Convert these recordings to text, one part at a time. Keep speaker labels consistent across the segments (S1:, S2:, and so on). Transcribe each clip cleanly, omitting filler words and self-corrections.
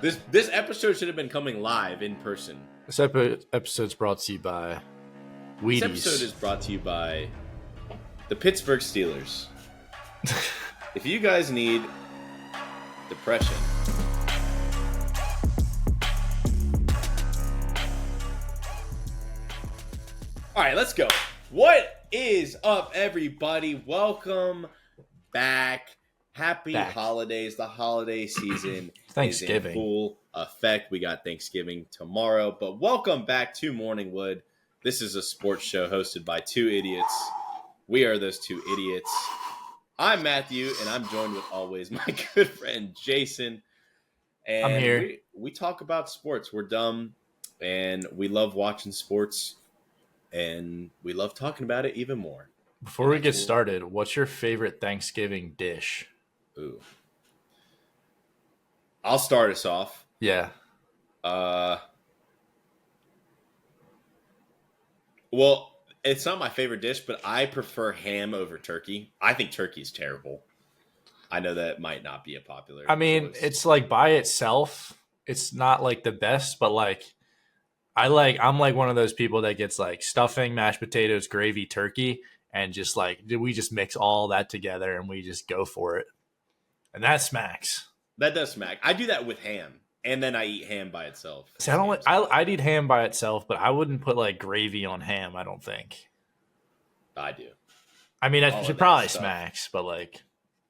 S1: This episode should have been coming live in person.
S2: This episode's brought to you by
S1: This episode
S2: Wheaties.
S1: is brought to you by the Pittsburgh Steelers. If you guys need depression, all right, let's go. What is up, everybody? Welcome back. Happy holidays. The holiday season
S2: Thanksgiving.
S1: is in full effect. We got Thanksgiving tomorrow, but welcome back to Morningwood. This is a sports show hosted by two idiots. We are those two idiots. I'm Matthew, and I'm joined with always my good friend Jason. And
S2: I'm here.
S1: We talk about sports. We're dumb, and we love watching sports, and we love talking about it even more.
S2: Before we get started, what's your favorite Thanksgiving dish?
S1: Ooh. I'll start us off.
S2: Yeah.
S1: Well, it's not my favorite dish, but I prefer ham over turkey. I think turkey's terrible. I know that might not be a popular choice.
S2: It's like by itself, it's not like the best, but I'm like one of those people that gets like stuffing, mashed potatoes, gravy, turkey, and just like we just mix all that together and we just go for it. And that smacks.
S1: That does smack. I do that with ham, and then I eat ham by itself.
S2: See, I don't like. I'd eat ham by itself, but I wouldn't put like gravy on ham. I don't think.
S1: I do.
S2: I mean,
S1: All
S2: it
S1: of
S2: probably
S1: that stuff.
S2: smacks, but like,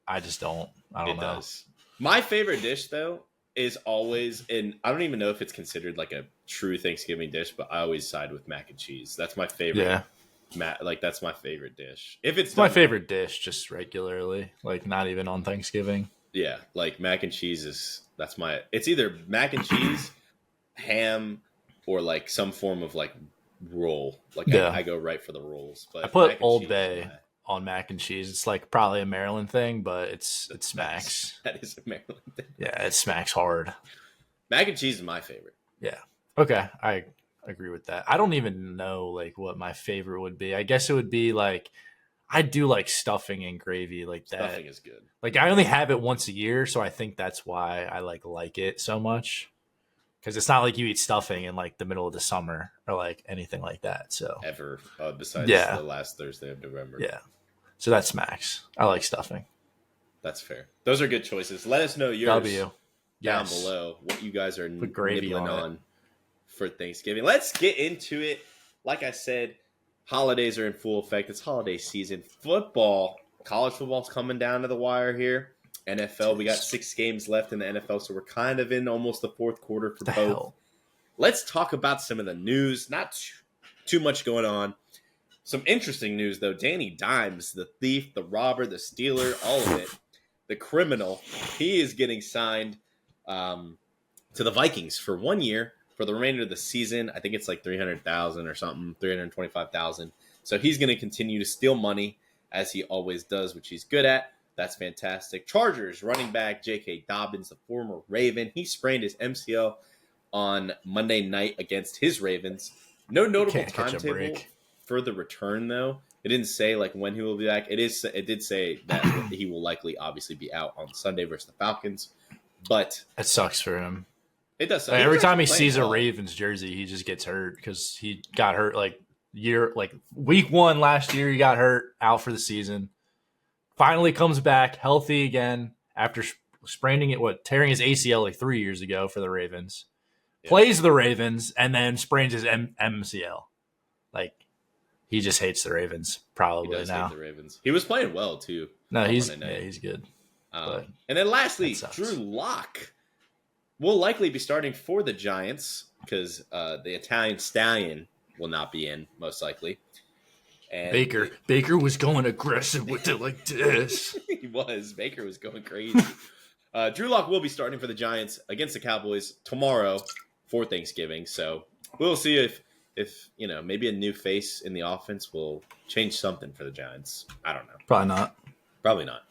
S2: I just don't. I don't
S1: It
S2: know.
S1: does. My favorite dish, though, is always, and I don't even know if it's considered like a true Thanksgiving dish, but I always side with mac and cheese. That's my favorite.
S2: Yeah,
S1: That's my favorite dish. If it's
S2: it's my
S1: done
S2: favorite dish, just regularly, like not even on Thanksgiving.
S1: Yeah, like mac and cheese it's either mac and cheese, ham, or like some form of like roll. Like
S2: Yeah.
S1: I go right for the rolls. But
S2: I put
S1: mac and
S2: Old
S1: cheese
S2: Bay
S1: is
S2: on mac and cheese. It's like probably a Maryland thing, but it smacks.
S1: That is a Maryland thing.
S2: Yeah, it smacks hard.
S1: Mac and cheese is my favorite.
S2: Yeah. Okay, I agree with that. I don't even know like what my favorite would be. I guess it would be like I do like stuffing and gravy like that.
S1: Stuffing is good.
S2: Like I only have it once a year, so I think that's why I like it so much. Because it's not like you eat stuffing in like the middle of the summer or like anything like that. So
S1: Ever besides
S2: Yeah.
S1: the last Thursday of November.
S2: yeah, so that's max. I like stuffing.
S1: That's fair. Those are good choices. Let us know yours
S2: W.
S1: down
S2: Yes.
S1: below what you guys are
S2: Put gravy
S1: nibbling
S2: on it.
S1: on for Thanksgiving. Let's get into it. Like I said, holidays are in full effect. It's holiday season. College football's coming down to the wire here. NFL, we got 6 games left in the NFL, so we're kind of in almost the fourth quarter for
S2: The
S1: both.
S2: hell?
S1: Let's talk about some of the news. Not too much going on. Some interesting news, though. Danny Dimes, the thief, the robber, the stealer, all of it, the criminal, he is getting signed to the Vikings for 1 year for the remainder of the season. I think it's like $300,000 or something, $325,000. So he's going to continue to steal money as he always does, which he's good at. That's fantastic. Chargers running back J.K. Dobbins, the former Raven, he sprained his MCL on Monday night against his Ravens. No notable
S2: Can't catch a
S1: timetable
S2: break.
S1: for the return, though. It didn't say like when he will be back. It did say that he will likely obviously be out on Sunday versus the Falcons, but
S2: It sucks for him.
S1: it does.
S2: Like, every time he
S1: playing
S2: sees a
S1: well.
S2: Ravens jersey, he just gets hurt because he got hurt week 1 last year. He got hurt, out for the season. Finally comes back healthy again after spraining tearing his ACL like 3 years ago for the Ravens.
S1: Yeah.
S2: Plays the Ravens and then sprains his MCL. Like he just hates the Ravens
S1: He
S2: probably
S1: does
S2: now.
S1: hate the Ravens. He was playing well too.
S2: No,
S1: on
S2: he's
S1: Monday night.
S2: he's good. but
S1: And then lastly,
S2: that sucks.
S1: Drew Lock will likely be starting for the Giants because the Italian Stallion will not be in, most likely. And
S2: Baker was going aggressive with it like this.
S1: Baker was going crazy. Drew Lock will be starting for the Giants against the Cowboys tomorrow for Thanksgiving. So we'll see if maybe a new face in the offense will change something for the Giants. I don't know.
S2: Probably not.
S1: Probably not.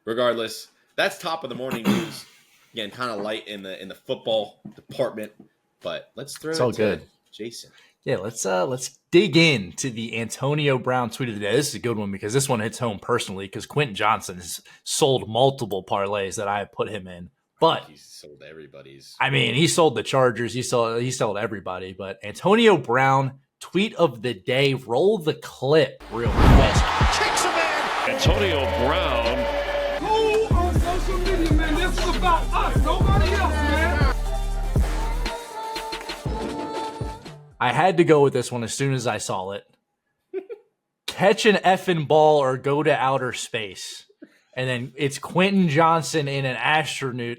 S1: Regardless, that's top of the morning news. Again, kind of light in the football department, but let's throw
S2: It's
S1: it
S2: all
S1: to
S2: good.
S1: Jason.
S2: Yeah, let's dig into the Antonio Brown tweet of the day. This is a good one because this one hits home personally because Quentin Johnson has sold multiple parlays that I have put him in But
S1: He sold everybody's.
S2: I mean, he sold the Chargers. He sold everybody. But Antonio Brown, tweet of the day. Roll the clip real quick.
S3: Kicks a man. Antonio Brown.
S4: Who on social media, man? This is about us, nobody else, man.
S2: I had to go with this one as soon as I saw it. Catch an effing ball or go to outer space. And then it's Quentin Johnson in an astronaut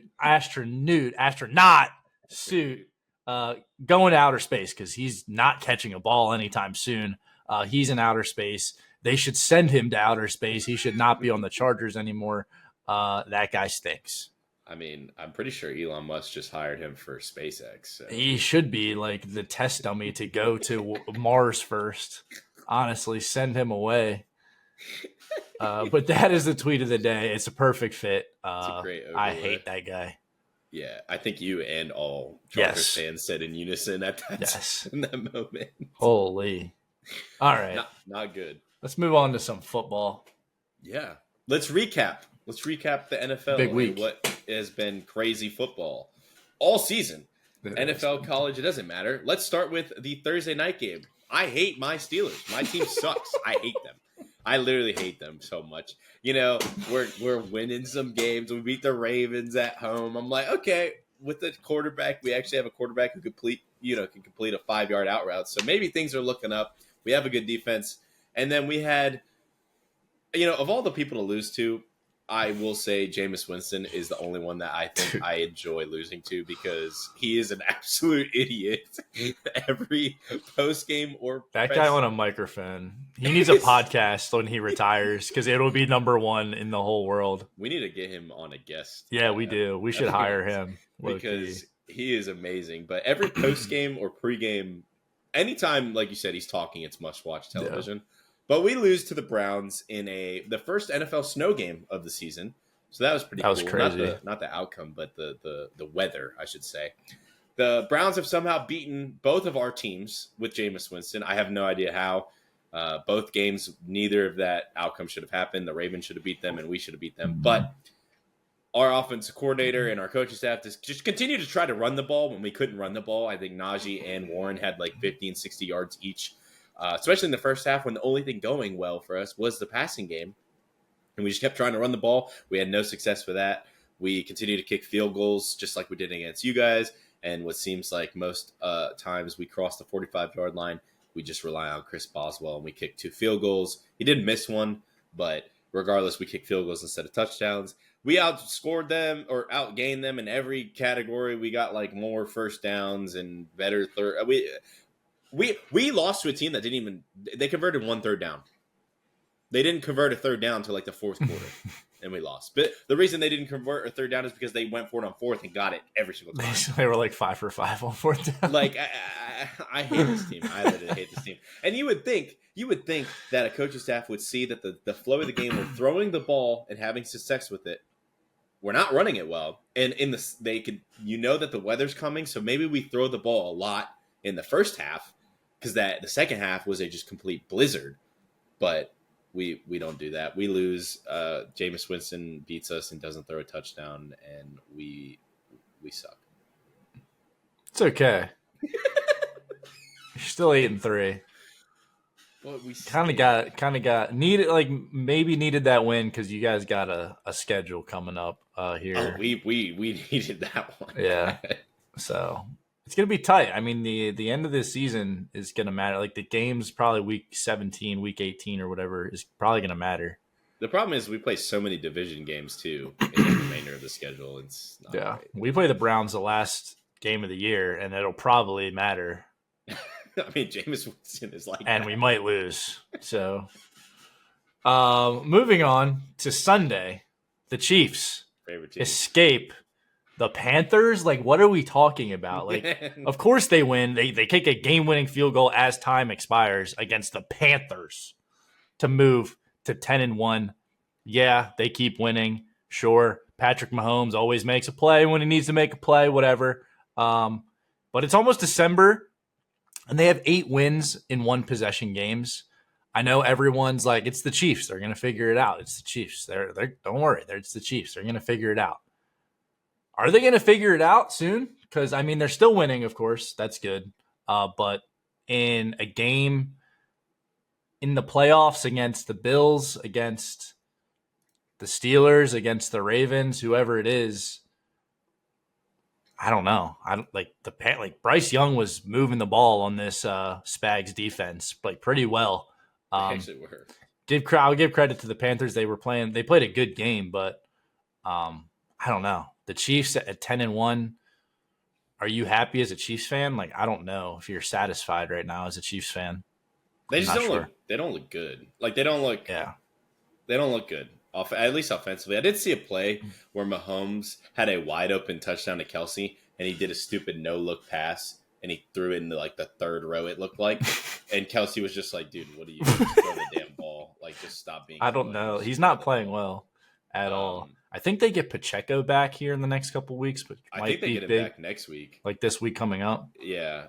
S2: suit going to outer space because he's not catching a ball anytime soon. He's in outer space. They should send him to outer space. He should not be on the Chargers anymore. That guy stinks.
S1: I mean, I'm pretty sure Elon Musk just hired him for SpaceX. So.
S2: He should be like the test dummy to go to Mars first. Honestly, send him away. But that is the tweet of the day. It's a perfect fit.
S1: It's a great overlay.
S2: I hate that guy.
S1: Yeah, I think you and all Chargers fans said in unison at that, in that moment.
S2: Holy. All right.
S1: Not good.
S2: Let's move on to some football.
S1: Yeah. Let's recap. Let's recap the NFL.
S2: Big week.
S1: And what has been crazy football all season. NFL, college, it doesn't matter. Let's start with the Thursday night game. I hate my Steelers. My team sucks. I hate them. I literally hate them so much. You know, we're winning some games. We beat the Ravens at home. I'm like, okay, with the quarterback, we actually have a quarterback who can complete a 5-yard out route. So maybe things are looking up. We have a good defense. And then we had, of all the people to lose to, I will say Jameis Winston is the only one that I think I enjoy losing to because he is an absolute idiot. Every post game or
S2: that guy on a microphone. He needs a podcast when he retires because it'll be number one in the whole world.
S1: We need to get him on a guest.
S2: Yeah, we do. We should hire him
S1: because he is amazing. But every post game or pregame, anytime, like you said, he's talking, it's must-watch television. Yeah. But we lose to the Browns in the first NFL snow game of the season. So that was pretty cool. That was
S2: crazy.
S1: Not the outcome, but the weather, I should say. The Browns have somehow beaten both of our teams with Jameis Winston. I have no idea how. Both games, neither of that outcome should have happened. The Ravens should have beat them, and we should have beat them. But our offensive coordinator and our coaching staff just continue to try to run the ball when we couldn't run the ball. I think Najee and Warren had like 50 and 60 yards each. Especially in the first half when the only thing going well for us was the passing game. And we just kept trying to run the ball. We had no success with that. We continued to kick field goals just like we did against you guys. And what seems like most times we cross the 45-yard line, we just rely on Chris Boswell and we kick 2 field goals. He didn't miss one, but regardless, we kick field goals instead of touchdowns. We outscored them or outgained them in every category. We got like more first downs and better third. We lost to a team that they converted 1 third down. They didn't convert a third down until like the fourth quarter, and we lost. But the reason they didn't convert a third down is because they went for it on fourth and got it every single time.
S2: They were like 5 for 5 on fourth down.
S1: Like I hate this team. I literally hate this team. And you would think that a coaching staff would see that the flow of the game, we're throwing the ball and having success with it. We're not running it well, and they could that the weather's coming, so maybe we throw the ball a lot in the first half. Because the second half was a just complete blizzard, but we don't do that. We lose. Jameis Winston beats us and doesn't throw a touchdown, and we suck.
S2: It's okay. You're still 8-3.
S1: Well, we
S2: kind of got needed that win because you guys got a schedule coming up here.
S1: Oh, we needed that one.
S2: Yeah, so. It's going to be tight. I mean, the end of this season is going to matter. Like the game's probably week 17, week 18 or whatever is probably going to matter.
S1: The problem is we play so many division games too in the remainder of the schedule. It's not great.
S2: We play the Browns the last game of the year, and it'll probably matter.
S1: I mean, Jameis Winston is like
S2: and we might lose. So moving on to Sunday, the Chiefs escape the Panthers. Like, what are we talking about? Like, of course they win. They kick a game-winning field goal as time expires against the Panthers to move to 10-1. Yeah, they keep winning. Sure, Patrick Mahomes always makes a play when he needs to make a play, whatever. But it's almost December, and they have 8 wins in one possession games. I know everyone's like, it's the Chiefs. They're going to figure it out. It's the Chiefs. Don't worry. It's the Chiefs. They're going to figure it out. Are they going to figure it out soon? Because, I mean, they're still winning, of course. That's good. But in a game in the playoffs against the Bills, against the Steelers, against the Ravens, whoever it is, I don't know. I don't like Bryce Young was moving the ball on this Spags defense pretty well.
S1: They actually were.
S2: I'll give credit to the Panthers. They played a good game, but I don't know. The Chiefs at 10-1. Are you happy as a Chiefs fan? Like, I don't know if you're satisfied right now as a Chiefs fan.
S1: They just they don't look good. Like they don't look good. At least offensively. I did see a play where Mahomes had a wide open touchdown to Kelsey, and he did a stupid no look pass, and he threw it into like the third row. It looked like, and Kelsey was just like, "Dude, what are you doing? Just throw the damn ball? Like, just stop being."
S2: I don't know. He's not playing well at all. I think they get Pacheco back here in the next couple weeks, but
S1: I think they get him back next week,
S2: like this week coming up.
S1: Yeah.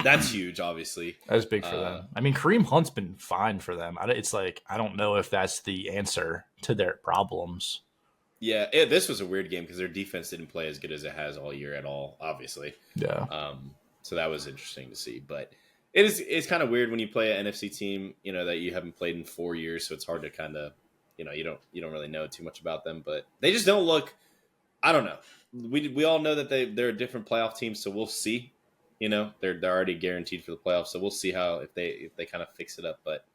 S2: That's
S1: huge, obviously.
S2: That's big for them. I mean, Kareem Hunt's been fine for them. It's like, I don't know if that's the answer to their problems.
S1: Yeah, this was a weird game because their defense didn't play as good as it has all year at all, obviously.
S2: Yeah.
S1: So that was interesting to see. But it's kind of weird when you play an NFC team, that you haven't played in 4 years, so it's hard to kind of, you don't really know too much about them. But they just don't look, I don't know. We all know that they're a different playoff team, so we'll see. They're already guaranteed for the playoffs, so we'll see if they kind of fix it up. But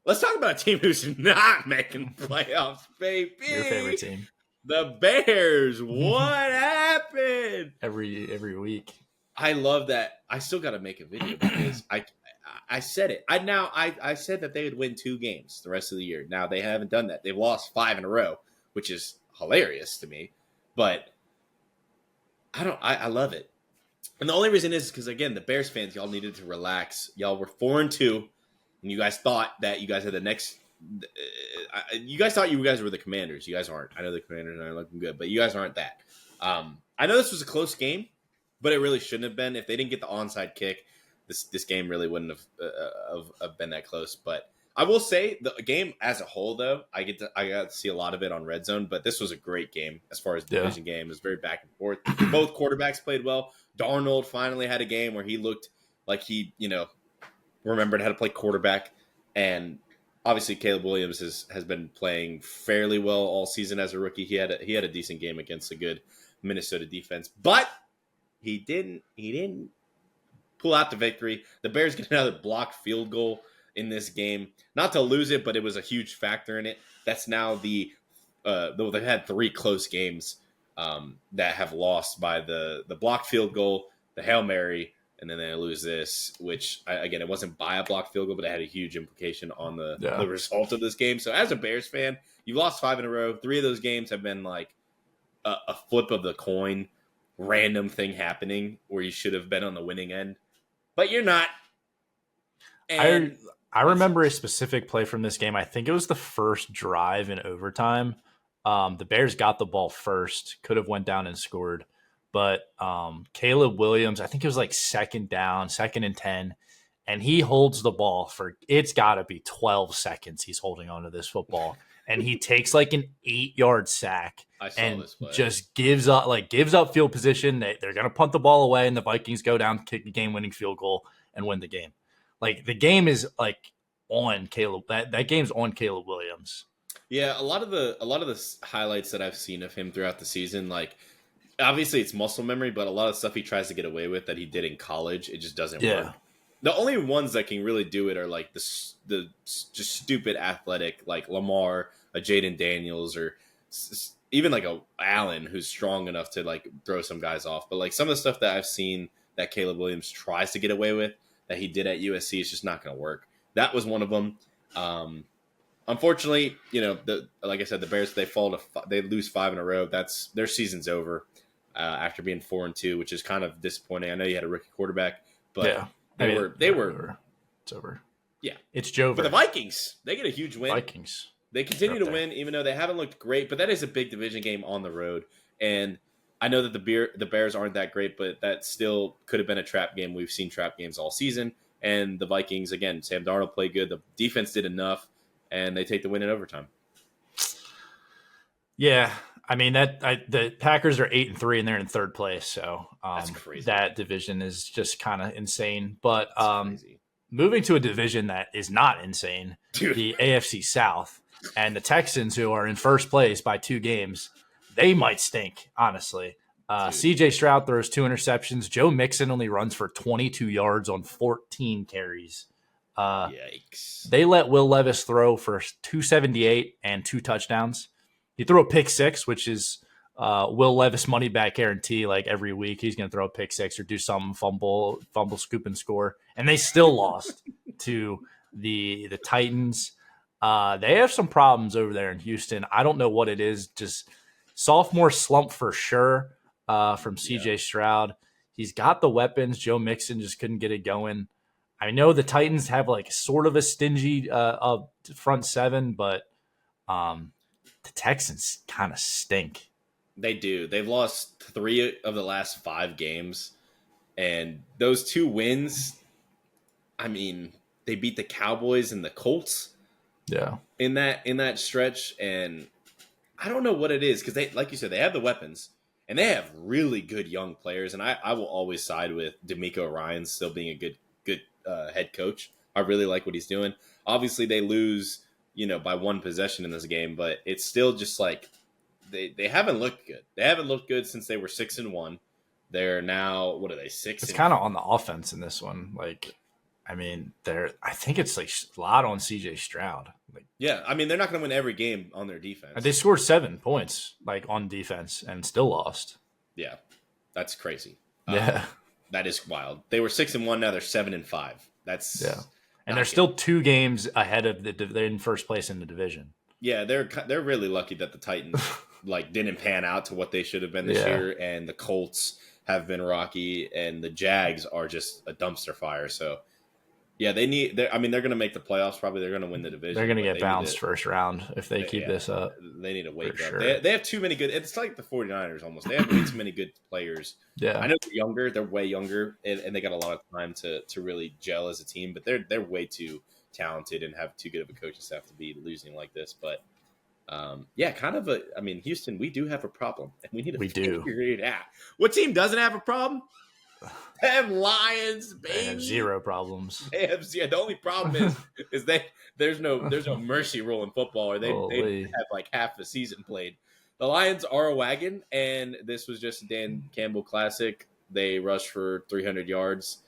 S1: let's talk about a team who's not making playoffs, baby.
S2: Your favorite team,
S1: the Bears. What happened?
S2: Every week.
S1: I love that. I still got to make a video because I said it. I said that they would win 2 games the rest of the year. Now they haven't done that. They've lost 5 in a row, which is hilarious to me. But I love it. And the only reason is because, again, the Bears fans, y'all needed to relax. Y'all were 4-2, and you guys thought that you guys had the next you guys thought you guys were the Commanders. You guys aren't. I know the Commanders aren't looking good, but you guys aren't that. I know this was a close game, but it really shouldn't have been. If they didn't get the onside kick, this game really wouldn't have been that close. But I will say the game as a whole, though, I got to see a lot of it on Red Zone. But this was a great game as far as division game. It was very back and forth. Both quarterbacks played well. Darnold finally had a game where he looked like he, remembered how to play quarterback. And obviously Caleb Williams has been playing fairly well all season as a rookie. He had a decent game against a good Minnesota defense, but he didn't pull out the victory. The Bears get another blocked field goal in this game. Not to lose it, but it was a huge factor in it. That's now they've had 3 close games that have lost by the blocked field goal, the Hail Mary, and then they lose this, which, again, it wasn't by a blocked field goal, but it had a huge implication on the result of this game. So as a Bears fan, you've lost 5 in a row. 3 of those games have been like a flip of the coin, random thing happening where you should have been on the winning end, but you're not. And
S2: I remember a specific play from this game. I think it was the first drive in overtime. The Bears got the ball first, could have went down and scored. But Caleb Williams, I think it was like 2nd down, 2nd and 10, and he holds the ball for, it's got to be 12 seconds he's holding onto this football. And he takes like an 8-yard sack and just gives up field position. They're going to punt the ball away, and the Vikings go down, kick the game-winning field goal, and win the game. Like, the game is like on Caleb. That game's on Caleb Williams.
S1: Yeah, a lot of the highlights that I've seen of him throughout the season, like, obviously it's muscle memory, but a lot of stuff he tries to get away with that he did in college, it just doesn't work. The only ones that can really do it are like the just stupid athletic, like Lamar, a Jaden Daniels, or even like a Allen who's strong enough to like throw some guys off. But like some of the stuff that I've seen that Caleb Williams tries to get away with that he did at USC is just not going to work. That was one of them. Unfortunately, like I said, the Bears, they lose 5 in a row. Their season's over after being 4-2, which is kind of disappointing. I know you had a rookie quarterback, but they were. It's over. Yeah,
S2: it's Jover.
S1: But the Vikings, they get a huge win.
S2: Vikings,
S1: they continue to win, even though they haven't looked great. But that is a big division game on the road, and I know that the Bears aren't that great, but that still could have been a trap game. We've seen trap games all season, and the Vikings, again, Sam Darnold played good. The defense did enough, and they take the win in overtime.
S2: Yeah, I mean the Packers are 8-3 and they're in third place, so
S1: That's crazy.
S2: that division is just kind of insane. But
S1: Crazy.
S2: moving to a division that is not insane,
S1: Dude.
S2: the AFC South and the Texans, who are in first place by 2 games, they might stink, honestly. CJ Stroud throws 2 interceptions. Joe Mixon only runs for 22 yards on 14 carries.
S1: Yikes.
S2: They let Will Levis throw for 278 and 2 touchdowns. He threw a pick 6, which is Will Levis money back guarantee. Like every week, he's going to throw a pick 6 or do something, fumble, scoop, and score. And they still lost to the Titans. They have some problems over there in Houston. I don't know what it is. Just sophomore slump for sure from CJ Stroud. He's got the weapons. Joe Mixon just couldn't get it going. I know the Titans have like sort of a stingy front 7, but the Texans kind of stink.
S1: They do. They've lost 3 of the last 5 games, and those 2 wins, I mean, they beat the Cowboys and the Colts.
S2: Yeah.
S1: In that stretch, and I don't know what it is because they, like you said, they have the weapons and they have really good young players, and I will always side with D'Amico Ryans still being a good head coach. I really like what he's doing. Obviously, they lose, by 1 possession in this game, but it's still just like they haven't looked good. They haven't looked good since they were 6-1. They're now, what are they, 6?
S2: It's kind of on the offense in this one. Like, I mean, I think it's like a lot on CJ Stroud. Like,
S1: yeah, I mean, they're not going to win every game on their defense.
S2: They scored 7 points like on defense and still lost.
S1: Yeah, that's crazy.
S2: Yeah.
S1: That is wild. They were 6-1. Now they're 7-5. That's
S2: and they're still 2 games ahead of they're in first place in the division.
S1: Yeah, they're really lucky that the Titans didn't pan out to what they should have been this year, and the Colts have been rocky, and the Jags are just a dumpster fire. So yeah, they're going to make the playoffs. Probably they're going to win the division.
S2: They're going to get bounced first round if they keep this up.
S1: They need to wake up.
S2: Sure.
S1: They have too many good. It's like the 49ers almost. They have way too many good players.
S2: Yeah,
S1: I know they're younger. They're way younger, and they got a lot of time to really gel as a team. But they're way too talented and have too good of a coaching staff to be losing like this. But Houston, we do have a problem, and we need to figure it out. What team doesn't have a problem? Them Lions, baby.
S2: They have 0 problems.
S1: They have, the only problem is there's no mercy rule in football, or they have like half the season played. The Lions are a wagon, and this was just a Dan Campbell classic. They rushed for 300 yards,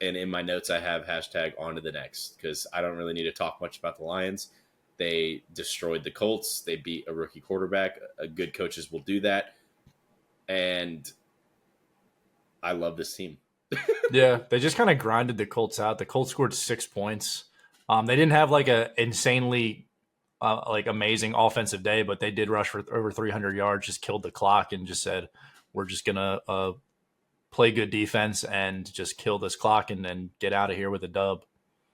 S1: and in my notes I have hashtag on to the next, because I don't really need to talk much about the Lions. They destroyed the Colts. They beat a rookie quarterback. Good coaches will do that, and I love this team.
S2: Yeah, they just kind of grinded the Colts out. The Colts scored 6 points. They didn't have like a insanely amazing offensive day, but they did rush for over 300 yards, just killed the clock, and just said, we're just going to play good defense and just kill this clock and then get out of here with a dub.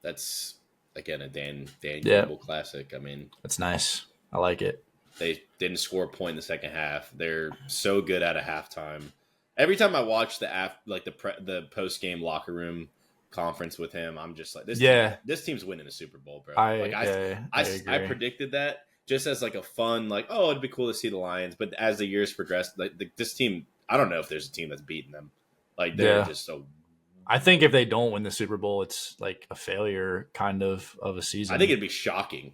S1: That's, again, a Dan Campbell classic. I mean,
S2: that's nice. I like it.
S1: They didn't score a point in the second half. They're so good at a halftime. Every time I watch the post game locker room conference with him, I'm just like, this team's winning a Super Bowl, bro. I predicted that just as like a fun, like, oh, it'd be cool to see the Lions. But as the years progressed, this team, I don't know if there's a team that's beaten them. Like, they're just so.
S2: I think if they don't win the Super Bowl, it's like a failure kind of a season.
S1: I think it'd be shocking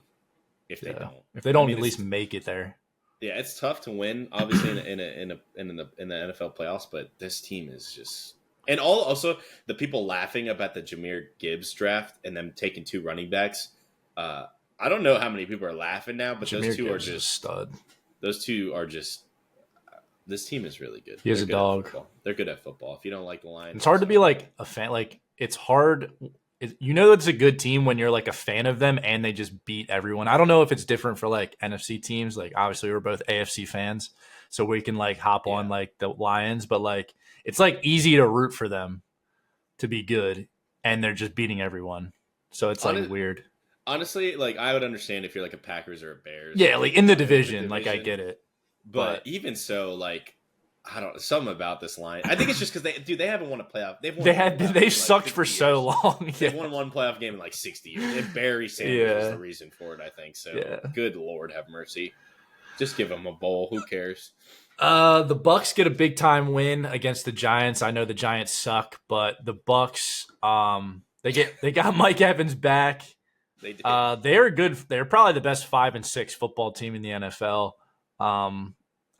S1: if they don't.
S2: If they don't at least make it there.
S1: Yeah, it's tough to win, obviously, in the NFL playoffs, but this team is just, and also the people laughing about the Jahmyr Gibbs draft and them taking 2 running backs. I don't know how many people are laughing now, but those two are just
S2: stud.
S1: Those 2 are just. This team is really good.
S2: He is a dog.
S1: They're good at football. If you don't like the Lions,
S2: it's hard to be like a fan. Like, it's hard. It's a good team when you're like a fan of them and they just beat everyone. I don't know if it's different for like NFC teams. Like, obviously we're both AFC fans, so we can like hop on like the Lions, but like it's like easy to root for them to be good and they're just beating everyone. So it's like weird.
S1: Honestly, like I would understand if you're like a Packers or a Bears.
S2: Yeah, like in the division, like I get it.
S1: But even so, like, I don't know, something about this line. I think it's just because they haven't won a playoff.
S2: They've sucked for so long.
S1: They've won 1 playoff game in like 60 years. And Barry Sanders is the reason for it, I think. So good Lord have mercy. Just give them a bowl. Who cares?
S2: The Bucks get a big time win against the Giants. I know the Giants suck, but the Bucks, they got Mike Evans back.
S1: They did.
S2: They're good. They're probably the best 5-6 football team in the NFL.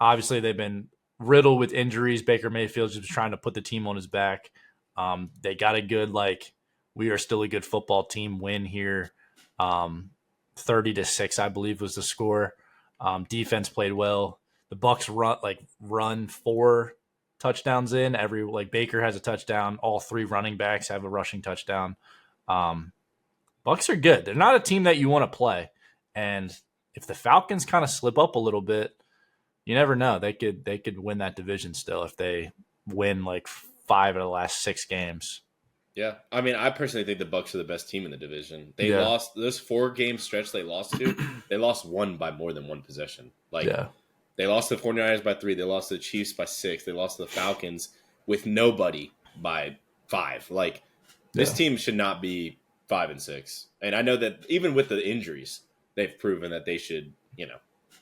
S2: Obviously they've been riddled with injuries. Baker Mayfield's just trying to put the team on his back. They got a good, we are still a good football team win here. 30-6, I believe, was the score. Defense played well. The Bucks run 4 touchdowns in. Baker has a touchdown. All 3 running backs have a rushing touchdown. Bucks are good. They're not a team that you want to play. And if the Falcons kind of slip up a little bit, you never know. They could win that division still if they win 5 of the last 6 games.
S1: Yeah, I mean, I personally think the Bucks are the best team in the division. They lost those 4-game stretch they lost to. They lost one by more than one possession. They lost to the 49ers by 3. They lost to the Chiefs by 6. They lost to the Falcons with nobody by 5. This team should not be 5-6. And I know that even with the injuries, they've proven that they should.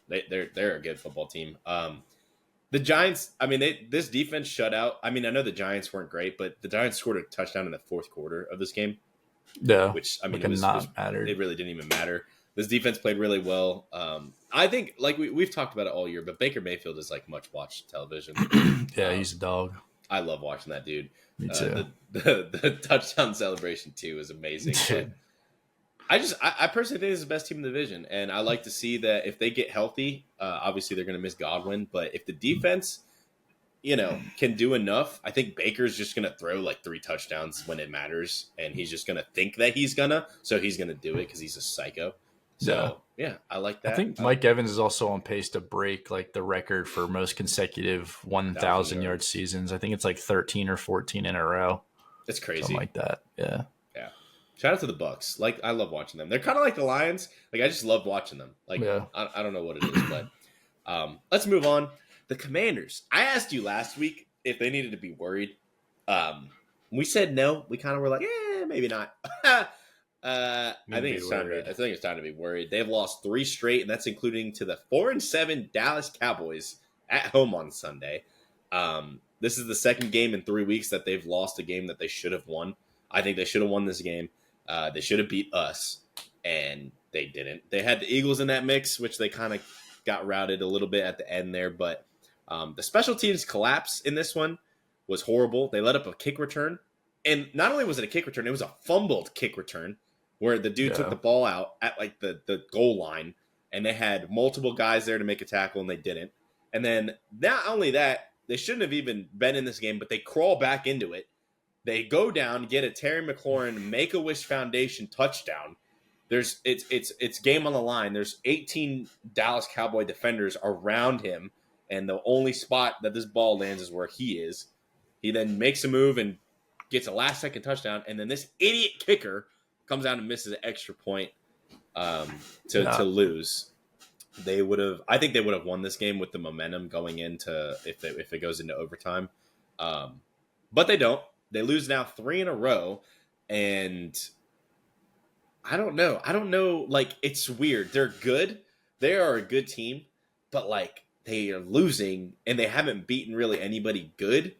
S1: They're a good football team. The Giants, I mean, this defense shut out. I mean, I know the Giants weren't great, but the Giants scored a touchdown in the 4th quarter of this game.
S2: Yeah,
S1: which, I mean,
S2: mattered.
S1: It really didn't even matter. This defense played really well. I think, we've talked about it all year, but Baker Mayfield is much watched television.
S2: Yeah, he's a dog.
S1: I love watching that dude.
S2: Me too.
S1: The touchdown celebration too is amazing. But I personally think this is the best team in the division, and I like to see that if they get healthy, obviously they're going to miss Godwin, but if the defense, can do enough, I think Baker's just going to throw 3 touchdowns when it matters, and he's just going to think that he's gonna, so he's going to do it because he's a psycho. So yeah, I like that.
S2: I think Mike Evans is also on pace to break the record for most consecutive 1,000 yard seasons. I think it's 13 or 14 in a row.
S1: It's crazy,
S2: something like that. Yeah.
S1: Shout out to the Bucks. I love watching them. They're kind of like the Lions. I just love watching them. I don't know what it is, but let's move on. The Commanders. I asked you last week if they needed to be worried. We said no. We kind of were like, maybe not. I think it's time to be worried. They've lost 3 straight, and that's including to the 4-7 Dallas Cowboys at home on Sunday. This is the second game in 3 weeks that they've lost a game that they should have won. I think they should have won this game. They should have beat us, and they didn't. They had the Eagles in that mix, which they kind of got routed a little bit at the end there. But the special teams collapse in this one was horrible. They let up a kick return. And not only was it a kick return, it was a fumbled kick return where the dude took the ball out at the goal line, and they had multiple guys there to make a tackle, and they didn't. And then not only that, they shouldn't have even been in this game, but they crawl back into it. They go down, get a Terry McLaurin Make-A-Wish Foundation touchdown. It's game on the line. There's 18 Dallas Cowboy defenders around him, and the only spot that this ball lands is where he is. He then makes a move and gets a last-second touchdown, and then this idiot kicker comes out and misses an extra point to lose. I think they would have won this game with the momentum going into if it goes into overtime, but they don't. They lose now 3 in a row, and I don't know. It's weird. They're good. They are a good team, but they are losing, and they haven't beaten really anybody good.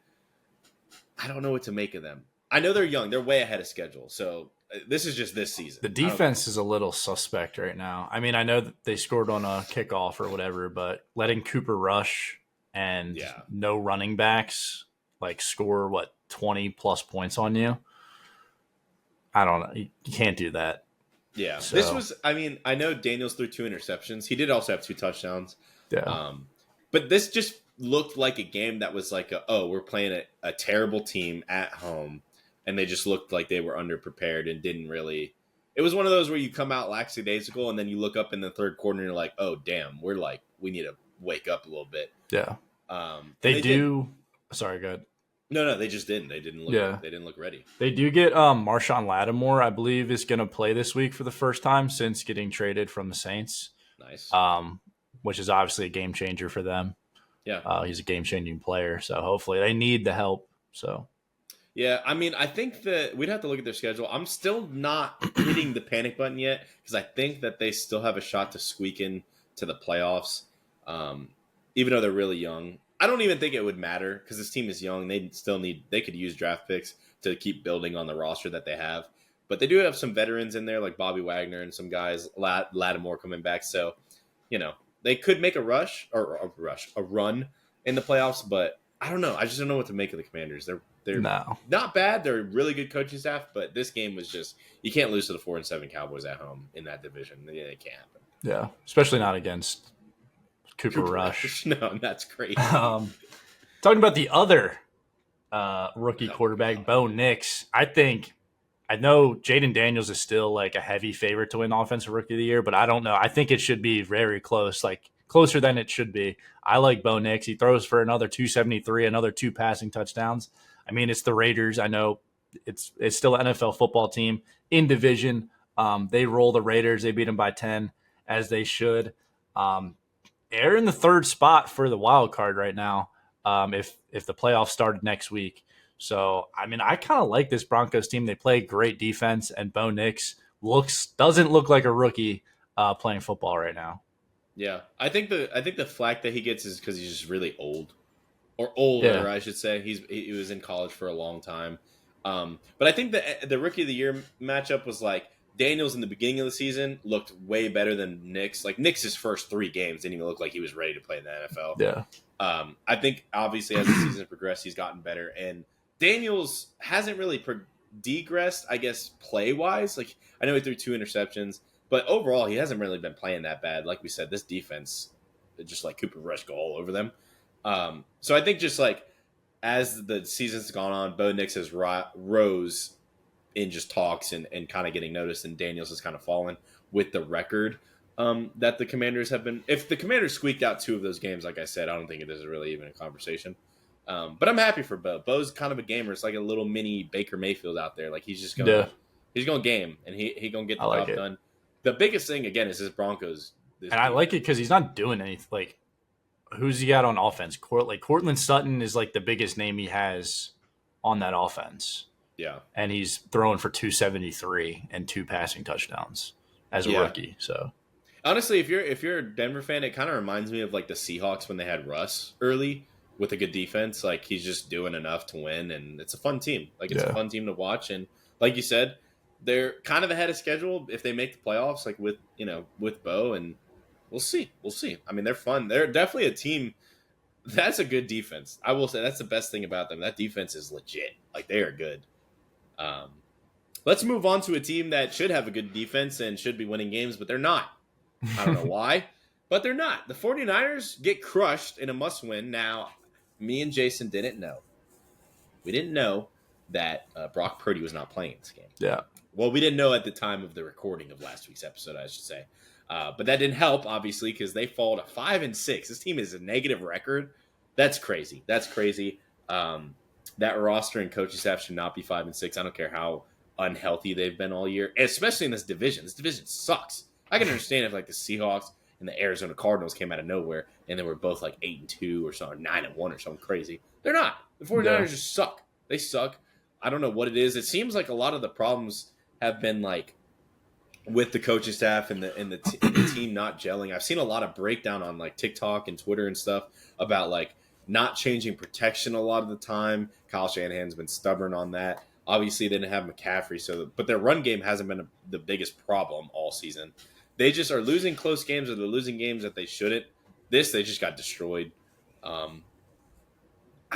S1: I don't know what to make of them. I know they're young. They're way ahead of schedule. So this is just this season.
S2: The defense is a little suspect right now. I mean, I know that they scored on a kickoff or whatever, but letting Cooper rush and no running backs score 20 plus points on you. I don't know. You can't do that.
S1: Yeah. So. This was, I know Daniels threw 2 interceptions. He did also have 2 touchdowns.
S2: Yeah.
S1: But this just looked like a game that was we're playing a terrible team at home, and they just looked like they were underprepared and didn't really. It was one of those where you come out lackadaisical, and then you look up in the 3rd quarter and you're like, oh damn, we need to wake up a little bit.
S2: Yeah. They do. Sorry, go ahead.
S1: No, they just didn't. They didn't look. They didn't look ready.
S2: They do get Marshawn Lattimore, I believe, is going to play this week for the first time since getting traded from the Saints.
S1: Nice.
S2: Which is obviously a game changer for them.
S1: Yeah.
S2: He's a game changing player, so hopefully they need the help. So.
S1: Yeah, I think that we'd have to look at their schedule. I'm still not hitting the panic button yet because I think that they still have a shot to squeak in to the playoffs. Even though they're really young. I don't even think it would matter because this team is young. They could use draft picks to keep building on the roster that they have. But they do have some veterans in there like Bobby Wagner and some guys, Lattimore coming back. So, they could make a run in the playoffs. But I don't know. I just don't know what to make of the Commanders. They're not bad. They're a really good coaching staff. But this game was just you can't lose to the 4-7 Cowboys at home in that division. It can't happen.
S2: Yeah, especially not against Cooper Rush.
S1: No, that's crazy.
S2: Talking about the other rookie quarterback, Bo Nix, I know Jaden Daniels is still like a heavy favorite to win Offensive Rookie of the Year, but I don't know. I think it should be very close, like closer than it should be. I like Bo Nix. He throws for another 273, another 2 passing touchdowns. I mean, it's the Raiders. I know it's still an NFL football team in division. They roll the Raiders. They beat them by 10, as they should. They're in the 3rd spot for the wild card right now. If the playoffs started next week. So, I mean, I kind of like this Broncos team. They play great defense, and Bo Nix doesn't look like a rookie playing football right now.
S1: Yeah, I think the flack that he gets is because he's just really old, or older, I should say. He was in college for a long time, but I think the Rookie of the Year matchup was like Daniels in the beginning of the season looked way better than Nix. Like Nix's first 3 games didn't even look like he was ready to play in the NFL.
S2: Yeah,
S1: I think obviously as the season progressed, he's gotten better, and Daniels hasn't really degressed, I guess, play-wise. Like, I know he threw 2 interceptions, but overall, he hasn't really been playing that bad. Like we said, this defense, just like Cooper Rush, go all over them. So I think just like as the season's gone on, Bo Nix has rose in just talks and kind of getting noticed, and Daniels has kind of fallen with the record that the Commanders have been. If the Commanders squeaked out 2 of those games, like I said, I don't think it is really even a conversation. But I'm happy for Bo. Bo's kind of a gamer. It's like a little mini Baker Mayfield out there. Like he's just going to game, and he going to get the job done. The biggest thing, again, is his Broncos.
S2: I like it because he's not doing anything. Like, who's he got on offense? Courtland Sutton is like the biggest name he has on that offense.
S1: Yeah.
S2: And he's throwing for 273 and 2 passing touchdowns as a rookie. So
S1: honestly, if you're a Denver fan, it kind of reminds me of like the Seahawks when they had Russ early with a good defense. Like he's just doing enough to win, and it's a fun team. Like it's a fun team to watch, and like you said, they're kind of ahead of schedule if they make the playoffs, like with Bo, and we'll see. I mean, they're fun. They're definitely a team that's a good defense. I will say that's the best thing about them. That defense is legit. Like they are good. Let's move on to a team that should have a good defense and should be winning games, but they're not. I don't know why, but they're not. The 49ers get crushed in a must-win. Now, me and Jason didn't know. We didn't know that Brock Purdy was not playing this game.
S2: Yeah.
S1: Well, we didn't know at the time of the recording of last week's episode, I should say. But that didn't help, obviously, because they fall to 5-6. This team is a negative record. That's crazy. That roster and coaching staff should not be 5-6. I don't care how unhealthy they've been all year, especially in this division. This division sucks. I can understand if like the Seahawks and the Arizona Cardinals came out of nowhere and they were both like 8-2 or something, 9-1 or something crazy. They're not. The 49ers just suck. They suck. I don't know what it is. It seems like a lot of the problems have been like with the coaching staff and the team not gelling. I've seen a lot of breakdown on like TikTok and Twitter and stuff about like not changing protection a lot of the time. Kyle Shanahan's been stubborn on that. Obviously, they didn't have McCaffrey, but their run game hasn't been the biggest problem all season. They just are losing close games, or they're losing games that they shouldn't. They just got destroyed. I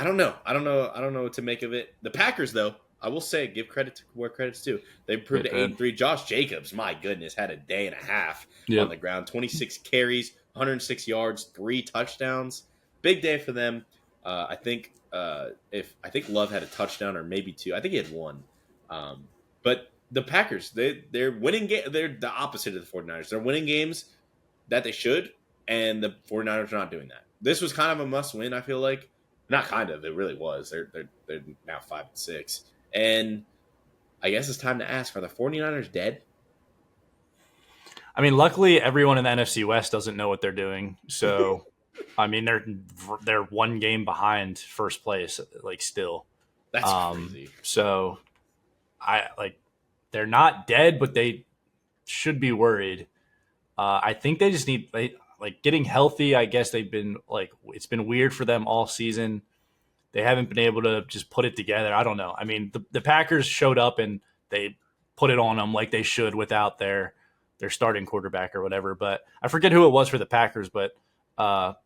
S1: don't know. I don't know what to make of it. The Packers, though, I will say, give credit to where credit's due. They improved to 8-3. Josh Jacobs, my goodness, had a day and a half on the ground. 26 carries, 106 yards, 3 touchdowns. Big day for them. I think Love had a touchdown or maybe 2. I think he had 1. But the Packers, they're winning. They're the opposite of the 49ers. They're winning games that they should, and the 49ers are not doing that. This was kind of a must-win, I feel like. Not kind of. It really was. They're now 5-6. And I guess it's time to ask, are the 49ers dead?
S2: I mean, luckily, everyone in the NFC West doesn't know what they're doing. So, I mean, they're 1 game behind first place, like still.
S1: That's crazy.
S2: So, they're not dead, but they should be worried. I think they just need. like getting healthy. I guess they've been like it's been weird for them all season. They haven't been able to just put it together. I don't know. I mean, the Packers showed up and they put it on them like they should without their starting quarterback or whatever. But I forget who it was for the Packers, but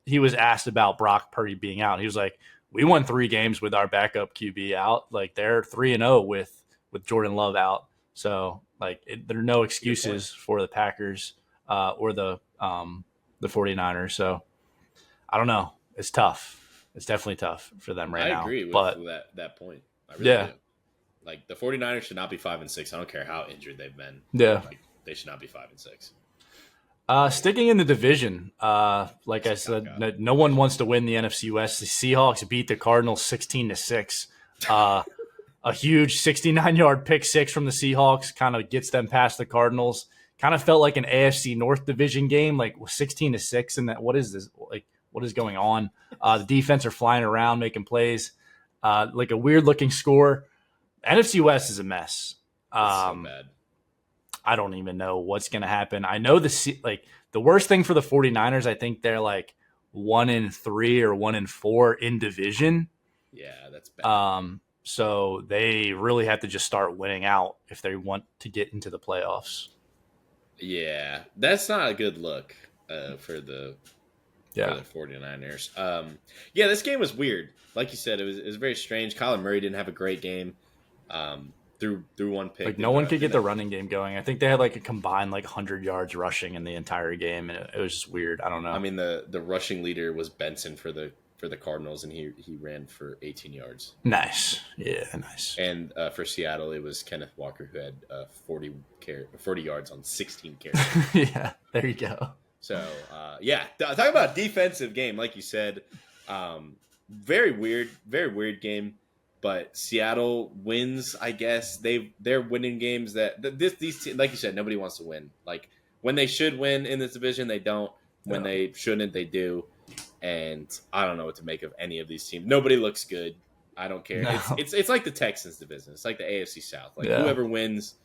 S2: he was asked about Brock Purdy being out. He was like, we won 3 games with our backup QB out. Like they're 3-0 with Jordan Love out. So like there are no excuses for the Packers or the 49ers. So I don't know. It's tough. It's definitely tough for them right now.
S1: I agree with that point. I really do. Like the 49ers should not be 5-6. I don't care how injured they've been.
S2: Yeah.
S1: Like, they should not be 5-6.
S2: Sticking in the division, like I said, no one wants to win the NFC West. The Seahawks beat the Cardinals 16-6. A huge 69-yard pick six from the Seahawks kind of gets them past the Cardinals. Kind of felt like an AFC North division game, like 16-6. And that, what is this? Like, what is going on? The defense are flying around, making plays. Like a weird looking score. NFC West is a mess.
S1: So bad.
S2: I don't even know what's going to happen. I know the worst thing for the 49ers, I think they're like 1-3 or 1-4 in division.
S1: Yeah, that's bad.
S2: So they really have to just start winning out if they want to get into the playoffs.
S1: Yeah, that's not a good look for the 49ers. Yeah, this game was weird. Like you said, it was very strange. Kyler Murray didn't have a great game. Through one pick.
S2: Like no one could get the running game going. I think they had like a combined like 100 yards rushing in the entire game, and it was just weird. I don't know.
S1: I mean, the rushing leader was Benson for the Cardinals, and he ran for 18 yards.
S2: Nice, yeah, nice.
S1: And for Seattle, it was Kenneth Walker who had 40 yards on 16 carries.
S2: Yeah, there you go.
S1: So yeah, talking about a defensive game, like you said, very weird game. But Seattle wins, I guess. They're winning games that these like you said, nobody wants to win. Like when they should win in this division, they don't. When they shouldn't, they do. And I don't know what to make of any of these teams. Nobody looks good. I don't care. No. It's like the Texans division. It's like the AFC South. Like whoever wins,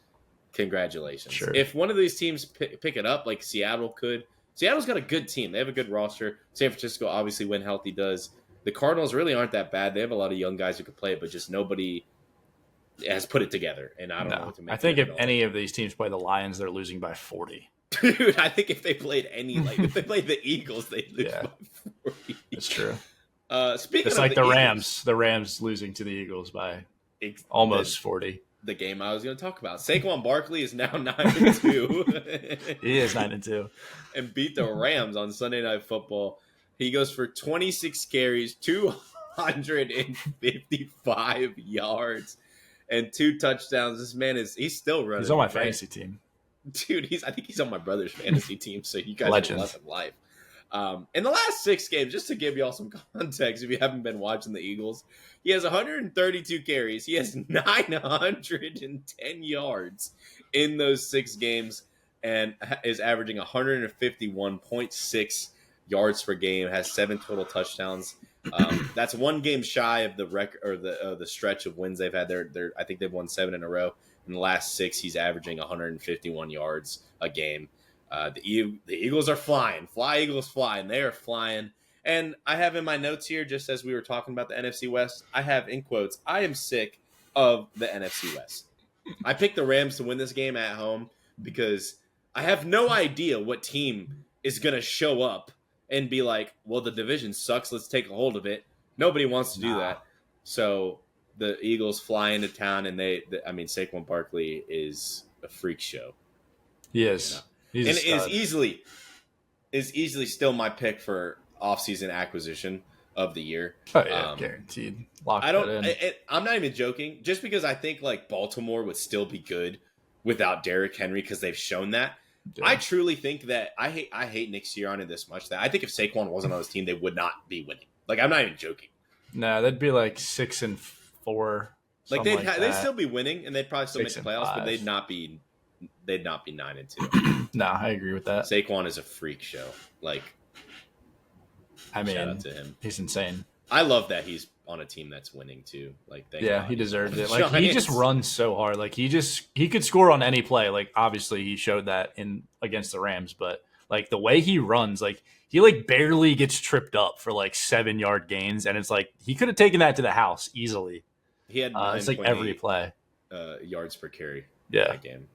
S1: congratulations.
S2: Sure.
S1: If one of these teams pick it up, like Seattle could. Seattle's got a good team. They have a good roster. San Francisco, obviously, when healthy, does. The Cardinals really aren't that bad. They have a lot of young guys who could play it, but just nobody has put it together. And I don't know what to make of it.
S2: I think if any of these teams play the Lions, they're losing by 40.
S1: Dude, I think if they played if they played the Eagles, they'd lose by 40.
S2: That's true.
S1: Speaking
S2: it's
S1: of
S2: like
S1: the
S2: Rams. The Rams losing to the Eagles by almost 40.
S1: The game I was going to talk about. Saquon Barkley is now 9-2.
S2: He is 9-2.
S1: And beat the Rams on Sunday Night Football. He goes for 26 carries, 255 yards, and 2 touchdowns. This man he's still running.
S2: He's on my fantasy team.
S1: Dude, I think he's on my brother's fantasy team, so you guys
S2: Legend.
S1: are loving life. In the last 6 games, just to give y'all some context, if you haven't been watching the Eagles, he has 132 carries. He has 910 yards in those 6 games and is averaging 151.6 yards per game, has 7 total touchdowns. That's 1 game shy of the record or the stretch of wins they've had. I think they've won 7 in a row. In the last 6, he's averaging 151 yards a game. The Eagles are flying. Fly, Eagles, fly. And they are flying. And I have in my notes here, just as we were talking about the NFC West, I have in quotes, I am sick of the NFC West. I picked the Rams to win this game at home because I have no idea what team is going to show up and be like, well, the division sucks. Let's take a hold of it. Nobody wants to do that. So the Eagles fly into town, and Saquon Barkley is a freak show.
S2: He is.
S1: You know? And is easily still my pick for offseason acquisition of the year.
S2: Oh, yeah, guaranteed.
S1: I'm not even joking. Just because I think like Baltimore would still be good without Derrick Henry because they've shown that. Yeah. I truly think that I hate Nick Sirianni this much that I think if Saquon wasn't on his team, they would not be winning. Like, I'm not even joking.
S2: No, they'd be like 6-4.
S1: Like they'd still be winning, and they'd probably still make the playoffs, 5. But they'd not be 9-2.
S2: No, I agree with that.
S1: Saquon is a freak show. Like,
S2: shout
S1: out to him.
S2: He's insane.
S1: I love that he's on a team that's winning too. Like,
S2: he deserves it. Like, he just runs so hard. Like, he could score on any play. Like, obviously he showed that against the Rams, but Like the way he runs, like he like barely gets tripped up for like 7-yard gains, and it's like he could have taken that to the house easily.
S1: He had
S2: It's like every
S1: 9.8
S2: play.
S1: yards per carry
S2: Yeah.
S1: that game.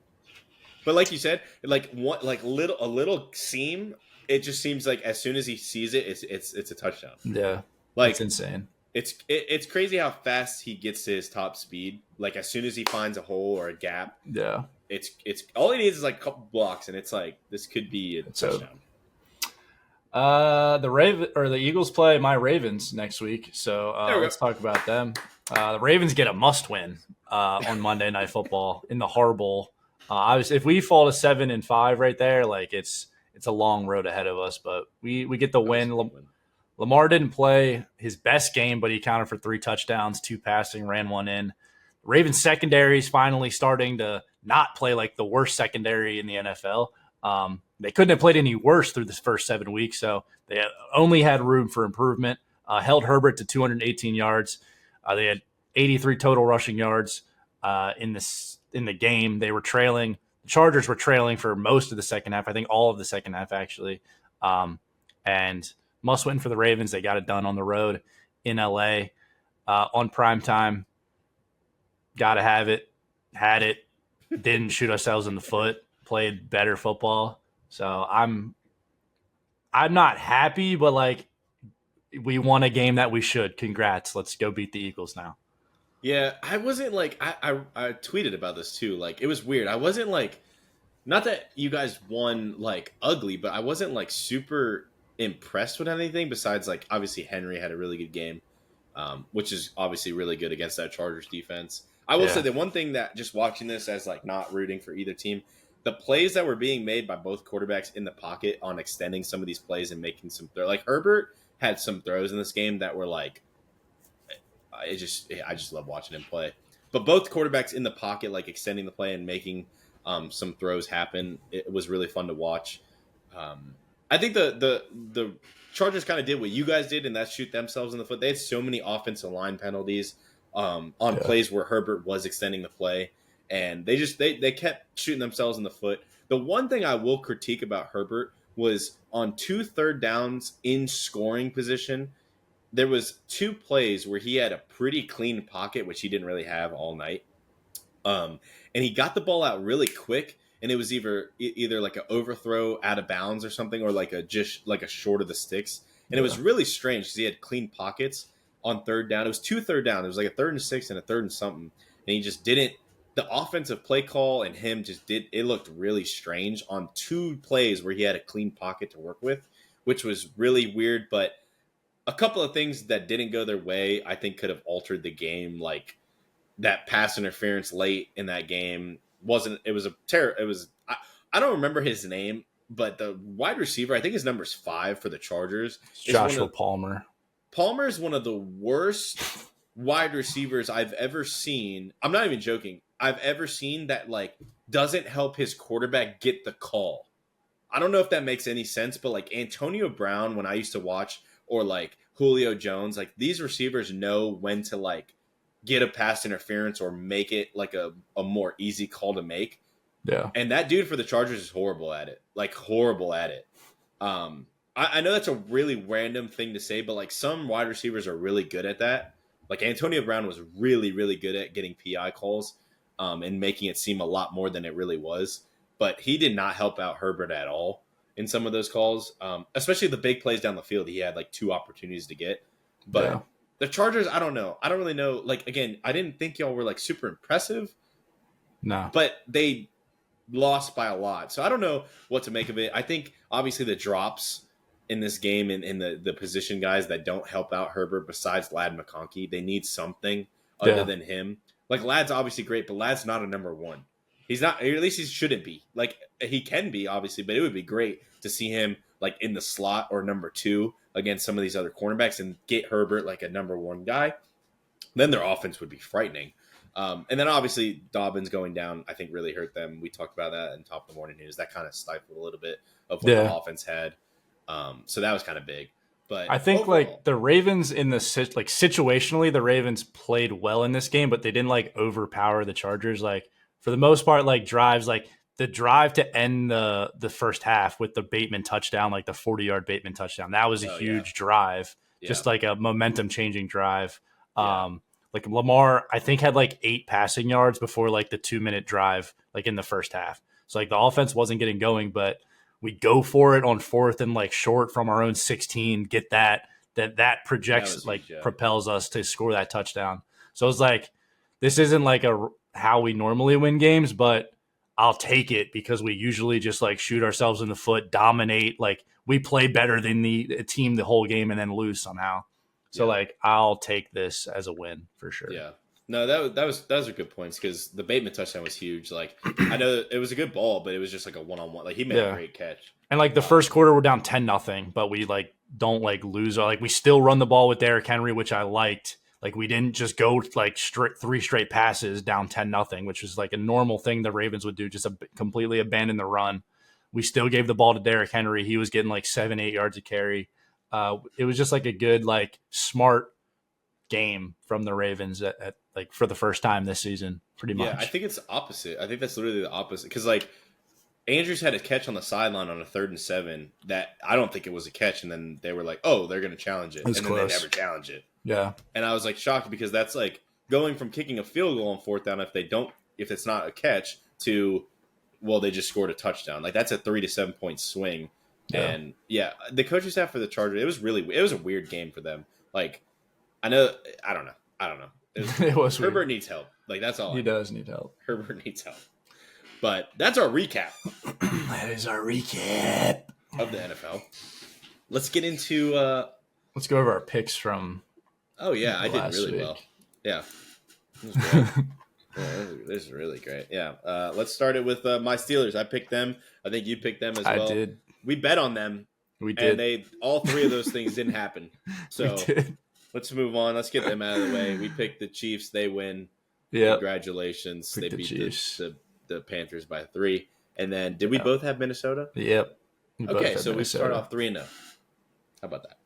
S1: But like you said, like a little seam, it just seems like as soon as he sees it, it's a touchdown.
S2: Yeah,
S1: Like
S2: it's insane.
S1: It's crazy how fast he gets to his top speed. Like as soon as he finds a hole or a gap,
S2: Yeah,
S1: it's all he needs is like a couple blocks, and it's like this could be a touchdown.
S2: The Eagles play my Ravens next week, so let's talk about them. The Ravens get a must-win on Monday Night Football in the Horrible. Obviously, if we fall to 7-5 right there, like it's a long road ahead of us, but we get the win. Lamar didn't play his best game, but he accounted for 3 touchdowns, 2 passing, ran 1 in. Ravens secondary is finally starting to not play like the worst secondary in the NFL. They couldn't have played any worse through this first 7 weeks, so they only had room for improvement. Held Herbert to 218 yards. They had 83 total rushing yards in the game. They were trailing. The Chargers were trailing for most of the second half. I think all of the second half, actually. And must win for the Ravens. They got it done on the road in LA on prime time. Got to have it. Had it. Didn't shoot ourselves in the foot. Played better football. So I'm not happy, but like we won a game that we should. Congrats. Let's go beat the Eagles now.
S1: Yeah, I wasn't like I tweeted about this too. Like it was weird. I wasn't like, not that you guys won like ugly, but I wasn't like super impressed with anything besides like obviously Henry had a really good game, which is obviously really good against that Chargers defense. I will say the one thing that just watching this as like not rooting for either team, the plays that were being made by both quarterbacks in the pocket on extending some of these plays and making some throws. Like Herbert had some throws in this game that were like, I just love watching him play. But both quarterbacks in the pocket, like extending the play and making some throws happen, it was really fun to watch. I think the Chargers kind of did what you guys did, and that's shoot themselves in the foot. They had so many offensive line penalties on plays where Herbert was extending the play, and they kept shooting themselves in the foot. The one thing I will critique about Herbert was on 2 third downs in scoring position, there was 2 plays where he had a pretty clean pocket, which he didn't really have all night. And he got the ball out really quick, and it was either like an overthrow out of bounds or something, or like a short of the sticks. And it was really strange because he had clean pockets on third down. It was 2 third down. It was like a 3rd and 6 and a 3rd and something. And he just didn't. The offensive play call and him it looked really strange on 2 plays where he had a clean pocket to work with, which was really weird. But a couple of things that didn't go their way, I think, could have altered the game. Like that pass interference late in that game I don't remember his name, but the wide receiver, I think his number's 5 for the Chargers.
S2: Joshua Palmer.
S1: Palmer is one of the worst wide receivers I've ever seen. I'm not even joking. I've ever seen that like doesn't help his quarterback get the call. I don't know if that makes any sense, but like Antonio Brown, when I used to watch, or like Julio Jones, like these receivers know when to like get a pass interference or make it like a more easy call to make.
S2: Yeah.
S1: And that dude for the Chargers is horrible at it. Like horrible at it. I know that's a really random thing to say, but like some wide receivers are really good at that. Like Antonio Brown was really, really good at getting PI calls and making it seem a lot more than it really was. But he did not help out Herbert at all in some of those calls, especially the big plays down the field. He had like 2 opportunities to get. But the Chargers, I don't know. I don't really know. Like, again, I didn't think y'all were like super impressive.
S2: No.
S1: But they lost by a lot. So I don't know what to make of it. I think obviously the drops in this game and the position guys that don't help out Herbert besides Ladd McConkey, they need something other than him. Like Ladd's obviously great, but Ladd's not a number 1. He's not, or at least he shouldn't be. Like he can be obviously, but it would be great to see him like in the slot or number 2 against some of these other cornerbacks and get Herbert like a number 1 guy. Then their offense would be frightening. And then obviously Dobbins going down, I think really hurt them. We talked about that in Top of the Morning News. That kind of stifled a little bit of what the offense had. So that was kind of big. But
S2: I think overall, like the Ravens in the like situationally, the Ravens played well in this game, but they didn't like overpower the Chargers. Like for the most part, like drives, like the drive to end the first half with the Bateman touchdown, like the 40-yard Bateman touchdown, that was a huge drive, just like a momentum-changing drive. Like Lamar, I think, had like 8 passing yards before like the 2-minute drive, like in the first half. So like the offense wasn't getting going, but we go for it on 4th and like short from our own 16, get that projects propels us to score that touchdown. So it's like, this isn't like how we normally win games, but I'll take it because we usually just like shoot ourselves in the foot, dominate. Like we play better than the team the whole game and then lose somehow. So like I'll take this as a win for sure.
S1: Yeah. No, those are good points because the Bateman touchdown was huge. Like I know it was a good ball, but it was just like a one-on-one. Like he made a great catch.
S2: And like the first quarter, we're down 10-0, but we like don't like lose. Like we still run the ball with Derrick Henry, which I liked. Like we didn't just go like 3 straight passes down 10-0, which was like a normal thing the Ravens would do, just completely abandon the run. We still gave the ball to Derrick Henry. He was getting like 7-8 yards a carry. It was just like a good, like smart game from the Ravens at like for the first time this season, pretty much.
S1: Yeah, I think it's the opposite. I think that's literally the opposite because like Andrews had a catch on the sideline on a 3rd and 7 that I don't think it was a catch, and then they were like, "Oh, they're going to challenge it," and then they never challenge it.
S2: Yeah,
S1: and I was like shocked because that's like going from kicking a field goal on 4th down if it's not a catch to they just scored a touchdown. Like that's a 3 to 7 point swing. Yeah. And the coaching staff for the Chargers, it was a weird game for them. Like I don't know.
S2: It was
S1: Herbert
S2: weird.
S1: needs help. Like that's all.
S2: He does need help.
S1: Herbert needs help. But that's our recap.
S2: That is our recap
S1: of the NFL. Let's get into
S2: let's go over our picks from
S1: I did really
S2: week.
S1: well. Yeah. This was great. This is really great. Yeah. Let's start it with my Steelers. I picked them. I think you picked them as well.
S2: I did.
S1: We bet on them.
S2: We did.
S1: And all 3 of those things didn't happen. So let's move on. Let's get them out of the way. We picked the Chiefs. They win.
S2: Yeah.
S1: Congratulations. They beat the Panthers by 3. And then did we both have Minnesota?
S2: Yep.
S1: Okay, so we start off 3-0. How about that?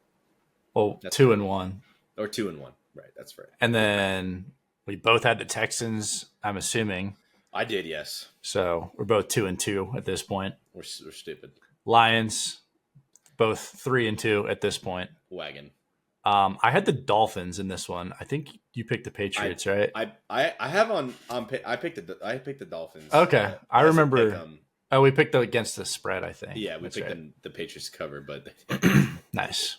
S2: Well, 2-1.
S1: Or 2-1. Right, that's right.
S2: And then we both had the Texans, I'm assuming.
S1: I did, yes.
S2: So we're both 2-2 at this point.
S1: We're stupid.
S2: Lions, both 3-2 at this point.
S1: Wagon.
S2: I had the Dolphins in this one. I think you picked the Patriots, right?
S1: I have I picked the Dolphins.
S2: Okay, I remember. We picked against the spread, I think.
S1: Yeah, we picked the Patriots cover, but
S2: nice.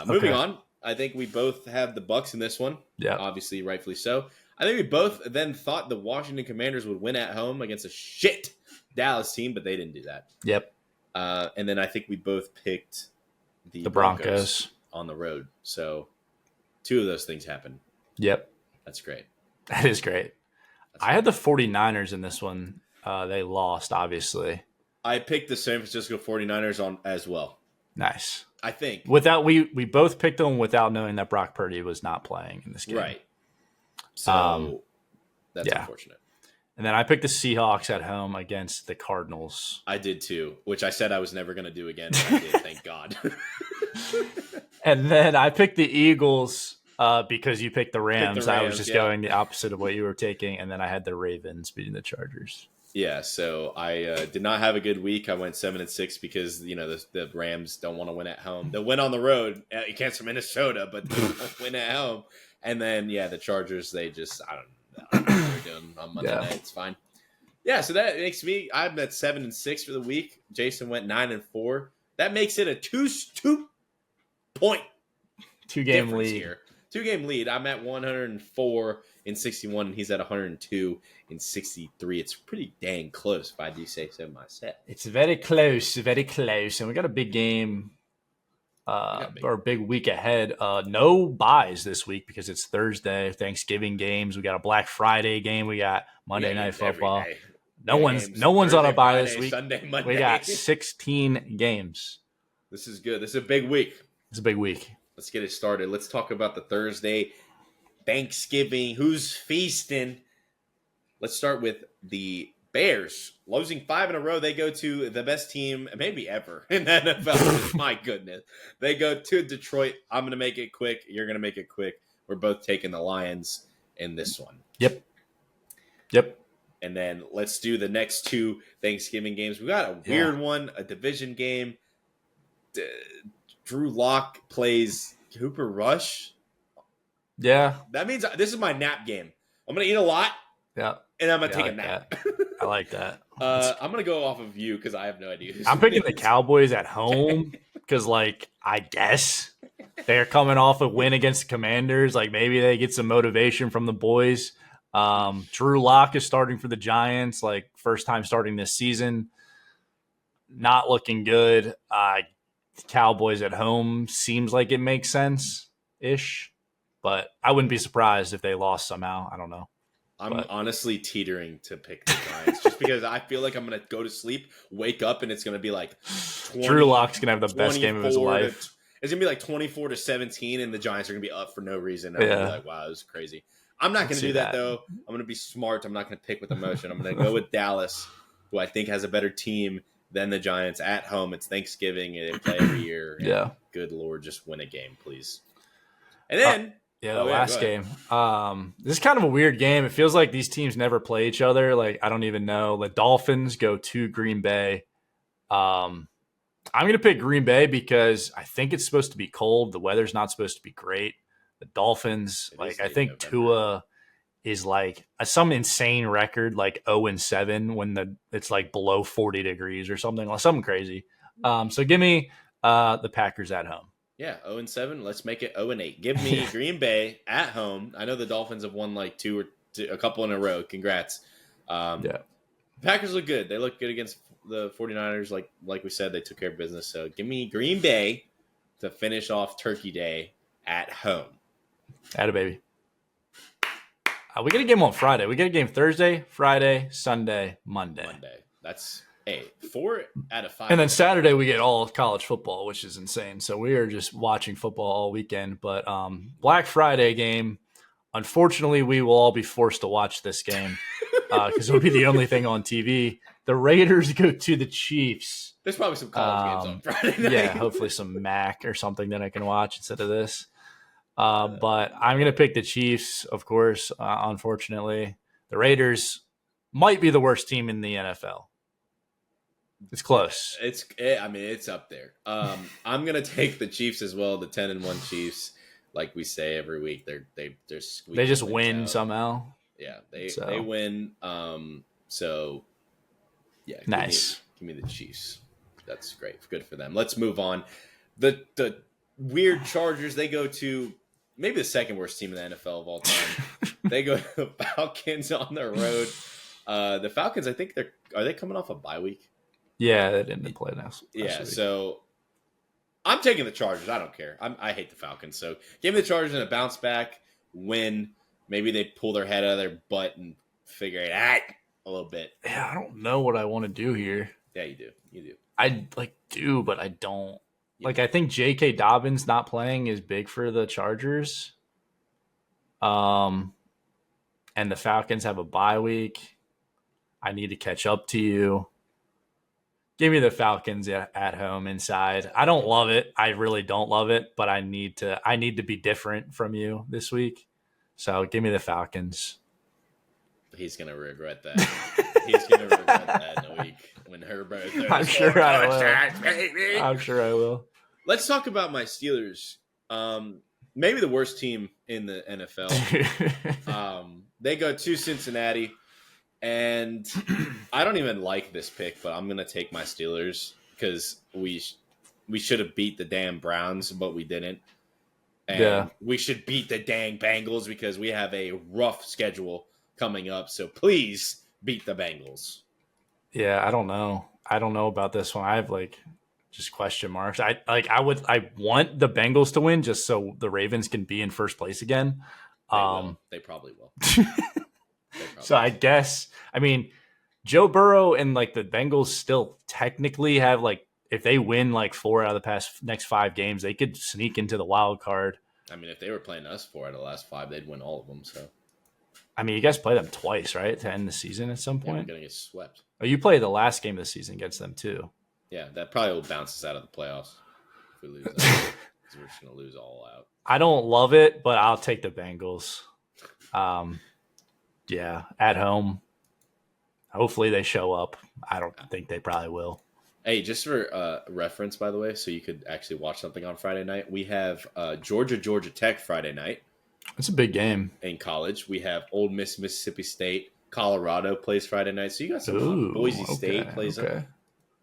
S1: Moving on, I think we both have the Bucks in this one.
S2: Yeah,
S1: obviously, rightfully so. I think we both then thought the Washington Commanders would win at home against a shit Dallas team, but they didn't do that.
S2: Yep.
S1: And then I think we both picked the
S2: Broncos
S1: on the road. So 2 of those things happened.
S2: Yep.
S1: That's great.
S2: That is great. I had the 49ers in this one. They lost, obviously.
S1: I picked the San Francisco 49ers on as well.
S2: Nice.
S1: I think.
S2: We both picked them without knowing that Brock Purdy was not playing in this game.
S1: Right. So that's unfortunate.
S2: And then I picked the Seahawks at home against the Cardinals.
S1: I did too, which I said I was never going to do again. And I did, thank God.
S2: And then I picked the Eagles because you picked the Rams. I was just going the opposite of what you were taking. And then I had the Ravens beating the Chargers.
S1: Yeah, so I did not have a good week. I went 7-6 because the Rams don't want to win at home. They'll win on the road against Minnesota, but they won't win at home. And then the Chargers, they just I don't know what they're doing on Monday night. It's fine. Yeah, so that makes me. I'm at 7-6 for the week. Jason went 9-4. That makes it a two point
S2: 2-game lead
S1: here. 2-game lead. I'm at 104 in 61, and he's at 102 in 63. It's pretty dang close, if I do say so myself.
S2: It's very close, and we got a big game. Or a big week ahead. No buys this week because it's Thursday. Thanksgiving games. We got a Black Friday game. We got Monday Night Football. No one's on a buy this week.
S1: Sunday, Monday.
S2: We got 16 games.
S1: This is good. This is a big week.
S2: It's a big week.
S1: Let's get it started. Let's talk about the Thursday Thanksgiving. Who's feasting? Let's start with the Bears. Losing 5 in a row. They go to the best team maybe ever in the NFL. My goodness. They go to Detroit. I'm going to make it quick. You're going to make it quick. We're both taking the Lions in this one.
S2: Yep.
S1: And then let's do the next 2 Thanksgiving games. We got a weird one, a division game. Drew Lock plays Cooper Rush.
S2: Yeah.
S1: That means this is my nap game. I'm going to eat a lot.
S2: Yeah.
S1: And I'm going to
S2: Yeah,
S1: take a nap.
S2: I like that.
S1: I'm going to go off of you because I have no idea.
S2: I'm picking the Cowboys at home because, like, I guess they're coming off a win against the Commanders. Like, maybe they get some motivation from the boys. Drew Lock is starting for the Giants, like, first time starting this season. Not looking good. Cowboys at home seems like it makes sense-ish. But I wouldn't be surprised if they lost somehow. I don't know.
S1: I'm honestly teetering to pick the Giants just because I feel like I'm going to go to sleep, wake up, and it's going to be like 20,
S2: Drew Lock's going to have the best game of his life.
S1: It's going to be like 24-17, and the Giants are going to be up for no reason. I'm going to be like, wow, this is crazy. I'm not going to do that, though. I'm going to be smart. I'm not going to pick with emotion. I'm going to go with Dallas, who I think has a better team than the Giants at home. It's Thanksgiving, and they play every year.
S2: Yeah.
S1: Good Lord, just win a game, please. And then...
S2: the last game. This is kind of a weird game. It feels like these teams never play each other. Like, I don't even know. The Dolphins go to Green Bay. I'm going to pick Green Bay because I think it's supposed to be cold. The weather's not supposed to be great. The Dolphins, I think November. Tua is like some insane record, like 0-7 when it's like below 40 degrees or something, like something crazy. So give me the Packers at home.
S1: Yeah, 0-7. Let's make it 0-8. Give me Green Bay at home. I know the Dolphins have won like a couple in a row. Congrats. Packers look good. They look good against the 49ers. Like we said, they took care of business. So give me Green Bay to finish off Turkey Day at home.
S2: Atta baby. We get a game on Friday. We get a game Thursday, Friday, Sunday, Monday.
S1: That's 4 out of 5.
S2: And then Saturday we get all college football, which is insane. So we are just watching football all weekend. But Black Friday game, unfortunately, we will all be forced to watch this game because it'll be the only thing on TV. The Raiders go to the Chiefs.
S1: There's probably some college games on Friday night.
S2: Yeah, hopefully some MAC or something that I can watch instead of this. But I'm going to pick the Chiefs, of course, unfortunately. The Raiders might be the worst team in the NFL. It's close.
S1: It's up there. I'm gonna take the Chiefs as well. The 10-1 Chiefs, like we say every week, they
S2: just win somehow.
S1: Yeah, they win. So yeah,
S2: nice.
S1: Give me the Chiefs. That's great. Good for them. Let's move on. The weird Chargers. They go to maybe the second worst team in the NFL of all time. They go to the Falcons on the road. The Falcons, I think are they coming off a bye week?
S2: Yeah, they didn't play now.
S1: Yeah, so I'm taking the Chargers. I don't care. I hate the Falcons. So give me the Chargers in a bounce back win. Maybe they pull their head out of their butt and figure it out a little bit.
S2: Yeah, I don't know what I want to do here.
S1: Yeah, you do. You do.
S2: I do, but I don't. I think J.K. Dobbins not playing is big for the Chargers. And the Falcons have a bye week. I need to catch up to you. Give me the Falcons at home inside. I don't love it. I really don't love it, but I need to be different from you this week. So give me the Falcons.
S1: He's going to regret that. He's going to regret that in a week when Herbert throws.
S2: I'm sure I will. I'm sure I will.
S1: Let's talk about my Steelers. Maybe the worst team in the NFL. They go to Cincinnati. And I don't even like this pick, but I'm going to take my Steelers because we should have beat the damn Browns, but we didn't. And we should beat the dang Bengals because we have a rough schedule coming up. So please beat the Bengals.
S2: Yeah, I don't know. I don't know about this one. I have just question marks. I want the Bengals to win just so the Ravens can be in first place again.
S1: They probably will.
S2: So I guess, Joe Burrow and the Bengals still technically have if they win 4 out of the next 5 games, they could sneak into the wild card.
S1: If they were playing us 4 out of the last 5, they'd win all of them. So,
S2: you guys play them twice, right? To end the season at some point.
S1: Yeah, we're gonna get swept.
S2: Oh, you play the last game of the season against them too.
S1: Yeah, that probably will bounce us out of the playoffs if we lose that. Because we're just gonna lose all out.
S2: I don't love it, but I'll take the Bengals. Yeah, at home. Hopefully they show up. I don't think they probably will.
S1: Hey, just for reference, by the way, so you could actually watch something on Friday night, we have Georgia Tech Friday night
S2: It's a big game.
S1: in college. We have Ole Miss, Mississippi State. Colorado plays Friday night. So you got some Boise State plays
S2: okay.
S1: on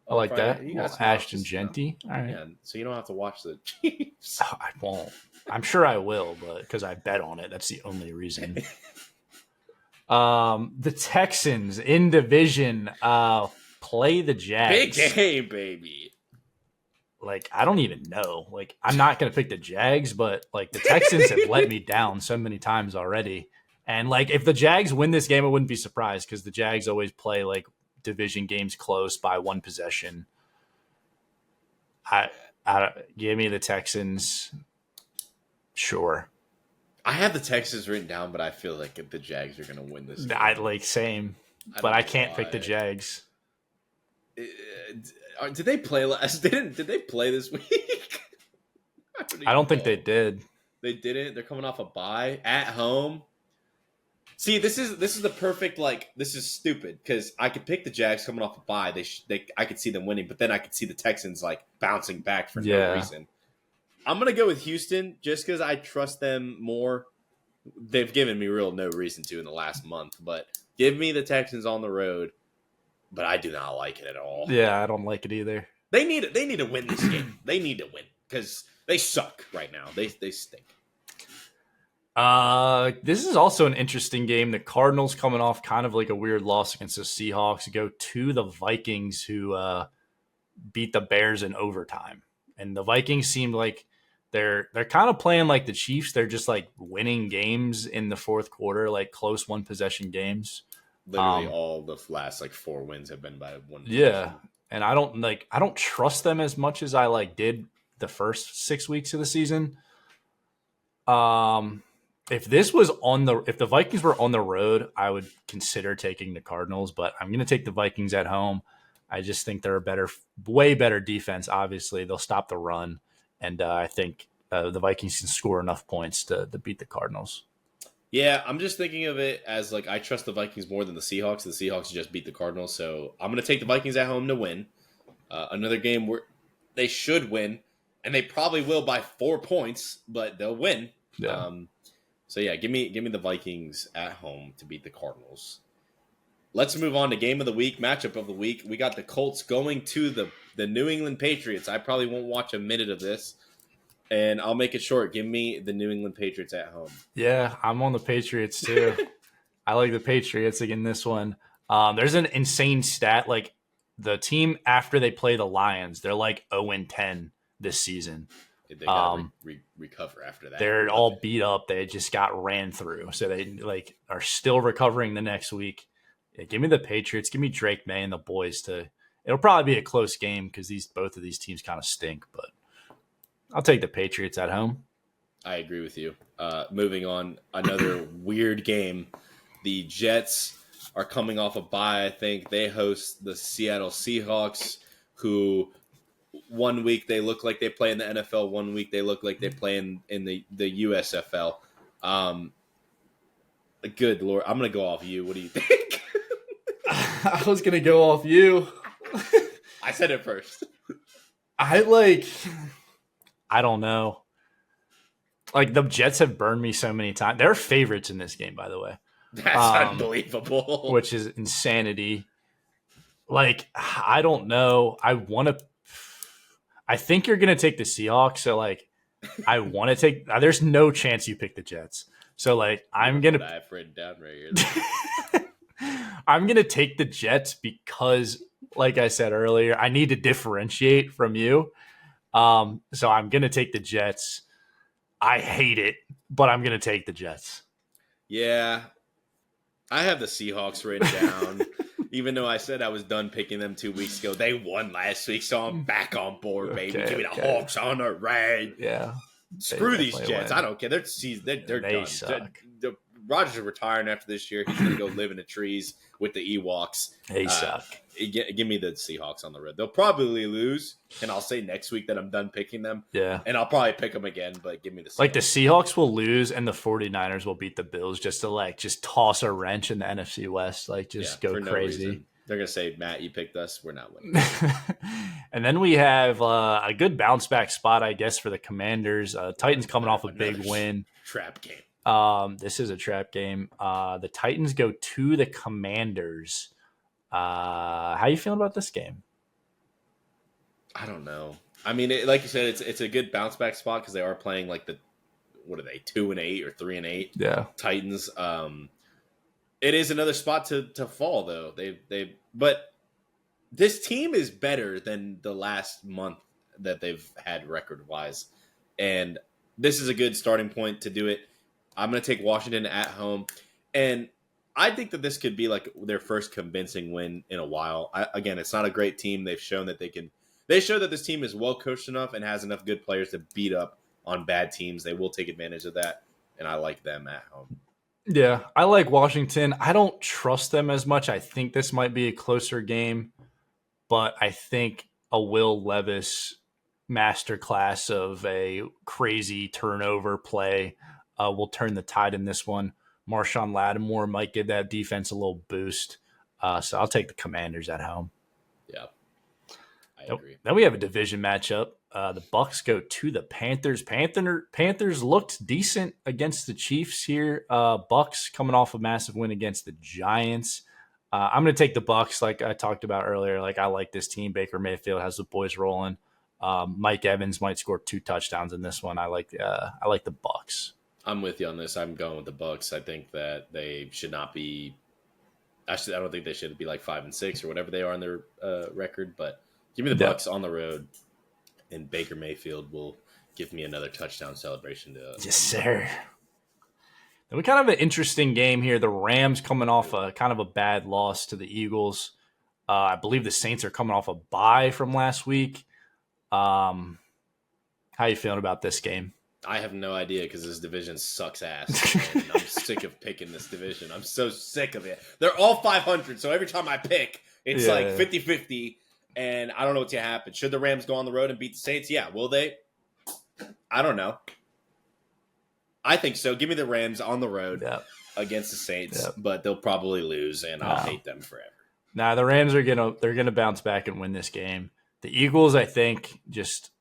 S2: I like
S1: Friday.
S2: that.
S1: You got
S2: Well,
S1: some
S2: Ashton
S1: options,
S2: Genty. All right.
S1: Yeah, so you don't have to watch the Chiefs.
S2: Oh, I won't. I'm sure I will, but because I bet on it. That's the only reason. The Texans in division play the Jags.
S1: Big game, baby.
S2: Like, I don't even know. Like, I'm not going to pick the Jags, but like the Texans have let me down so many times already. And like, if the Jags win this game, I wouldn't be surprised because the Jags always play like division games close by one possession. I give me the Texans. Sure.
S1: I have the Texans written down, but I feel like the Jags are going to win this game.
S2: I like same, but I can't pick the Jags.
S1: Did they play last? Did they play this week?
S2: I don't think they did.
S1: They didn't. They're coming off a bye at home. See, this is the perfect, like, this is stupid because I could pick the Jags coming off a bye. I could see them winning, but then I could see the Texans like bouncing back for no reason. I'm gonna go with Houston just because I trust them more. They've given me no reason to in the last month, but give me the Texans on the road. But I do not like it at all.
S2: Yeah, I don't like it either.
S1: They need to win this game. They need to win because they suck right now. They stink.
S2: This is also an interesting game. The Cardinals coming off kind of like a weird loss against the Seahawks go to the Vikings who beat the Bears in overtime. And the Vikings seemed like they're kind of playing like the Chiefs. They're just like winning games in the fourth quarter, like close one possession games.
S1: Literally all the last like 4 wins have been by one possession.
S2: Yeah. And I don't trust them as much as I like did the first 6 weeks of the season. If the Vikings were on the road, I would consider taking the Cardinals, but I'm going to take the Vikings at home. I just think they're way better defense. Obviously, they'll stop the run, and I think the Vikings can score enough points to beat the Cardinals.
S1: Yeah, I'm just thinking of it as like I trust the Vikings more than the Seahawks. The Seahawks just beat the Cardinals, so I'm going to take the Vikings at home to win. Another game where they should win, and they probably will by 4 points, but they'll win.
S2: Yeah.
S1: So yeah, give me the Vikings at home to beat the Cardinals. Let's move on to game of the week, matchup of the week. We got the Colts going to the New England Patriots. I probably won't watch a minute of this, and I'll make it short. Give me the New England Patriots at home.
S2: Yeah, I'm on the Patriots too. I like the Patriots in this one. There's an insane stat. Like the team after they play the Lions, they're like 0-10 this season.
S1: They got to recover after that.
S2: They're all beat up. They just got ran through, so they like are still recovering the next week. Yeah, give me the Patriots. Give me Drake May and the boys it'll probably be a close game because both of these teams kind of stink, but I'll take the Patriots at home.
S1: I agree with you. Moving on, another weird game. The Jets are coming off a bye. I think they host the Seattle Seahawks, who 1 week they look like they play in the NFL. 1 week they look like they play in the USFL. Good Lord. I'm going to go off you. What do you think?
S2: I was going to go off you.
S1: I said it first.
S2: I don't know. Like the Jets have burned me so many times. They're favorites in this game, by the way.
S1: That's unbelievable.
S2: Which is insanity. Like, I don't know. I think you're going to take the Seahawks. So like, I want to take, there's no chance you pick the Jets. So like, I'm going to,
S1: I've written down right here.
S2: I'm going to take the Jets because like I said earlier, I need to differentiate from you. So I'm going to take the Jets. I hate it, but I'm going to take the Jets.
S1: Yeah. I have the Seahawks written down. Even though I said I was done picking them 2 weeks ago, they won last week, so I'm back on board, baby. Give me the Hawks on the raid.
S2: Yeah.
S1: Screw these Jets. I don't care. They're done.
S2: Suck.
S1: Rodgers is retiring after this year. He's going to go live in the trees with the Ewoks.
S2: They suck.
S1: Give me the Seahawks on the road. They'll probably lose, and I'll say next week that I'm done picking them.
S2: Yeah.
S1: And I'll probably pick them again, but give me the Seahawks.
S2: Like the Seahawks will lose and the 49ers will beat the Bills just to just toss a wrench in the NFC West. Go crazy.
S1: No, they're going to say, Matt, you picked us. We're not winning.
S2: And then we have a good bounce back spot, I guess, for the Commanders. Titans coming off a big win.
S1: Trap game.
S2: This is a trap game. The Titans go to the Commanders. How you feeling about this game?
S1: I don't know. I mean, like you said, it's a good bounce back spot because they are playing like what are they, 2-8 or 3-8?
S2: Yeah,
S1: Titans. It is another spot to fall though. But this team is better than the last month that they've had record wise, and this is a good starting point to do it. I'm going to take Washington at home, and I think that this could be like their first convincing win in a while. Again, it's not a great team. They've shown that they can. They show that this team is well coached enough and has enough good players to beat up on bad teams. They will take advantage of that, and I like them at home.
S2: Yeah, I like Washington. I don't trust them as much. I think this might be a closer game, but I think a Will Levis masterclass of a crazy turnover play will turn the tide in this one. Marshawn Lattimore might give that defense a little boost. So I'll take the Commanders at home.
S1: Yeah, I agree.
S2: Then we have a division matchup. The Bucks go to the Panthers. Panthers looked decent against the Chiefs here. Bucks coming off a massive win against the Giants. I'm going to take the Bucks, like I talked about earlier. Like I like this team. Baker Mayfield has the boys rolling. Mike Evans might score 2 touchdowns in this one. I like the Bucks.
S1: I'm with you on this. I'm going with the Bucks. I think that they should not be. Actually, I don't think they should be like 5-6 or whatever they are on their record. But give me the Bucks on the road, and Baker Mayfield will give me another touchdown celebration.
S2: Yes, sir. Then we kind of an interesting game here. The Rams coming off a kind of a bad loss to the Eagles. I believe the Saints are coming off a bye from last week. How you feeling about this game?
S1: I have no idea because this division sucks ass. And I'm sick of picking this division. I'm so sick of it. They're all 500, so every time I pick, it's like 50-50, and I don't know what's going to happen. Should the Rams go on the road and beat the Saints? Yeah. Will they? I don't know. I think so. Give me the Rams on the road against the Saints, but they'll probably lose, and I'll hate them forever.
S2: Nah, the Rams are gonna bounce back and win this game. The Eagles, I think,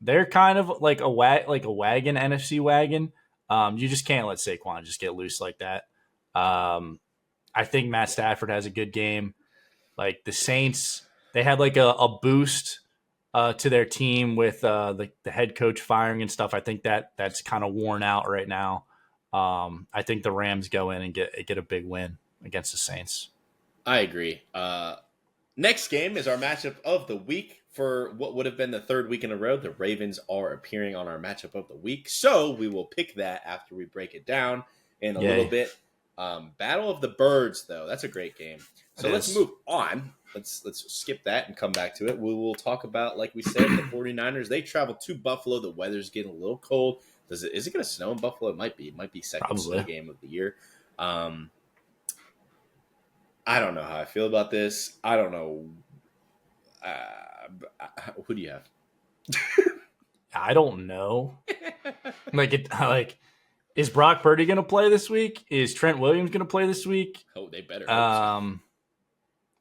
S2: they're kind of like a wagon, NFC wagon. You just can't let Saquon just get loose like that. I think Matt Stafford has a good game. Like the Saints, they had like a boost to their team with the head coach firing and stuff. I think that's kind of worn out right now. I think the Rams go in and get a big win against the Saints.
S1: I agree. Next game is our matchup of the week for what would have been the third week in a row. The Ravens are appearing on our matchup of the week, so we will pick that after we break it down in a little bit. Battle of the Birds, though, that's a great game. So let's move on. Let's skip that and come back to it. We will talk about, like we said, the 49ers. They travel to Buffalo. The weather's getting a little cold. Is it going to snow in Buffalo? It might be. It might be second snow game of the year. I don't know how I feel about this. I don't know. Who do you have?
S2: I don't know. Is Brock Purdy going to play this week? Is Trent Williams going to play this week?
S1: Oh, they better.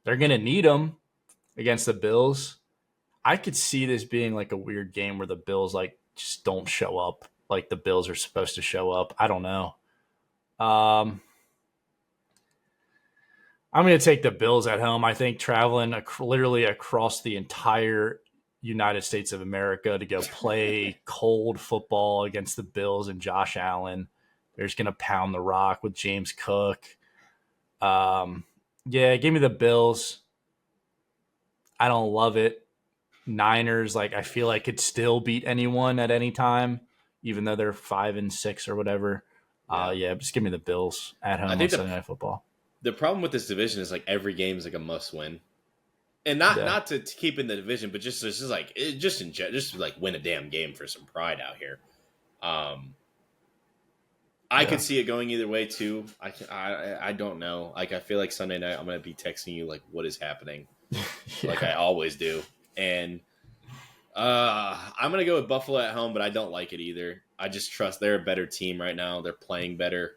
S2: They're going to need him against the Bills. I could see this being like a weird game where the Bills just don't show up like the Bills are supposed to show up. I don't know. I'm going to take the Bills at home. I think traveling literally across the entire United States of America to go play cold football against the Bills and Josh Allen. They're just going to pound the rock with James Cook. Give me the Bills. I don't love it. Niners, I feel like could still beat anyone at any time, even though they're 5-6 or whatever. Just give me the Bills at home on Sunday Night Football.
S1: The problem with this division is every game is a must win, and not to keep in the division, but just win a damn game for some pride out here. I could see it going either way too. I don't know. Like I feel like Sunday night I'm gonna be texting you like what is happening, like I always do, and I'm gonna go with Buffalo at home, but I don't like it either. I just trust they're a better team right now. They're playing better.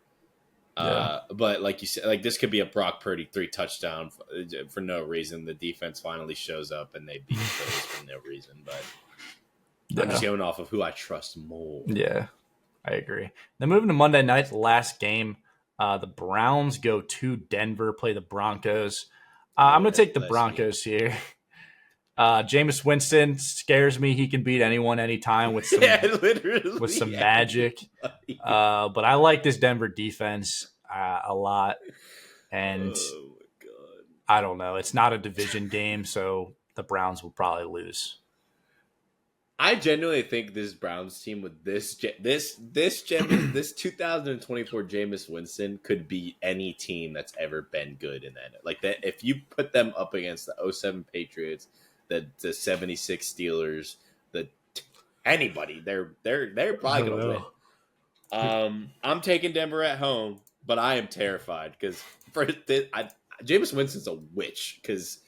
S1: But like you said, like this could be a Brock Purdy 3 touchdown for no reason. The defense finally shows up and they beat the Phillies for no reason. But I'm just going off of who I trust more.
S2: Yeah, I agree. Then moving to Monday night, last game, the Browns go to Denver, play the Broncos. I'm going to take the Broncos here. Jameis Winston scares me. He can beat anyone anytime with some with some magic. But I like this Denver defense a lot. And I don't know. It's not a division game, so the Browns will probably lose.
S1: I genuinely think this Browns team with this 2024 Jameis Winston could beat any team that's ever been good in that. Like that, if you put them up against the 07 Patriots, the 76 Steelers, anybody, they're probably gonna win. I'm taking Denver at home, but I am terrified because Jameis Winston's a witch because.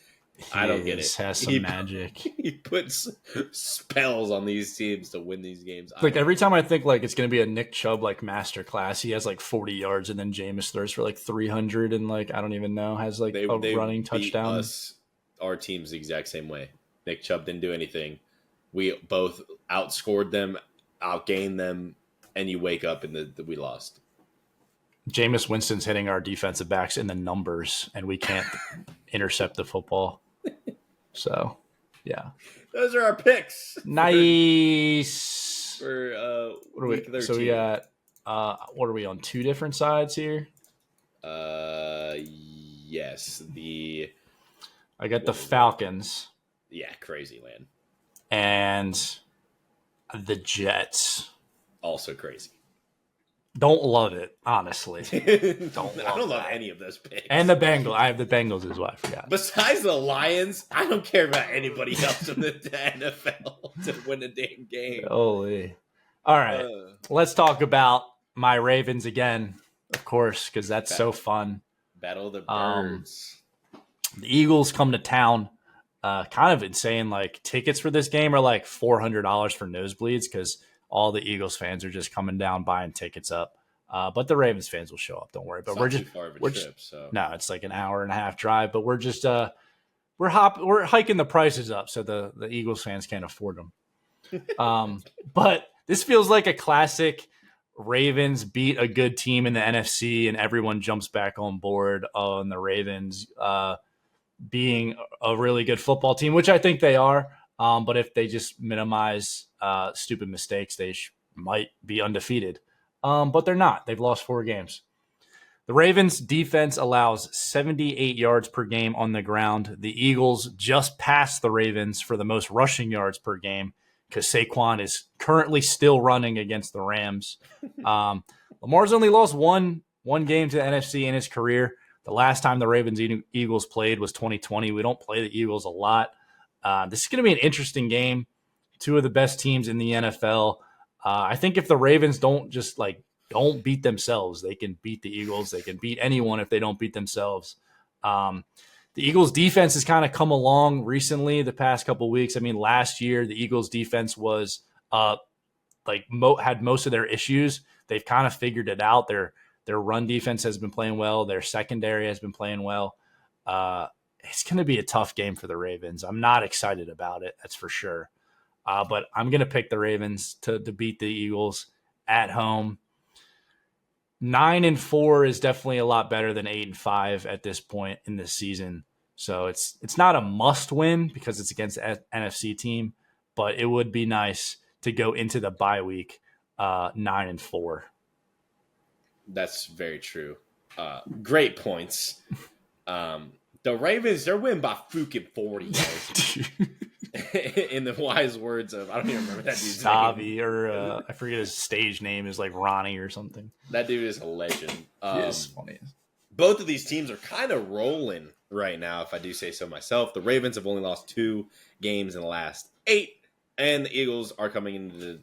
S1: I don't get it.
S2: Has some magic.
S1: He puts spells on these teams to win these games.
S2: Like every time I think like it's going to be a Nick Chubb like masterclass, he has like 40 yards, and then Jameis throws for like 300, and like I don't even know has like a running touchdown.
S1: Our team's the exact same way. Nick Chubb didn't do anything. We both outscored them, outgained them, and you wake up and we lost.
S2: Jameis Winston's hitting our defensive backs in the numbers, and we can't intercept the football. So, yeah.
S1: Those are our picks.
S2: Nice.
S1: For
S2: week 13. So we got, what are we on, 2 different sides here?
S1: Yes.
S2: I got the Falcons.
S1: Yeah, crazy land.
S2: And the Jets.
S1: Also crazy.
S2: Don't love it, honestly.
S1: I don't love any of those picks.
S2: And the Bengals. I have the Bengals as well. I forgot.
S1: Besides the Lions, I don't care about anybody else in the NFL to win a damn game.
S2: Holy. All right. Let's talk about my Ravens again, of course, because that's so fun.
S1: Battle of the Birds.
S2: The Eagles come to town. Kind of insane. Like, tickets for this game are like $400 for nosebleeds because all the Eagles fans are just coming down buying tickets up. But the Ravens fans will show up. Don't worry. But no, it's like an hour and a half drive. But we're just we're hiking the prices up so the Eagles fans can't afford them. But this feels like a classic. Ravens beat a good team in the NFC, and everyone jumps back on board on the Ravens being a really good football team, which I think they are. But if they just minimize stupid mistakes, they might be undefeated. But they're not. They've lost 4 games. The Ravens defense allows 78 yards per game on the ground. The Eagles just passed the Ravens for the most rushing yards per game because Saquon is currently still running against the Rams. Lamar's only lost one game to the NFC in his career. The last time the Ravens Eagles played was 2020. We don't play the Eagles a lot. This is going to be an interesting game. 2 of the best teams in the NFL. I think if the Ravens don't beat themselves, they can beat the Eagles. They can beat anyone if they don't beat themselves. The Eagles defense has kind of come along recently the past couple of weeks. I mean, last year, the Eagles defense was had most of their issues. They've kind of figured it out. Their run defense has been playing well. Their secondary has been playing well. It's going to be a tough game for the Ravens. I'm not excited about it. That's for sure. But I'm going to pick the Ravens to beat the Eagles at home. 9-4 is definitely a lot better than 8-5 at this point in this season. So it's not a must win because it's against an NFC team, but it would be nice to go into the bye week 9-4.
S1: That's very true. Great points. The Ravens, they're winning by fucking 40 yards. In the wise words of, I don't even remember that dude's
S2: Savi,
S1: name.
S2: or I forget his stage name is like Ronnie or something.
S1: That dude is a legend.
S2: He is funny.
S1: Both of these teams are kind of rolling right now, if I do say so myself. The Ravens have only lost 2 games in the last 8, and the Eagles are coming into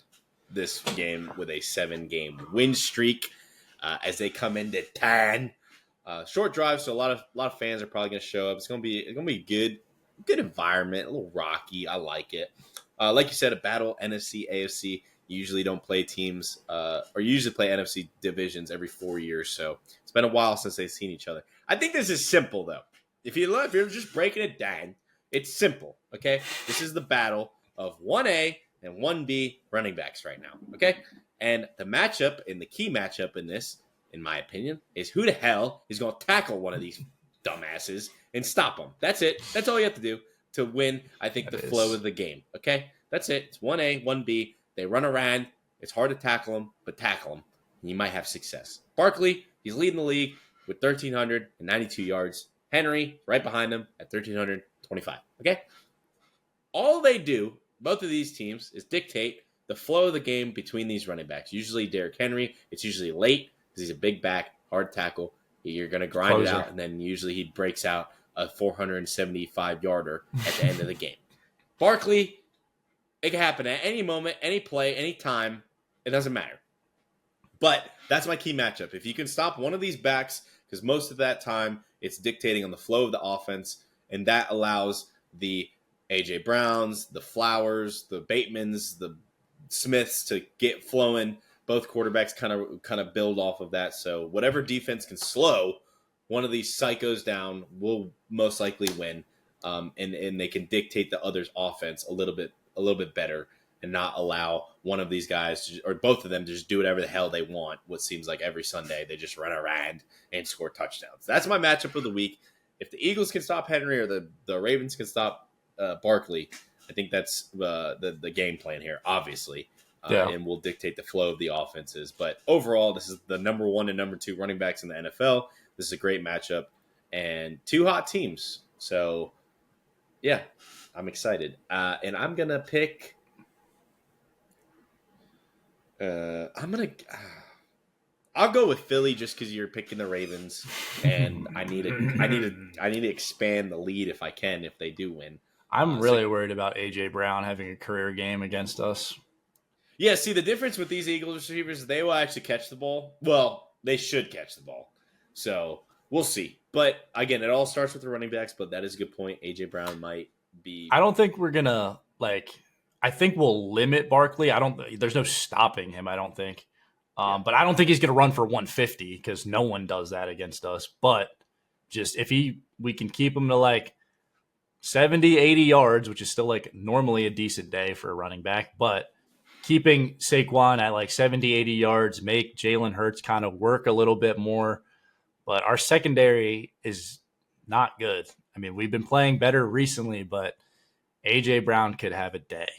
S1: this game with a 7-game win streak. as they come into town. Short drive, so a lot of fans are probably going to show up. It's going to be good environment, a little rocky. I like it. Like you said, a battle NFC, AFC. You usually don't play teams, or you usually play NFC divisions every 4 years. So it's been a while since they've seen each other. I think this is simple though. If you're just breaking it down, it's simple. Okay, this is the battle of 1A and 1B running backs right now. Okay, and the matchup and the key matchup in this, in my opinion, is who the hell is going to tackle one of these dumbasses and stop them. That's it. That's all you have to do to win, I think, the flow of the game. Okay? That's it. It's 1A, 1B. They run around. It's hard to tackle them, but tackle them, and you might have success. Barkley, he's leading the league with 1,392 yards. Henry, right behind him at 1,325. Okay? All they do, both of these teams, is dictate the flow of the game between these running backs. Usually Derrick Henry, it's usually late because he's a big back, hard tackle. You're going to grind it out, and then usually he breaks out a 475-yarder at the end of the game. Barkley, it can happen at any moment, any play, any time. It doesn't matter. But that's my key matchup. If you can stop one of these backs, because most of that time it's dictating on the flow of the offense, and that allows the A.J. Browns, the Flowers, the Batemans, the Smiths to get flowing. Both quarterbacks kind of build off of that. So whatever defense can slow one of these psychos down will most likely win, and they can dictate the other's offense a little bit better and not allow one of these guys or both of them to just do whatever the hell they want. What seems like every Sunday they just run around and score touchdowns. That's my matchup of the week. If the Eagles can stop Henry or the Ravens can stop Barkley, I think that's the game plan here, obviously. And will dictate the flow of the offenses. But overall, this is the number 1 and number 2 running backs in the NFL. This is a great matchup and 2 hot teams. So, yeah, I'm excited. And I'm going to pick I'll go with Philly just because you're picking the Ravens, and I need to expand the lead if I can, if they do win.
S2: I'm really worried about A.J. Brown having a career game against us.
S1: Yeah, see, the difference with these Eagles receivers, they will actually catch the ball. Well, they should catch the ball. So we'll see. But again, it all starts with the running backs, but that is a good point. A.J. Brown might be.
S2: I don't think we're going to, I think we'll limit Barkley. There's no stopping him, I don't think. But I don't think he's going to run for 150 because no one does that against us. But just if we can keep him to 70, 80 yards, which is still normally a decent day for a running back, but keeping Saquon at 70, 80 yards, make Jalen Hurts kind of work a little bit more. But our secondary is not good. I mean, we've been playing better recently, but A.J. Brown could have a day,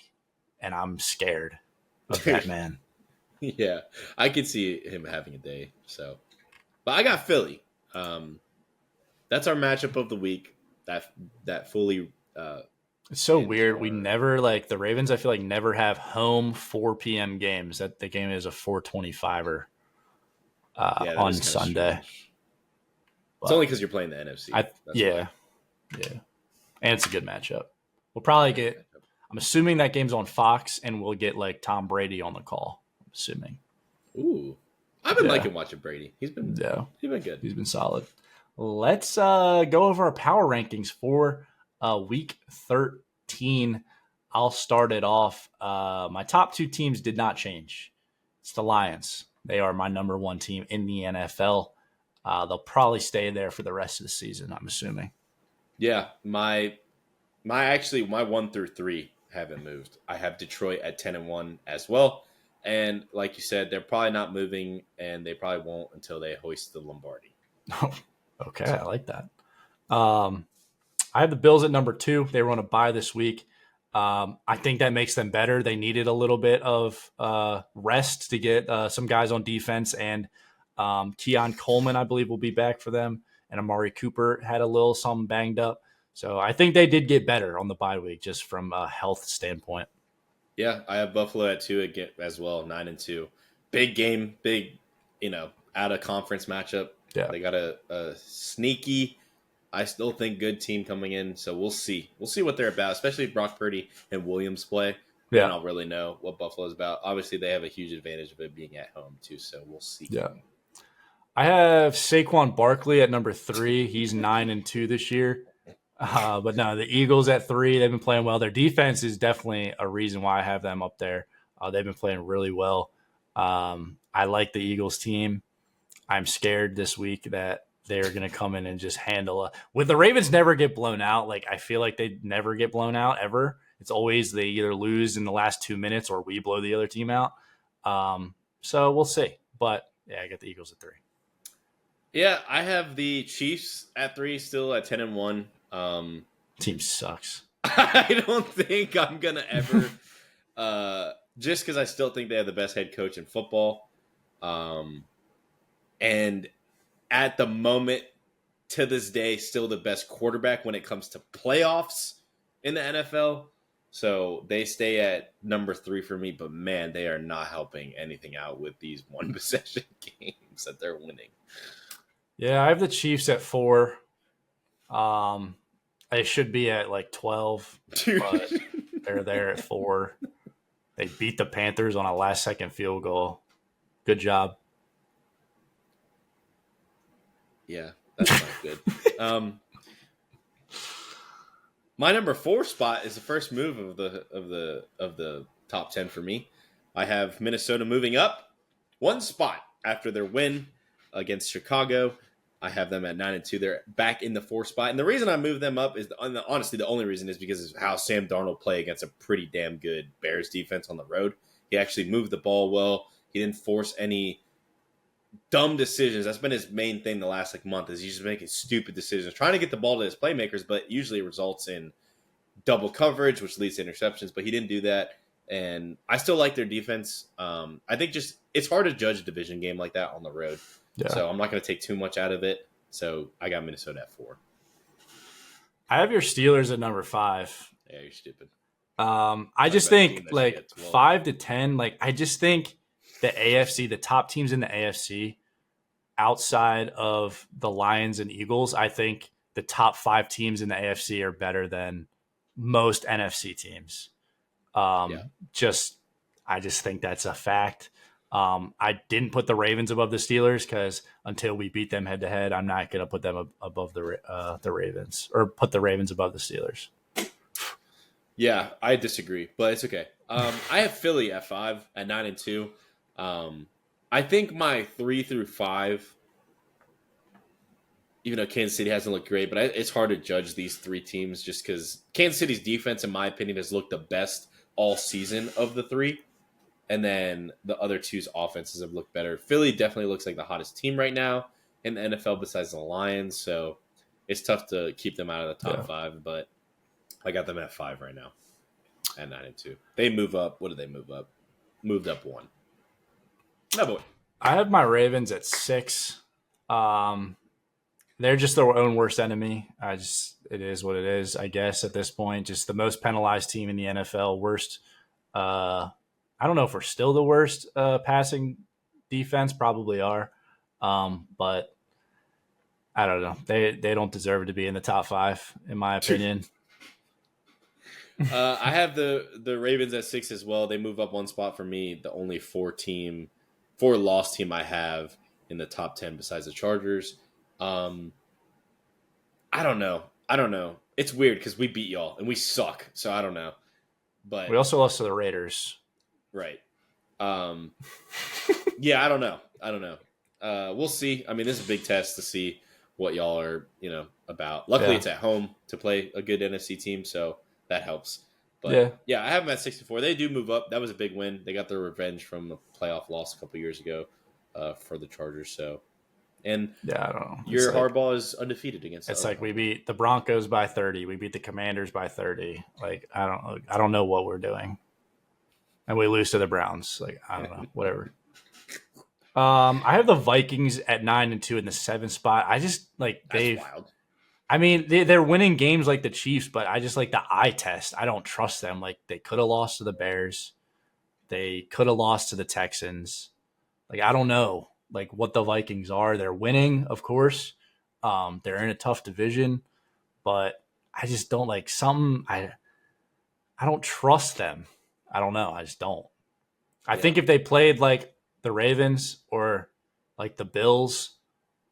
S2: and I'm scared of that man.
S1: Yeah, I could see him having a day. So, but I got Philly. That's our matchup of the week. That fully.
S2: It's so weird. We never the Ravens. I feel never have home 4 p.m. games. That the game is a 4:25er on Sunday.
S1: It's only because you're playing the NFC.
S2: Yeah, and it's a good matchup. We'll probably get. I'm assuming that game's on Fox, and we'll get Tom Brady on the call. I'm assuming.
S1: Ooh, I've been liking watching Brady. He's been good.
S2: He's been solid. Let's go over our power rankings for week 13. I'll start it off. My top 2 teams did not change. It's the Lions. They are my number 1 team in the NFL. They'll probably stay there for the rest of the season, I'm assuming.
S1: Yeah, my 1 through 3 haven't moved. I have Detroit at 10-1 as well. And like you said, they're probably not moving, and they probably won't until they hoist the Lombardi.
S2: Oh, okay. I like that. I have the Bills at number 2. They were on a bye this week. I think that makes them better. They needed a little bit of rest to get some guys on defense, and Keon Coleman, I believe, will be back for them. And Amari Cooper had a little something banged up. So I think they did get better on the bye week just from a health standpoint.
S1: Yeah, I have Buffalo at 2 again as well, 9-2. Big game, big, out of conference matchup.
S2: Yeah.
S1: They got a sneaky, I still think, good team coming in. So we'll see. We'll see what they're about, especially if Brock Purdy and Williams play.
S2: Yeah.
S1: Then I'll really know what Buffalo's about. Obviously, they have a huge advantage of it being at home, too. So we'll see.
S2: Yeah. I have Saquon Barkley at number 3. He's 9-2 this year. But no, the Eagles at 3. They've been playing well. Their defense is definitely a reason why I have them up there. They've been playing really well. I like the Eagles team. I'm scared this week that they're going to come in and just handle it. With the Ravens never get blown out. Like, I feel like they never get blown out ever. It's always they either lose in the last 2 minutes or we blow the other team out. So we'll see. But yeah, I got the Eagles at 3.
S1: Yeah, I have the Chiefs at 3, still at 10-1.
S2: Team sucks.
S1: I don't think I'm gonna ever, just because I still think they have the best head coach in football, and at the moment, to this day, still the best quarterback when it comes to playoffs in the NFL. So they stay at number 3 for me, but man, they are not helping anything out with these one possession games that they're winning.
S2: Yeah, I have the Chiefs at 4. They should be at like 12, but they're there at 4. They beat the Panthers on a last-second field goal. Good job.
S1: Yeah, that's not good. My number 4 spot is the first move of the top 10 for me. I have Minnesota moving up 1 spot after their win against Chicago. I have them at 9-2. They're back in the 4 spot. And the reason I moved them up is, honestly, the only reason is because of how Sam Darnold played against a pretty damn good Bears defense on the road. He actually moved the ball well. He didn't force any dumb decisions. That's been his main thing the last month, is he's just making stupid decisions, trying to get the ball to his playmakers, but usually it results in double coverage, which leads to interceptions. But he didn't do that. And I still like their defense. I think just it's hard to judge a division game like that on the road. Yeah. So I'm not going to take too much out of it. So I got Minnesota at 4.
S2: I have your Steelers at number 5.
S1: Yeah, you're stupid.
S2: I just think like 5 to 10. Like, I just think the AFC, the top teams in the AFC, outside of the Lions and Eagles, I think the top 5 teams in the AFC are better than most NFC teams. I just think that's a fact. I didn't put the Ravens above the Steelers because until we beat them head to head, I'm not going to put them above the Ravens, or put the Ravens above the Steelers.
S1: Yeah, I disagree, but it's okay. I have Philly at 5 at 9-2. I think my 3 through 5, even though Kansas City hasn't looked great, but it's hard to judge these 3 teams just because Kansas City's defense, in my opinion, has looked the best all season of the 3. And then the other 2's offenses have looked better. Philly definitely looks like the hottest team right now in the NFL besides the Lions. So it's tough to keep them out of the top 5. But I got them at 5 right now at 9-2. They move up. What did they move up? Moved up 1. No, boy.
S2: I have my Ravens at 6. They're just their own worst enemy. It is what it is, I guess, at this point. Just the most penalized team in the NFL. Worst. I don't know if we're still the worst passing defense. Probably are. But I don't know. They don't deserve to be in the top 5, in my opinion.
S1: I have the Ravens at 6 as well. They move up 1 spot for me. The only 4-loss team I have in the top 10 besides the Chargers. I don't know. It's weird because we beat y'all and we suck. So I don't know. But
S2: we also lost to the Raiders.
S1: Right. Yeah, I don't know. We'll see. I mean, this is a big test to see what y'all are, about. Luckily, It's at home to play a good NFC team, so that helps. But yeah, I have them at 64. They do move up. That was a big win. They got their revenge from a playoff loss a couple years ago for the Chargers. So, and
S2: I don't know.
S1: Your Harbaugh is undefeated against.
S2: It's like we beat the Broncos by 30. We beat the Commanders by 30. Like I don't know what we're doing. And we lose to the Browns. Like, I don't know, whatever. I have the Vikings at 9-2 in the 7th spot. I just like
S1: That's wild.
S2: I mean, they're winning games like the Chiefs, but I just like the eye test. I don't trust them. Like, they could have lost to the Bears. They could have lost to the Texans. Like, I don't know like what the Vikings are. They're winning, of course. They're in a tough division, but I just don't like something. I don't trust them. I don't know. I just don't. I think if they played like the Ravens or like the Bills,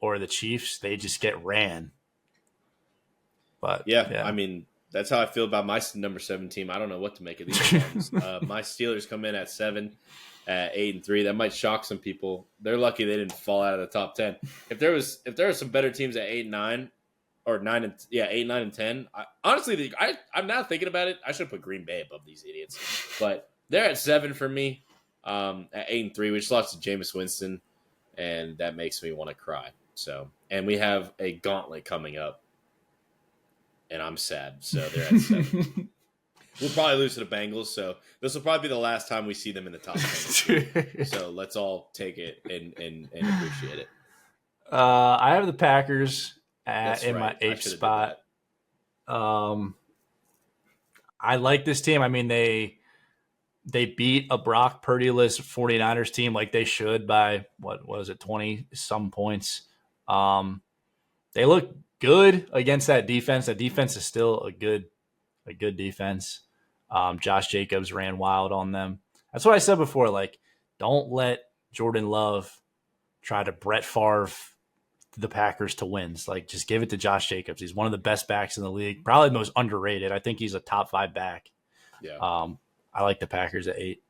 S2: or the Chiefs, they just get ran. But
S1: yeah, I mean, that's how I feel about my number 7 team. I don't know what to make of these ones. My Steelers come in at 7, at 8-3. That might shock some people. They're lucky they didn't fall out of the top 10. If there were some better teams at 8-9 or 8, 9, and 10. Honestly, I'm now thinking about it. I should have put Green Bay above these idiots, but they're at 7 for me. At 8-3, we just lost to Jameis Winston, and that makes me want to cry. So, and we have a gauntlet coming up. And I'm sad. So they're at 7. We'll probably lose to the Bengals. So this will probably be the last time we see them in the top 10. So let's all take it and appreciate it.
S2: I have the Packers in my 8th spot. I like this team. I mean, they beat a Brock Purdy-less 49ers team like they should by, what was it, 20-some points. They look good against that defense. That defense is still a good defense. Josh Jacobs ran wild on them. That's what I said before. Like, don't let Jordan Love try to Brett Favre the Packers to wins. Like, just give it to Josh Jacobs. He's one of the best backs in the league, probably the most underrated. I think he's a top 5 back.
S1: Yeah.
S2: I like the Packers at 8.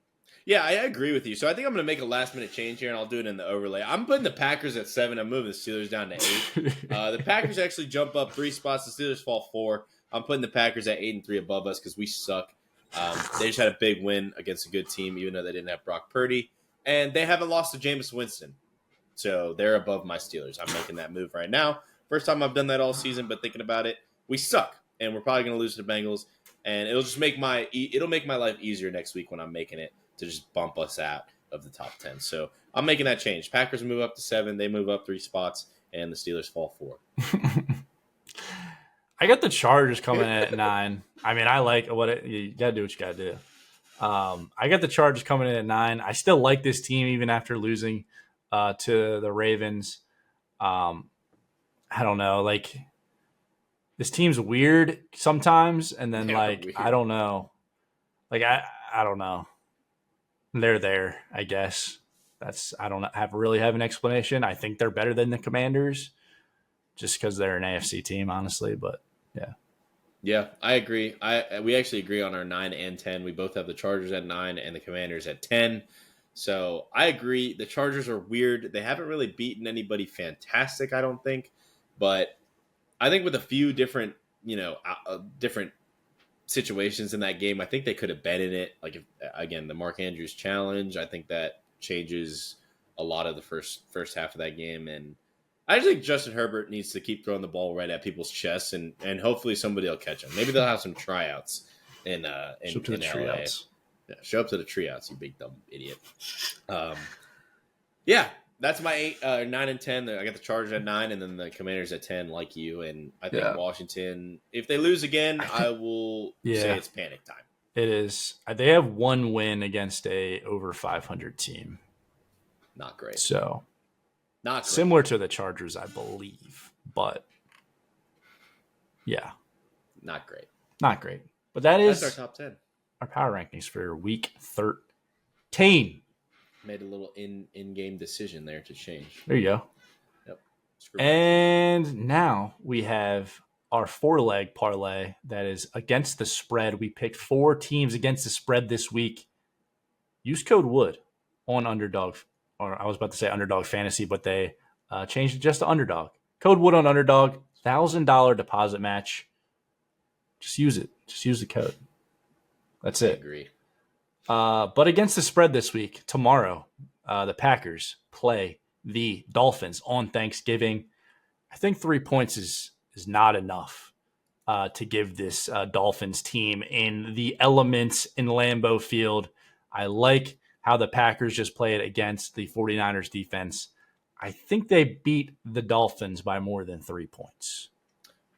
S1: Yeah, I agree with you. So I think I'm going to make a last-minute change here, and I'll do it in the overlay. I'm putting the Packers at 7. I'm moving the Steelers down to 8. The Packers actually jump up 3 spots. The Steelers fall 4. I'm putting the Packers at 8-3 above us because we suck. They just had a big win against a good team, even though they didn't have Brock Purdy. And they haven't lost to Jameis Winston. So they're above my Steelers. I'm making that move right now. First time I've done that all season, but thinking about it, we suck. And we're probably going to lose to the Bengals. And it'll just make my life easier next week when I'm making it to just bump us out of the top 10. So I'm making that change. Packers move up to 7. They move up 3 spots. And the Steelers fall 4.
S2: I got the Chargers coming in at 9. I mean, I like you got to do what you got to do. I got the Chargers coming in at 9. I still like this team even after losing to the Ravens. I don't know. Like, this team's weird sometimes, and then weird. I don't know. Like, I don't know. They're there, I guess. I don't really have an explanation. I think they're better than the Commanders, just because they're an AFC team, honestly. But yeah.
S1: Yeah, I agree. We actually agree on our 9 and 10. We both have the Chargers at 9 and the Commanders at 10. So I agree. The Chargers are weird. They haven't really beaten anybody fantastic, I don't think. But I think with a few different, different situations in that game, I think they could have been in it. Like, the Mark Andrews challenge, I think that changes a lot of the first half of that game. And I just think Justin Herbert needs to keep throwing the ball right at people's chests, and hopefully somebody will catch him. Maybe they'll have some tryouts in
S2: Show up to the
S1: LA.
S2: tryouts.
S1: Yeah, show up to the tryouts, you big dumb idiot. Yeah, that's my 9 and 10. I got the Chargers at 9, and then the Commanders at 10, like you. And I think Washington, if they lose again, I will say it's panic time.
S2: It is. They have one win against a over 500 team.
S1: Not great.
S2: So,
S1: not great.
S2: Similar to the Chargers, I believe, but yeah,
S1: not great.
S2: Not great. But that's
S1: our top 10.
S2: Our power rankings for week 13.
S1: Made a little in-game decision there to change.
S2: There you go.
S1: Yep.
S2: And now we have our 4-leg parlay that is against the spread. We picked 4 teams against the spread this week. Use code WOOD on Underdog. Or I was about to say Underdog Fantasy, but they changed it just to Underdog. Code WOOD on Underdog. $1,000 deposit match. Just use it. Just use the code. That's it.
S1: I agree.
S2: But against the spread this week, tomorrow, the Packers play the Dolphins on Thanksgiving. I think 3 points is not enough to give this Dolphins team in the elements in Lambeau Field. I like how the Packers just played against the 49ers defense. I think they beat the Dolphins by more than 3 points.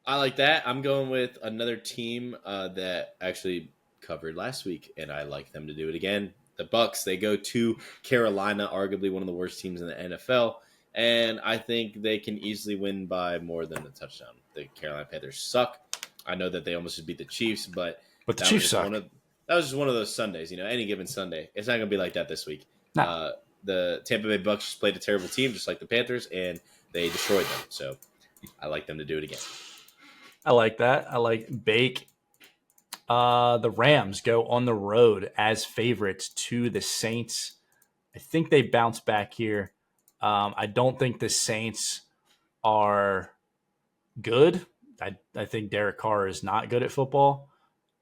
S1: I like that. I'm going with another team that actually covered last week, and I like them to do it again. The Bucks, they go to Carolina, arguably one of the worst teams in the NFL, and I think they can easily win by more than a touchdown. The Carolina Panthers suck. I know that they almost just beat the Chiefs, but
S2: the Chiefs suck.
S1: That was just one of those Sundays, any given Sunday. It's not going to be like that this week.
S2: No.
S1: The Tampa Bay Bucks just played a terrible team, just like the Panthers, and they destroyed them. So I like them to do it again.
S2: I like that. I like Bake. The Rams go on the road as favorites to the Saints. I think they bounce back here. I don't think the Saints are good. I think Derek Carr is not good at football.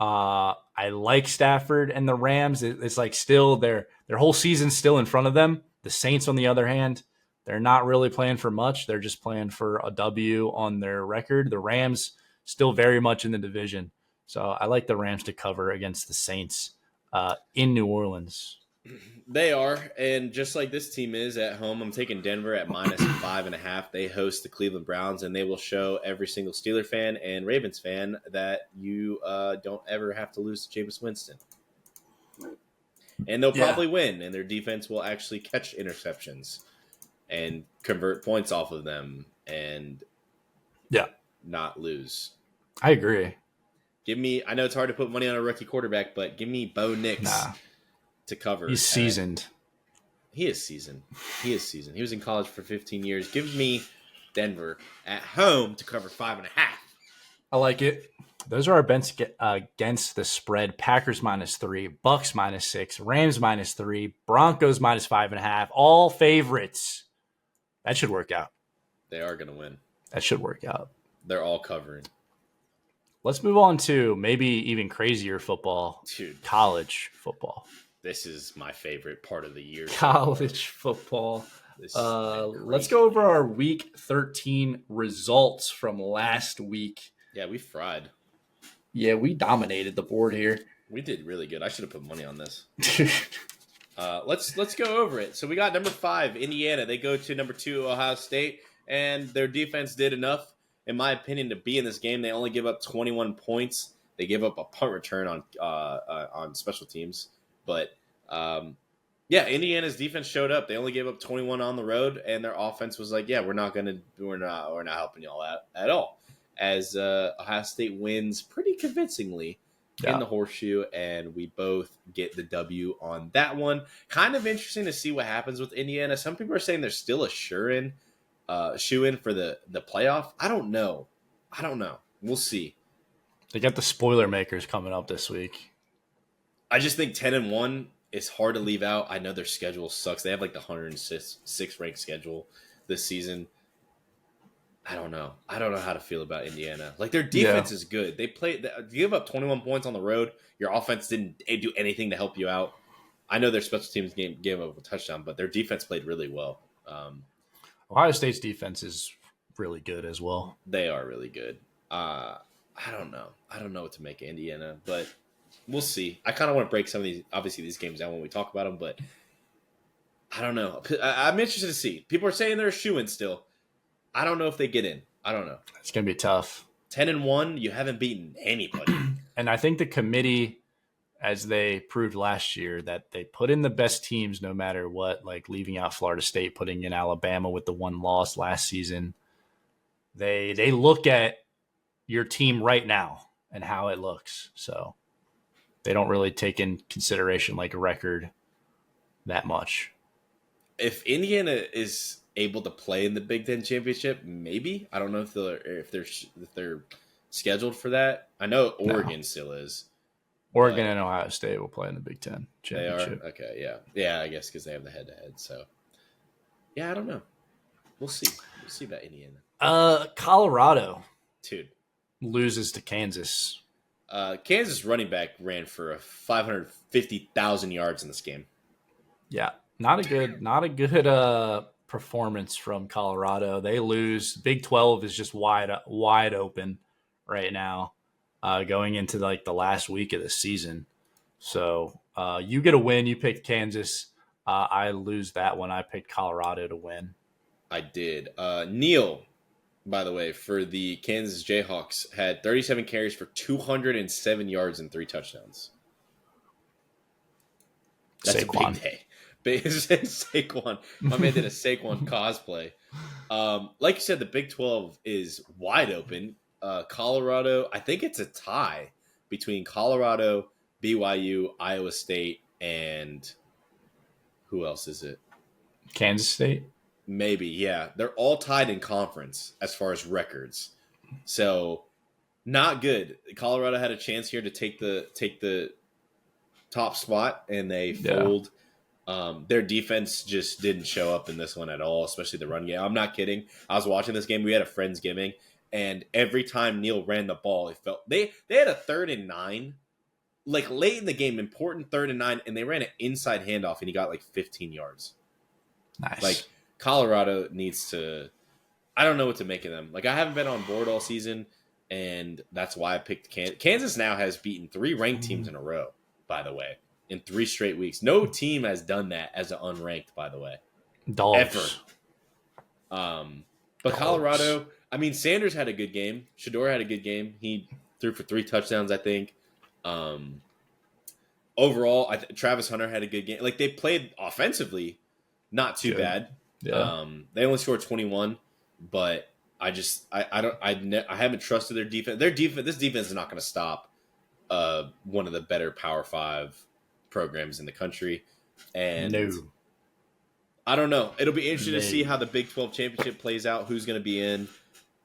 S2: I like Stafford and the Rams. It's like still their whole season's still in front of them. The Saints, on the other hand, they're not really playing for much. They're just playing for a W on their record. The Rams still very much in the division. So I like the Rams to cover against the Saints in New Orleans.
S1: They are, and just like this team is at home, I'm taking Denver at -5.5. They host the Cleveland Browns, and they will show every single Steeler fan and Ravens fan that you don't ever have to lose to Jameis Winston. And they'll probably win, and their defense will actually catch interceptions and convert points off of them and not lose.
S2: I agree.
S1: I know it's hard to put money on a rookie quarterback, but give me Bo Nix to cover.
S2: He's seasoned.
S1: He is seasoned. He was in college for 15 years. Give me Denver at home to cover 5.5.
S2: I like it. Those are our bets against the spread. Packers -3, Bucks -6, Rams -3, Broncos -5.5. All favorites. That should work out.
S1: They are going to win.
S2: That should work out.
S1: They're all covering.
S2: Let's move on to maybe even crazier football.
S1: Dude,
S2: college football.
S1: This is my favorite part of the year.
S2: College football. Let's go over our Week 13 results from last week.
S1: Yeah, we fried.
S2: Yeah, we dominated the board here.
S1: We did really good. I should have put money on this. Let's go over it. So we got number 5, Indiana. They go to number 2, Ohio State, and their defense did enough, in my opinion, to be in this game. They only give up 21 points. They gave up a punt return on special teams, but Indiana's defense showed up. They only gave up 21 on the road, and their offense was like, we're not helping y'all out at all. As Ohio State wins pretty convincingly in the horseshoe, and we both get the W on that one. Kind of interesting to see what happens with Indiana. Some people are saying they're still a shoe-in for the playoff. I don't know. We'll see.
S2: They got the spoiler makers coming up this week.
S1: I just think 10-1 is hard to leave out. I know their schedule sucks. They have like the 106th ranked schedule this season. I don't know how to feel about Indiana. Like, their defense is good. They give up 21 points on the road. Your offense didn't do anything to help you out. I know their special teams game gave up a touchdown, but their defense played really well.
S2: Ohio State's defense is really good as well.
S1: They are really good. I don't know. I don't know what to make of Indiana, but we'll see. I kind of want to break some of these games down when we talk about them, but I don't know. I'm interested to see. People are saying they're a shoo-in still. I don't know if they get in. I don't know.
S2: It's going to be tough.
S1: 10-1, you haven't beaten anybody.
S2: And I think the committee, as they proved last year, that they put in the best teams no matter what, like leaving out Florida State, putting in Alabama with the one loss last season. They look at your team right now and how it looks. So they don't really take in consideration like a record that much.
S1: If Indiana is able to play in the Big Ten championship, maybe. I don't know if they're scheduled for that. I know Oregon still is.
S2: Oregon and Ohio State will play in the Big Ten championship.
S1: They are? Okay, yeah. I guess because they have the head-to-head. So, yeah, I don't know. We'll see. We'll see about Indiana.
S2: Colorado.
S1: Dude.
S2: Loses to Kansas.
S1: Kansas running back ran for 550,000 yards in this game.
S2: Yeah, not a good performance from Colorado. They lose. Big 12 is just wide open right now, going into like the last week of the season. So you get a win. You picked Kansas. I lose that one. I picked Colorado to win.
S1: I did. Neal, by the way, for the Kansas Jayhawks, had 37 carries for 207 yards and 3 touchdowns. That's
S2: Saquon.
S1: A big day. Saquon. My man did a Saquon cosplay. Like you said, the Big 12 is wide open. Colorado, I think it's a tie between Colorado, BYU, Iowa State, and who else is it?
S2: Kansas State?
S1: Maybe, yeah. They're all tied in conference as far as records. So not good. Colorado had a chance here to take the top spot, and they fold. Their defense just didn't show up in this one at all, especially the run game. I'm not kidding. I was watching this game. We had a Friendsgiving, and every time Neil ran the ball, it felt they had a 3rd and 9, like late in the game, important 3rd and 9, and they ran an inside handoff, and he got like 15 yards.
S2: Nice.
S1: Like Colorado needs to. I don't know what to make of them. Like I haven't been on board all season, and that's why I picked Kansas. Kansas now has beaten 3 ranked teams in a row, by the way, in 3 straight weeks. No team has done that as an unranked, by the way.
S2: Dogs.
S1: Ever. But Colorado, I mean, Sanders had a good game. Shador had a good game. He threw for 3 touchdowns, I think. Overall, Travis Hunter had a good game. Like they played offensively, not too bad.
S2: Yeah.
S1: They only scored 21, but I haven't trusted their defense. This defense is not going to stop one of the better Power 5 programs in the country. And I don't know. It'll be interesting to see how the Big 12 championship plays out, who's going to be in.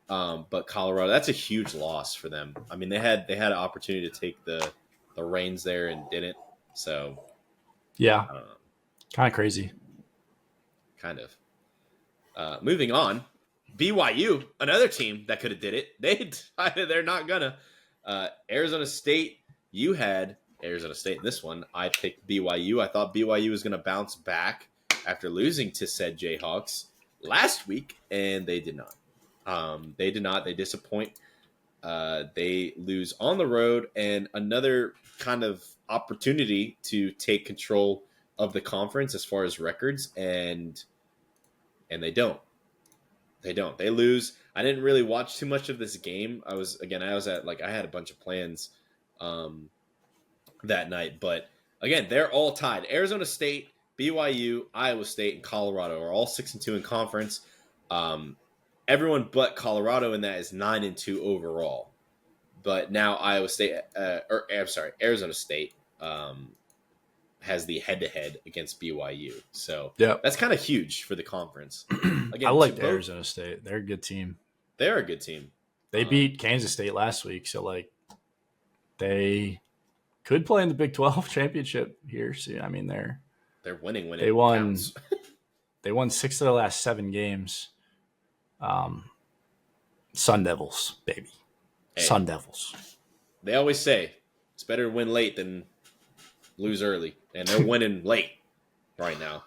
S1: But Colorado, that's a huge loss for them. I mean, they had an opportunity to take the reins there and didn't. So,
S2: yeah, kind of crazy.
S1: Kind of. Moving on, BYU, another team that could have did it. They decided they're not gonna. Arizona State, you had Arizona State in this one. I picked BYU. I thought BYU was going to bounce back after losing to said Jayhawks last week, and they did not. They did not. They disappoint. They lose on the road, and another kind of opportunity to take control of the conference as far as records, and they don't. They don't. They lose. I didn't really watch too much of this game. I was at I had a bunch of plans that night, but again, they're all tied. Arizona State, BYU, Iowa State, and Colorado are all 6-2 in conference. Everyone but Colorado in that is 9-2 overall. But now Arizona State has the head-to-head against BYU. So that's kind of huge for the conference. Again,
S2: I like Arizona State. They're a good team.
S1: They're a good team.
S2: They beat Kansas State last week, so they could play in the Big 12 championship here. So I mean, they're
S1: winning.
S2: They won. They won 6 of their last 7 games. Sun Devils, baby. Hey, Sun Devils.
S1: They always say it's better to win late than lose early, and they're winning late right now.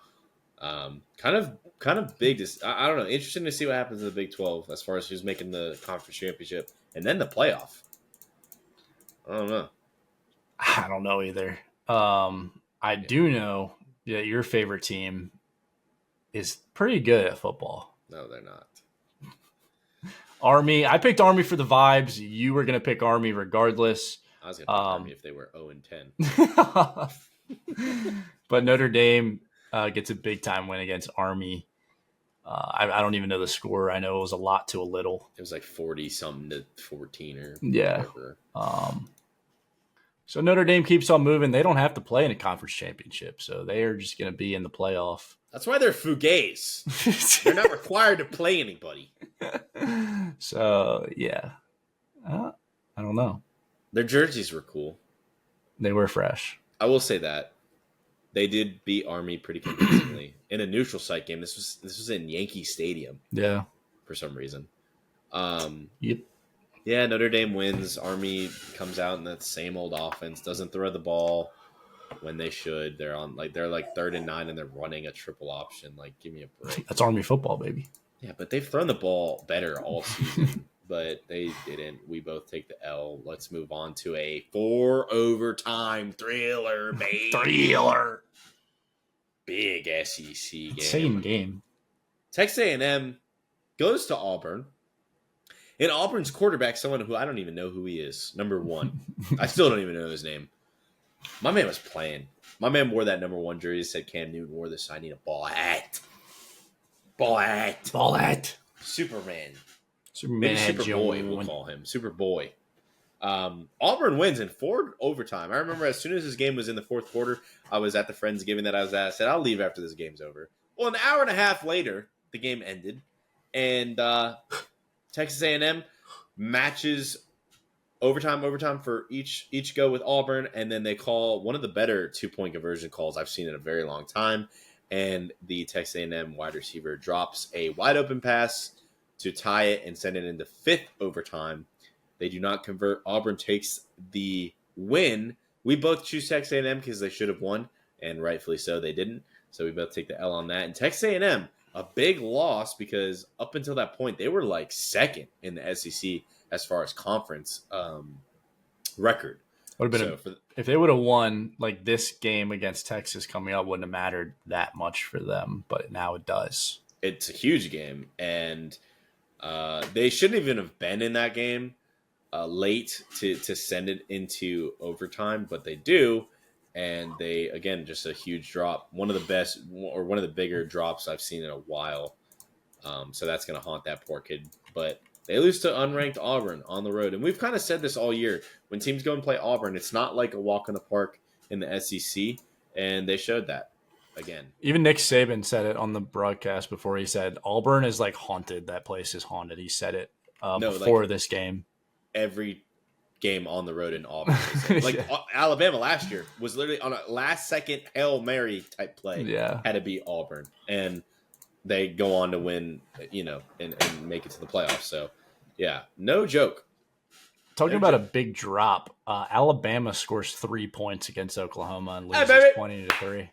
S1: Kind of big. I don't know. Interesting to see what happens in the Big 12 as far as who's making the conference championship and then the playoff. I don't know.
S2: I don't know either. I do know that your favorite team is pretty good at football.
S1: No, they're not.
S2: Army. I picked Army for the vibes. You were going to pick Army regardless.
S1: I was going to pick Army if they were 0-10.
S2: But Notre Dame gets a big-time win against Army. I don't even know the score. I know it was a lot to a little.
S1: It was 40-something to 14 or
S2: whatever. So Notre Dame keeps on moving. They don't have to play in a conference championship, so they are just going to be in the playoff.
S1: That's why they're fugazi. They're not required to play anybody.
S2: So, yeah. I don't know.
S1: Their jerseys were cool.
S2: They were fresh.
S1: I will say that. They did beat Army pretty convincingly in a neutral site game. This was in Yankee Stadium.
S2: Yeah.
S1: For some reason.
S2: Yep.
S1: Yeah, Notre Dame wins. Army comes out in that same old offense. Doesn't throw the ball when they should. They're 3rd and 9 and they're running a triple option. Give me a break.
S2: That's Army football, baby.
S1: Yeah, but they've thrown the ball better all season. But they didn't. We both take the L. Let's move on to a 4 overtime thriller, baby.
S2: Thriller.
S1: Big SEC game.
S2: Same game.
S1: Texas A&M goes to Auburn. And Auburn's quarterback, someone who I don't even know who he is, number 1. I still don't even know his name. My man was playing. My man wore that number 1 jersey, said Cam Newton wore this. I need a ball hat. Ball hat.
S2: Ball hat.
S1: Superman.
S2: Superman.
S1: Maybe Superboy, we'll call him. Superboy. Auburn wins in 4 overtime. I remember as soon as this game was in the 4th quarter, I was at the Friendsgiving that I was at. I said, I'll leave after this game's over. Well, an hour and a half later, the game ended, and Texas A&M matches overtime for each go with Auburn, and then they call one of the better 2-point conversion calls I've seen in a very long time. And the Texas A&M wide receiver drops a wide open pass to tie it and send it into 5th overtime. They do not convert. Auburn takes the win. We both choose Texas A&M because they should have won, and rightfully so, they didn't. So we both take the L on that. And Texas A&M, a big loss because up until that point, they were like second in the SEC as far as conference record.
S2: Would have been if they would have won like this game against Texas coming up, wouldn't have mattered that much for them, but now it does.
S1: It's a huge game, and they shouldn't even have been in that game late to send it into overtime, but they do, and they, again, just a huge drop. One of the best, or one of the bigger drops I've seen in a while. So that's going to haunt that poor kid. But they lose to unranked Auburn on the road. And we've kind of said this all year. When teams go and play Auburn, it's not like a walk in the park in the SEC. And they showed that again.
S2: Even Nick Saban said it on the broadcast before. He said, Auburn is like haunted. That place is haunted. He said it before this game.
S1: Every game on the road in Auburn. Alabama last year was literally on a last-second Hail Mary type play.
S2: Yeah.
S1: Had to beat Auburn. And they go on to win, and make it to the playoffs. So, yeah, no joke.
S2: Talking about a big drop, Alabama scores 3 points against Oklahoma and loses 20-3.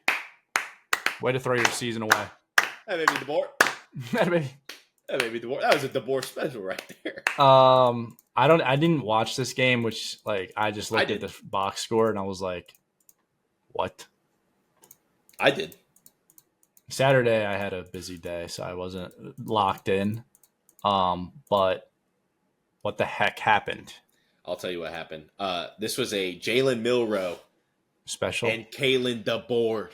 S2: Way to throw your season away.
S1: Hey, baby, DeBoer.
S2: Hey, baby.
S1: Hey, baby, DeBoer. That was a DeBoer special right there.
S2: I didn't watch this game, which I just looked at the box score and I was like, what?
S1: I did.
S2: Saturday I had a busy day, so I wasn't locked in. But what the heck happened?
S1: I'll tell you what happened. This was a Jalen Milroe
S2: special
S1: and Kalen DeBoer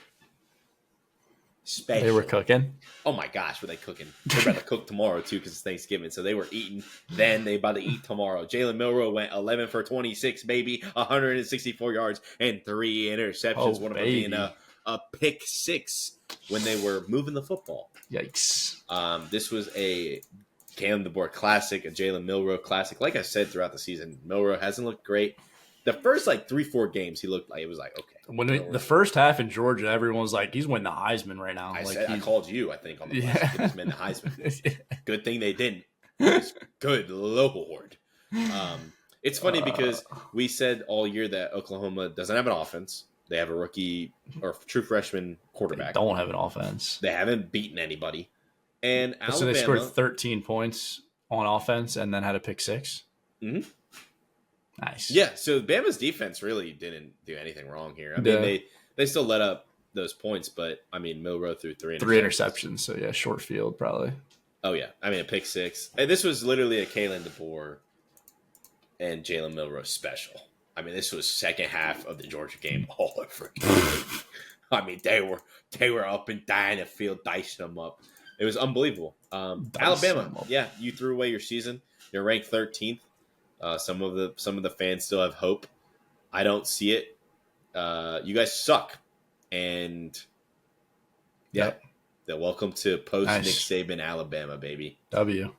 S1: special.
S2: They were cooking.
S1: Oh my gosh, were they cooking? They're about to cook tomorrow too because it's Thanksgiving. So they were eating. Then they about to eat tomorrow. Jalen Milroe went 11 for 26, baby, 164 yards and 3 interceptions. One of them being a pick 6 when they were moving the football.
S2: Yikes!
S1: This was a Kalen DeBoer classic, a Jalen Milroe classic. Like I said throughout the season, Milroe hasn't looked great. The first 3-4 games, he looked like it was like okay.
S2: When the first half in Georgia, everyone was like, "He's winning the Heisman right now."
S1: I called you, I think, on the last he's winning the Heisman. Good thing they didn't. Good Lord. It's funny because we said all year that Oklahoma doesn't have an offense. They have a rookie or true freshman quarterback.
S2: They don't have an offense.
S1: They haven't beaten anybody. And Alabama,
S2: so they scored 13 points on offense and then had a pick 6.
S1: Mm-hmm.
S2: Nice.
S1: Yeah, so Bama's defense really didn't do anything wrong here. I mean, they still let up those points, but I mean, Milroe threw 3
S2: interceptions. So yeah, short field probably.
S1: Oh yeah, I mean a pick 6. And this was literally a Kalen DeBoer and Jalen Milroe special. I mean, this was second half of the Georgia game all over. I mean, they were up and down the field, dicing them up. It was unbelievable. Alabama, yeah, you threw away your season. You're ranked 13th. Some of the fans still have hope. I don't see it. You guys suck, and yeah, welcome to post Nick Saban Alabama, baby.
S2: W.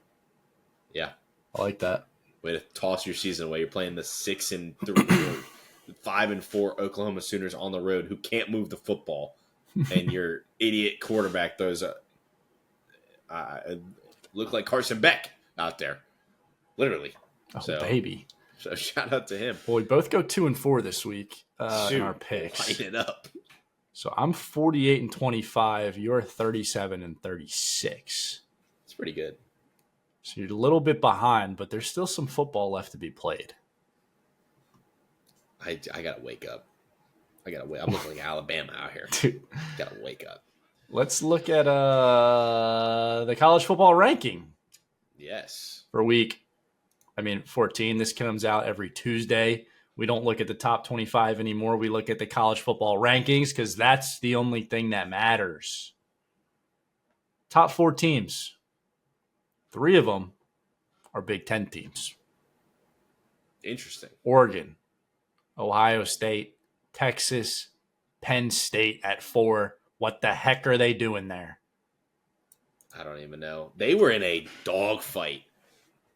S1: Yeah,
S2: I like that.
S1: Way to toss your season away. You're playing the 6-3, 5-4 Oklahoma Sooners on the road who can't move the football, and your idiot quarterback throws look like Carson Beck out there, literally.
S2: Oh, baby.
S1: So shout out to him.
S2: Well, we both go 2-4 this week in our picks.
S1: Light it up.
S2: So I'm 48-25. You're 37-36.
S1: It's pretty good.
S2: So you're a little bit behind, but there's still some football left to be played.
S1: I gotta wake up. I'm looking like Alabama out here.
S2: Dude.
S1: Gotta wake up.
S2: Let's look at the college football ranking.
S1: Yes.
S2: For week 14. This comes out every Tuesday. We don't look at the top 25 anymore. We look at the college football rankings because that's the only thing that matters. Top 4 teams. 3 of them are Big Ten teams.
S1: Interesting.
S2: Oregon, Ohio State, Texas, Penn State at 4. What the heck are they doing there?
S1: I don't even know. They were in a dogfight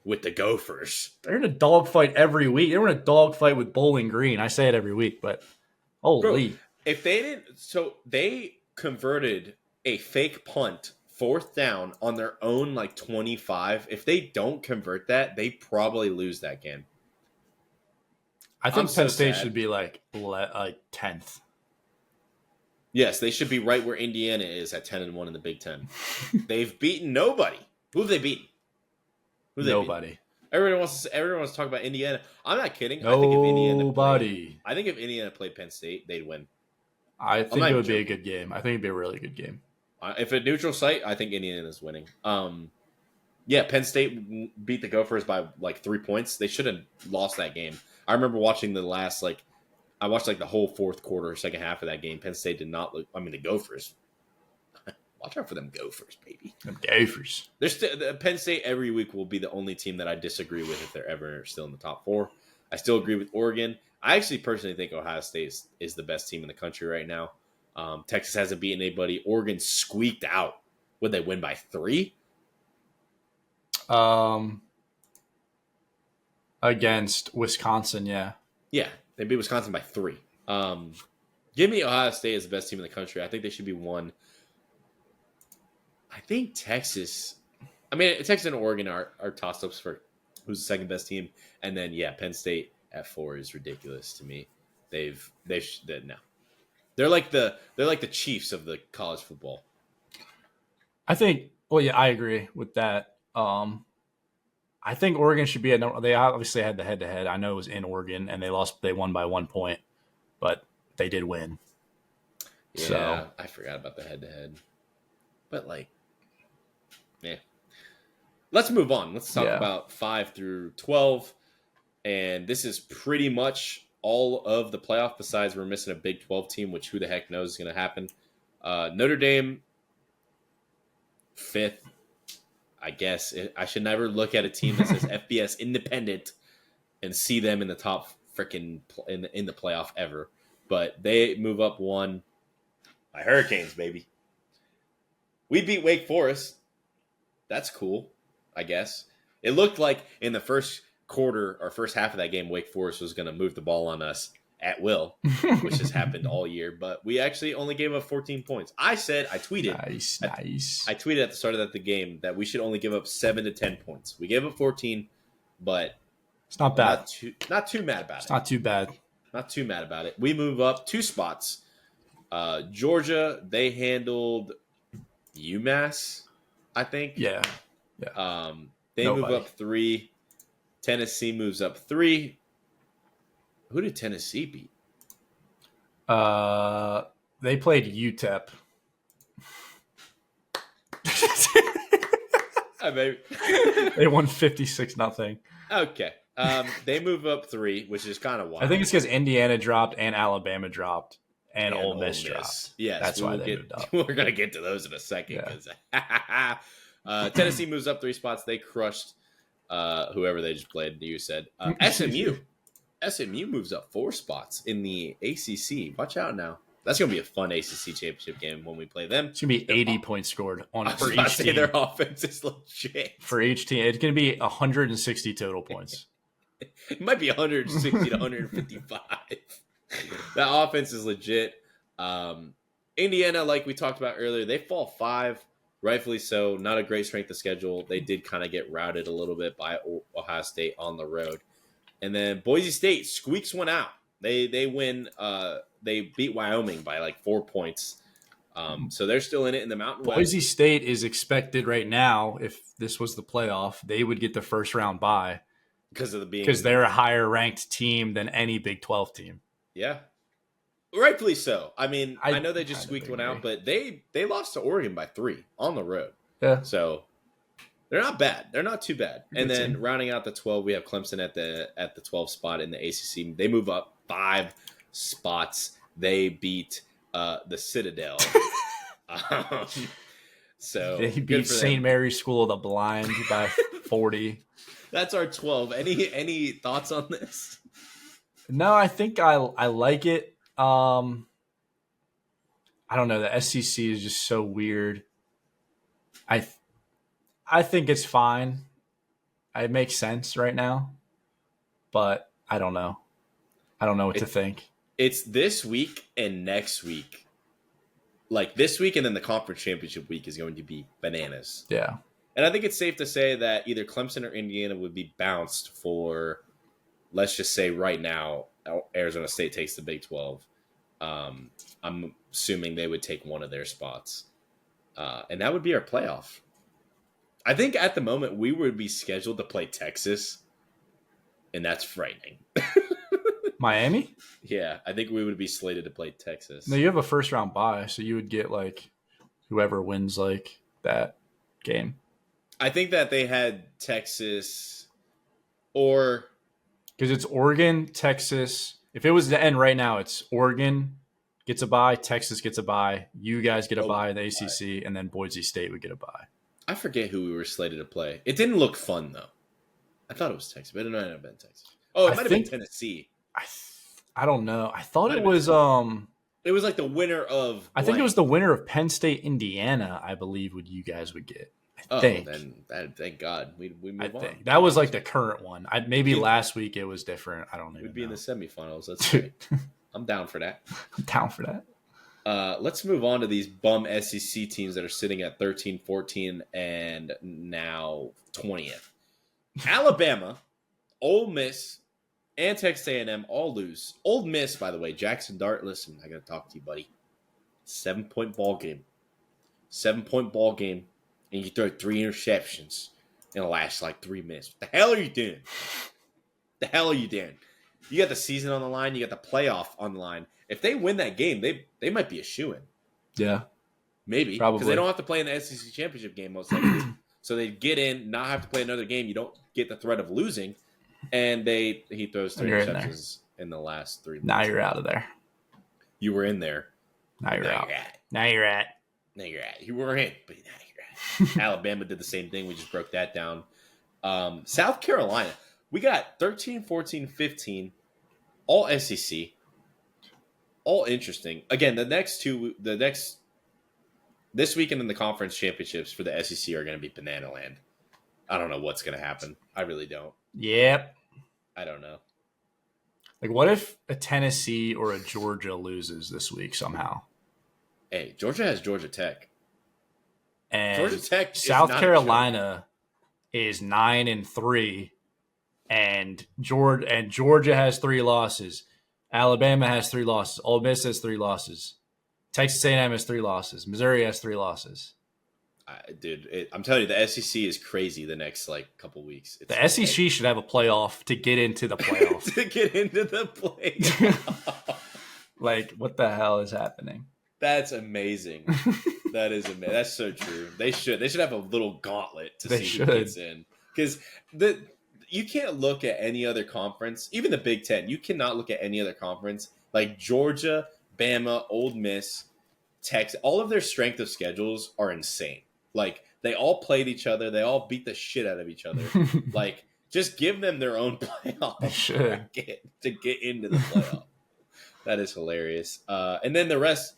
S1: with the Gophers.
S2: They're in a dogfight every week. They were in a dogfight with Bowling Green. I say it every week, but holy.
S1: Bro, if they didn't, so they converted a fake punt 4th down on their own 25. If they don't convert that, they probably lose that game.
S2: I think
S1: I'm
S2: Penn
S1: so
S2: State
S1: sad.
S2: should be like 10th.
S1: Yes, they should be right where Indiana is at 10-1 in the Big Ten. They've beaten nobody. Who have they beaten?
S2: Nobody.
S1: Everyone wants to talk about Indiana. I'm not kidding. I think if Indiana played Penn State, they'd win.
S2: I think
S1: not
S2: it would
S1: even
S2: be a good game. I think it'd be a really good game.
S1: If a neutral site, I think Indiana's winning. Penn State beat the Gophers by 3 points. They should have lost that game. I remember watching the last I watched the whole fourth quarter, second half of that game. Penn State did not look. I mean, the Gophers. Watch out for them Gophers, baby.
S2: Them Gophers.
S1: Penn State every week will be the only team that I disagree with if they're ever still in the top 4. I still agree with Oregon. I actually personally think Ohio State is the best team in the country right now. Texas hasn't beaten anybody. Oregon squeaked out. Would they win by 3?
S2: Against Wisconsin, yeah.
S1: Yeah, they beat Wisconsin by 3. Give me Ohio State as the best team in the country. I think they should be 1. I think Texas. I mean, Texas and Oregon are toss-ups for who's the second best team, and then Penn State at 4 is ridiculous to me. No. They're like the Chiefs of the college football.
S2: I think. Well, yeah, I agree with that. I think Oregon should be at. They obviously had the head-to-head. I know it was in Oregon, and they lost. They won by 1 point, but they did win.
S1: Yeah,
S2: so.
S1: I forgot about the head-to-head. But yeah. Let's move on. Let's talk about 5 through 12, and this is pretty much all of the playoff. Besides, we're missing a Big 12 team, which who the heck knows is going to happen. Notre Dame, 5th. I guess I should never look at a team that says FBS independent and see them in the top freaking in the playoff ever. But they move up 1 by Hurricanes, baby. We beat Wake Forest. That's cool, I guess. It looked like in the first quarter or first half of that game, Wake Forest was going to move the ball on us at will, which has happened all year. But we actually only gave up 14 points. I tweeted.
S2: Nice.
S1: I tweeted at the start of the game that we should only give up 7 to 10 points. We gave up 14, but
S2: it's not bad.
S1: Not too mad about it.
S2: It's not too bad.
S1: Not too mad about it. We move up 2 spots. Georgia, they handled UMass, I think.
S2: Yeah.
S1: They move up 3. Tennessee moves up 3. Who did Tennessee beat?
S2: They played UTEP. They won 56-0.
S1: Okay. They move up 3, which is kind of wild.
S2: I think it's because Indiana dropped and Alabama dropped and Ole Miss dropped.
S1: Yes,
S2: that's why they moved up.
S1: We're going to get to those in a second. Tennessee moves up 3 spots. They crushed whoever they just played. You said SMU moves up 4 spots in the ACC. Watch out now. That's going to be a fun ACC championship game when we play them.
S2: It's going to be 80 points scored for each team.
S1: Their offense is legit.
S2: For each team. It's going to be 160 total points.
S1: It might be 160 to 155. That offense is legit. Indiana, like we talked about earlier, they fall 5. Rightfully so. Not a great strength of schedule. They did kind of get routed a little bit by Ohio State on the road. And then Boise State squeaks one out. They win. They beat Wyoming by 4 points. So they're still in it in the Mountain West.
S2: Boise State is expected right now, if this was the playoff, they would get the first round bye because they're a higher ranked team than any Big 12 team.
S1: Yeah, rightfully so. I mean, I know they just squeaked one out, but they lost to Oregon by 3 on the road.
S2: Yeah,
S1: so they're not bad. They're not too bad. And then rounding out the 12, we have Clemson at the 12 spot in the ACC. They move up 5 spots. They beat the Citadel. So
S2: they beat St. Mary's School of the Blind by 40.
S1: That's our 12. Any thoughts on this?
S2: No, I think I like it. I don't know. The SEC is just so weird. I think it's fine. It makes sense right now, but I don't know. I don't know what to think.
S1: It's this week and next week. Like this week and then the conference championship week is going to be bananas.
S2: Yeah.
S1: And I think it's safe to say that either Clemson or Indiana would be bounced for, let's just say right now, Arizona State takes the Big 12. I'm assuming they would take one of their spots. And that would be our playoff. I think at the moment we would be scheduled to play Texas, and that's frightening.
S2: Miami?
S1: Yeah, I think we would be slated to play Texas.
S2: No, you have a first round bye, so you would get like whoever wins like that game.
S1: I think that they had Texas or
S2: because it's Oregon, Texas. If it was to end right now, it's Oregon gets a bye, Texas gets a bye, you guys get a bye in the ACC, and then Boise State would get a bye.
S1: I forget who we were slated to play. It didn't look fun though. I thought it was Texas, but it might not have been Texas. Oh, it might have been Tennessee.
S2: I don't know. I thought it was
S1: It was like the winner of.
S2: I think it was the winner of Penn State, Indiana. I believe what you guys would get. I think.
S1: Then thank God we move on.
S2: That was like the current one. Maybe last week it was different. I don't even know.
S1: We'd be in the semifinals. That's great. I'm down for that.
S2: I'm down for that.
S1: Let's move on to these bum SEC teams that are sitting at 13, 14, and now 20th. Alabama, Ole Miss, and Texas A&M all lose. Ole Miss, by the way, Jackson Dart, listen, I got to talk to you, buddy. 7-point ball game. 7-point ball game, and you throw 3 interceptions in the last, 3 minutes. What the hell are you doing? The hell are you doing? You got the season on the line. You got the playoff on the line. If they win that game, they might be a shoo-in.
S2: Yeah.
S1: Maybe. Because they don't have to play in the SEC championship game most likely. So they get in, not have to play another game. You don't get the threat of losing. And he throws 3 interceptions in the last 3 minutes.
S2: Now you're out of there.
S1: You were in there.
S2: Now you're out.
S1: Now you're at. You were in, but now you're at. Alabama did the same thing. We just broke that down. South Carolina. We got 13, 14, 15, all SEC, all interesting. Again, this weekend in the conference championships for the SEC are going to be banana land. I don't know what's going to happen. I really don't.
S2: Yep.
S1: I don't know.
S2: Like, what if a Tennessee or a Georgia loses this week somehow?
S1: Hey, Georgia has Georgia Tech.
S2: And
S1: Georgia Tech,
S2: South Carolina is 9-3. And Georgia has 3 losses. Alabama has 3 losses. Ole Miss has 3 losses. Texas A&M has 3 losses. Missouri has 3 losses.
S1: Dude, I'm telling you, the SEC is crazy the next couple weeks.
S2: The SEC should have a playoff to get into the playoff.
S1: To get into the playoff.
S2: What the hell is happening?
S1: That's amazing. That is amazing. That's so true. They should have a little gauntlet to see who gets in. Because you can't look at any other conference, even the Big Ten. You cannot look at any other conference like Georgia, Bama, Ole Miss, Texas. All of their strength of schedules are insane. They all played each other. They all beat the shit out of each other. Just give them their own playoff to get into the playoff. That is hilarious. And then the rest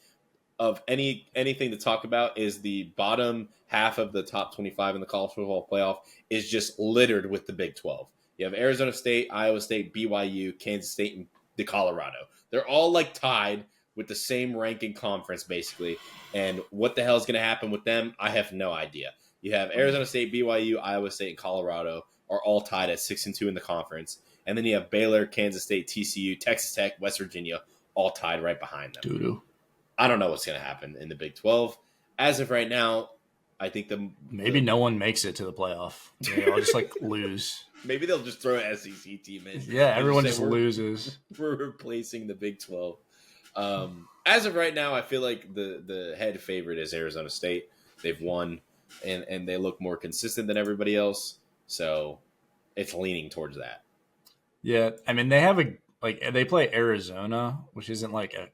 S1: of anything to talk about is the bottom half of the top 25 in the college football playoff is just littered with the Big 12. You have Arizona State, Iowa State, BYU, Kansas State, and the Colorado. They're all tied with the same ranking conference, basically. And what the hell is going to happen with them? I have no idea. You have Arizona State, BYU, Iowa State, and Colorado are all tied at 6-2 in the conference. And then you have Baylor, Kansas State, TCU, Texas Tech, West Virginia, all tied right behind them.
S2: Doo-doo.
S1: I don't know what's going to happen in the Big 12. As of right now, I think
S2: maybe no one makes it to the playoff. They'll just lose.
S1: Maybe they'll just throw an SEC team in.
S2: Yeah, everyone just loses.
S1: We're replacing the Big 12. As of right now, I feel like the head favorite is Arizona State. They've won, and they look more consistent than everybody else. So it's leaning towards that.
S2: Yeah, I mean they have they play Arizona, which isn't a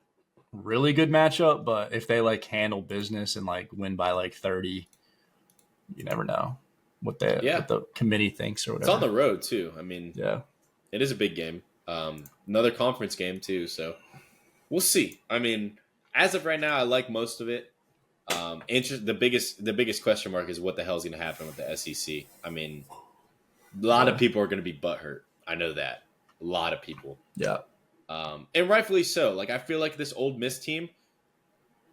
S2: really good matchup, but if they handle business and win by 30, you never know what the committee thinks or whatever.
S1: It's on the road too. I mean,
S2: yeah,
S1: it is a big game. Another conference game too. So we'll see. I mean, as of right now, I like most of it. The biggest question mark is what the hell is going to happen with the SEC. I mean, a lot of people are going to be butthurt. I know that. A lot of people.
S2: Yeah.
S1: And rightfully so. Like, I feel like this Ole Miss team,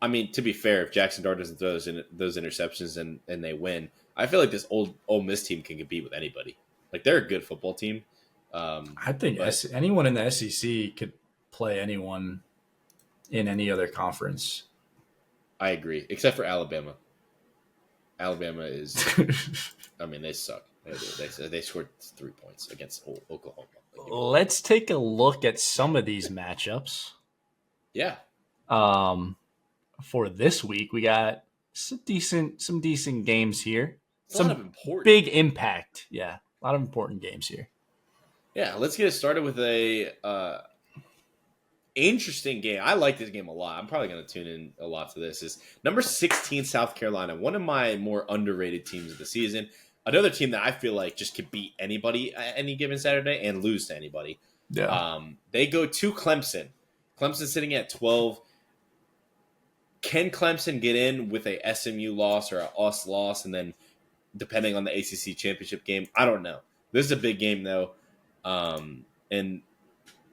S1: I mean, to be fair, if Jackson Dart doesn't throw those interceptions and they win, I feel like this Ole Miss team can compete with anybody. Like, they're a good football team.
S2: I think anyone in the SEC could play anyone in any other conference.
S1: I agree, except for Alabama. Alabama is, I mean, they suck. They scored 3 points against Oklahoma.
S2: Let's take a look at some of these matchups.
S1: Yeah.
S2: For this week, we got some decent games here.
S1: A lot of important,
S2: big impact. Yeah, a lot of important games here.
S1: Yeah, let's get it started with a interesting game. I like this game a lot. I'm probably going to tune in a lot to this. Is number 16 South Carolina, one of my more underrated teams of the season. Another team that I feel like just could beat anybody any given Saturday and lose to anybody.
S2: Yeah.
S1: They go to Clemson. Clemson sitting at 12. Can Clemson get in with a SMU loss or a US loss, and then depending on the ACC championship game? I don't know. This is a big game though, and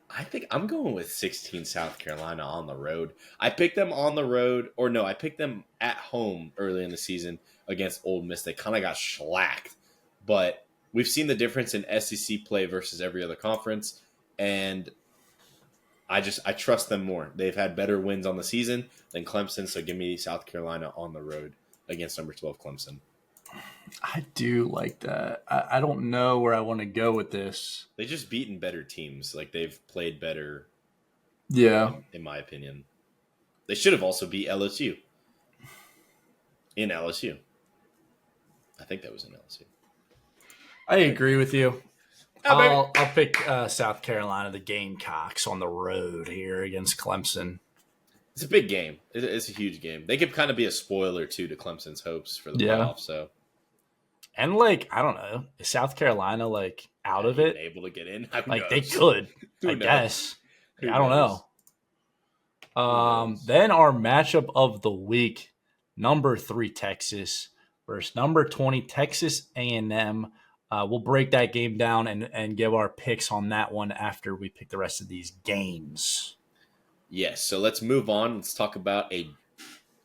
S1: I think I'm going with 16 South Carolina on the road. I picked them on the road, or no, I picked them at home early in the season against Ole Miss. They kind of got shellacked, but we've seen the difference in SEC play versus every other conference, and I trust them more. They've had better wins on the season than Clemson, so give me South Carolina on the road against number 12 Clemson.
S2: I do like that. I don't know where I want to go with this.
S1: They just beaten better teams. Like, they've played better.
S2: Yeah.
S1: In my opinion. They should have also beat LSU. In LSU. I think that was in LSU.
S2: I agree with you.
S1: Oh,
S2: I'll pick South Carolina, the Gamecocks, on the road here against Clemson.
S1: It's a big game. It's a huge game. They could kind of be a spoiler, too, to Clemson's hopes for the playoffs. So.
S2: And, like, I don't know, is South Carolina, like, out of it?
S1: Able to get in?
S2: Like, they could, I guess. I don't know. Then our matchup of the week, number 3 Texas versus number 20 Texas A&M. We'll break that game down and give our picks on that one after we pick the rest of these games.
S1: Yes, so let's move on. Let's talk about a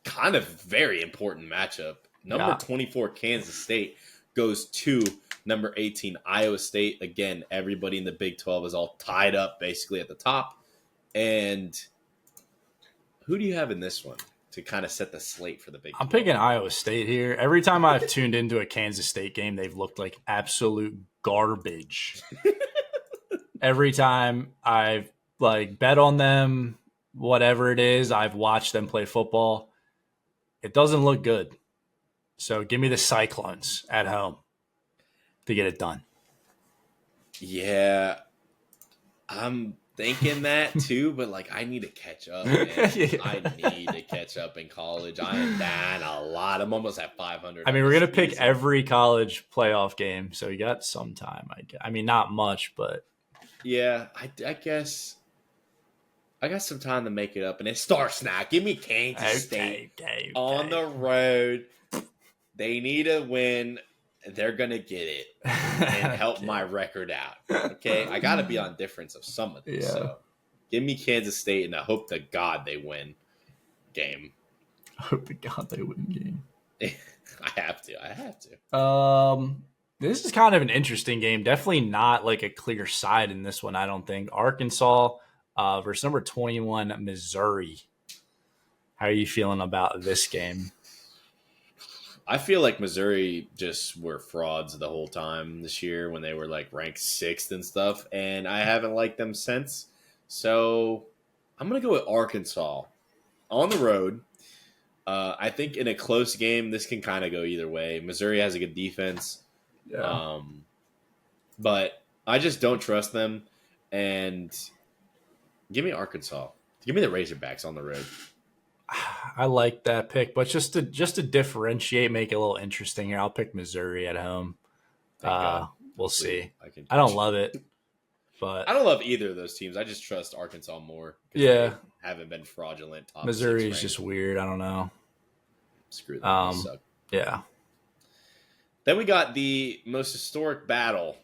S1: kind of very important matchup. Number 24 Kansas State goes to number 18 Iowa State. Again, everybody in the Big 12 is all tied up basically at the top. And who do you have in this one to kind of set the slate for the Big 12?
S2: I'm picking Iowa State here. Every time I've tuned into a Kansas State game, they've looked like absolute garbage. Every time I've bet on them, whatever it is, I've watched them play football. It doesn't look good. So give me the Cyclones at home to get it done.
S1: Yeah, I'm thinking that too, but I need to catch up, man. I need to catch up in college. I am down a lot. I'm almost at 500.
S2: I mean, we're going to pick every college playoff game, so you got some time. I mean, not much, but.
S1: Yeah, I guess I got some time to make it up. And it starts now. Give me Kansas State on the road. They need a win. They're going to get it and help my record out. Okay? I got to be on difference of some of this. Yeah. So give me Kansas State, and I hope to God they win game.
S2: I hope to God they win game.
S1: I have to.
S2: This is kind of an interesting game. Definitely not like a clear side in this one, I don't think. Arkansas versus number 21, Missouri. How are you feeling about this game?
S1: I feel like Missouri just were frauds the whole time this year when they were ranked 6th and stuff, and I haven't liked them since. So I'm going to go with Arkansas on the road. I think in a close game, this can kind of go either way. Missouri has a good defense, but I just don't trust them. And give me Arkansas. Give me the Razorbacks on the road.
S2: I like that pick, but just to differentiate, make it a little interesting here, I'll pick Missouri at home. We'll see. I don't love it, but
S1: I don't love either of those teams. I just trust Arkansas more.
S2: Yeah,
S1: haven't been fraudulent.
S2: Missouri is just weird. I don't know.
S1: Screw them. They suck.
S2: Yeah.
S1: Then we got the most historic battle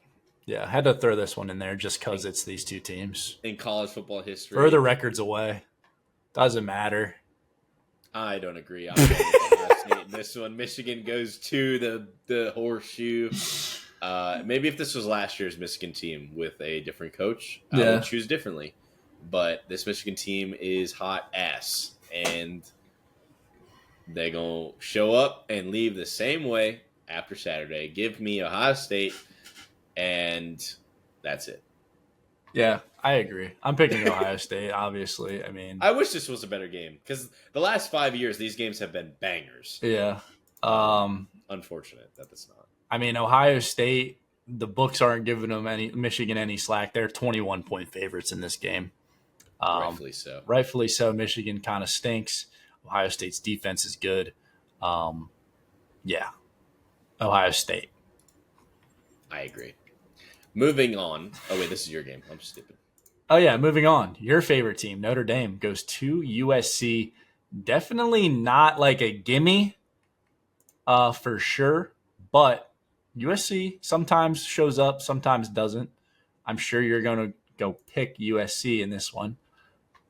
S2: Yeah, I had to throw this one in there just because it's these two teams.
S1: in college football history.
S2: Throw the records away. Doesn't matter.
S1: I don't agree. I'm going with Ohio State in this one. Michigan goes to the horseshoe. Maybe if this was last year's Michigan team with a different coach, I would choose differently. But this Michigan team is hot ass, and they're going to show up and leave the same way after Saturday. Give me Ohio State, and that's it.
S2: Yeah, I agree. I'm picking Ohio State, obviously. I mean,
S1: I wish this was a better game because the last 5 years, these games have been bangers.
S2: Yeah.
S1: Unfortunate that it's not.
S2: I mean, Ohio State, the books aren't giving them Michigan any slack. They're 21-point favorites in this game.
S1: Rightfully so.
S2: Rightfully so. Michigan kind of stinks. Ohio State's defense is good. Yeah. Ohio State.
S1: I agree. Moving on. Oh, wait, this is your game. I'm stupid.
S2: Oh, yeah, moving on. Your favorite team, Notre Dame, goes to USC. Definitely not like a gimme for sure, but USC sometimes shows up, sometimes doesn't. I'm sure you're going to go pick USC in this one.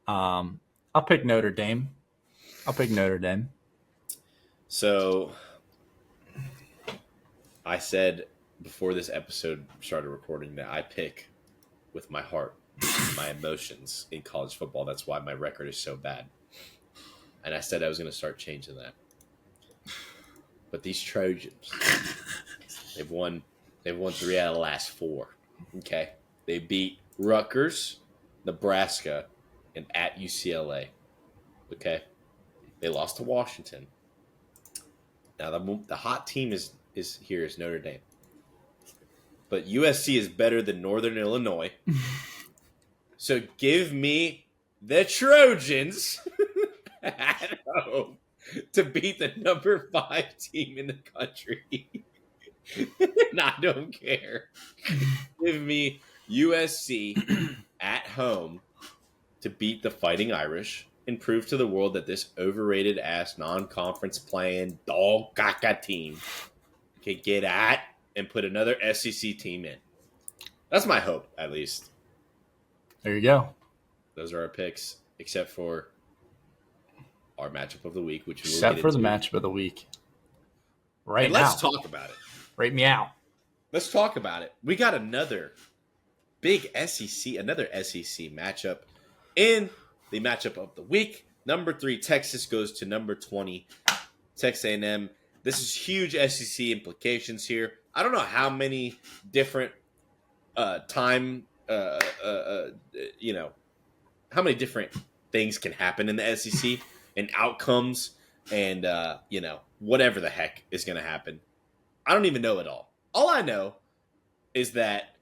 S2: I'll pick Notre Dame.
S1: So I said before this episode started recording that I pick with my heart, my emotions in college football. That's why my record is so bad. And I said I was going to start changing that. But these Trojans, they've won 3 out of the last 4. Okay? They beat Rutgers, Nebraska, and at UCLA. Okay? They lost to Washington. Now the hot team is Notre Dame. But USC is better than Northern Illinois. So give me the Trojans at home to beat the number 5 team in the country. And I don't care. Give me USC at home to beat the Fighting Irish and prove to the world that this overrated ass non-conference playing dog caca team can get at and put another SEC team in. That's my hope, at least.
S2: There you go.
S1: Those are our picks, except for our matchup of the week, which we will
S2: Except
S1: get
S2: for the
S1: into.
S2: matchup of the week. Right
S1: And
S2: now.
S1: let's talk about it.
S2: Rate me out.
S1: Let's talk about it. We got another big SEC matchup in the matchup of the week. Number 3, Texas goes to number 20, Texas A&M. This is huge SEC implications here. I don't know how many different how many different things can happen in the SEC and outcomes and, whatever the heck is going to happen. I don't even know it all. All I know is that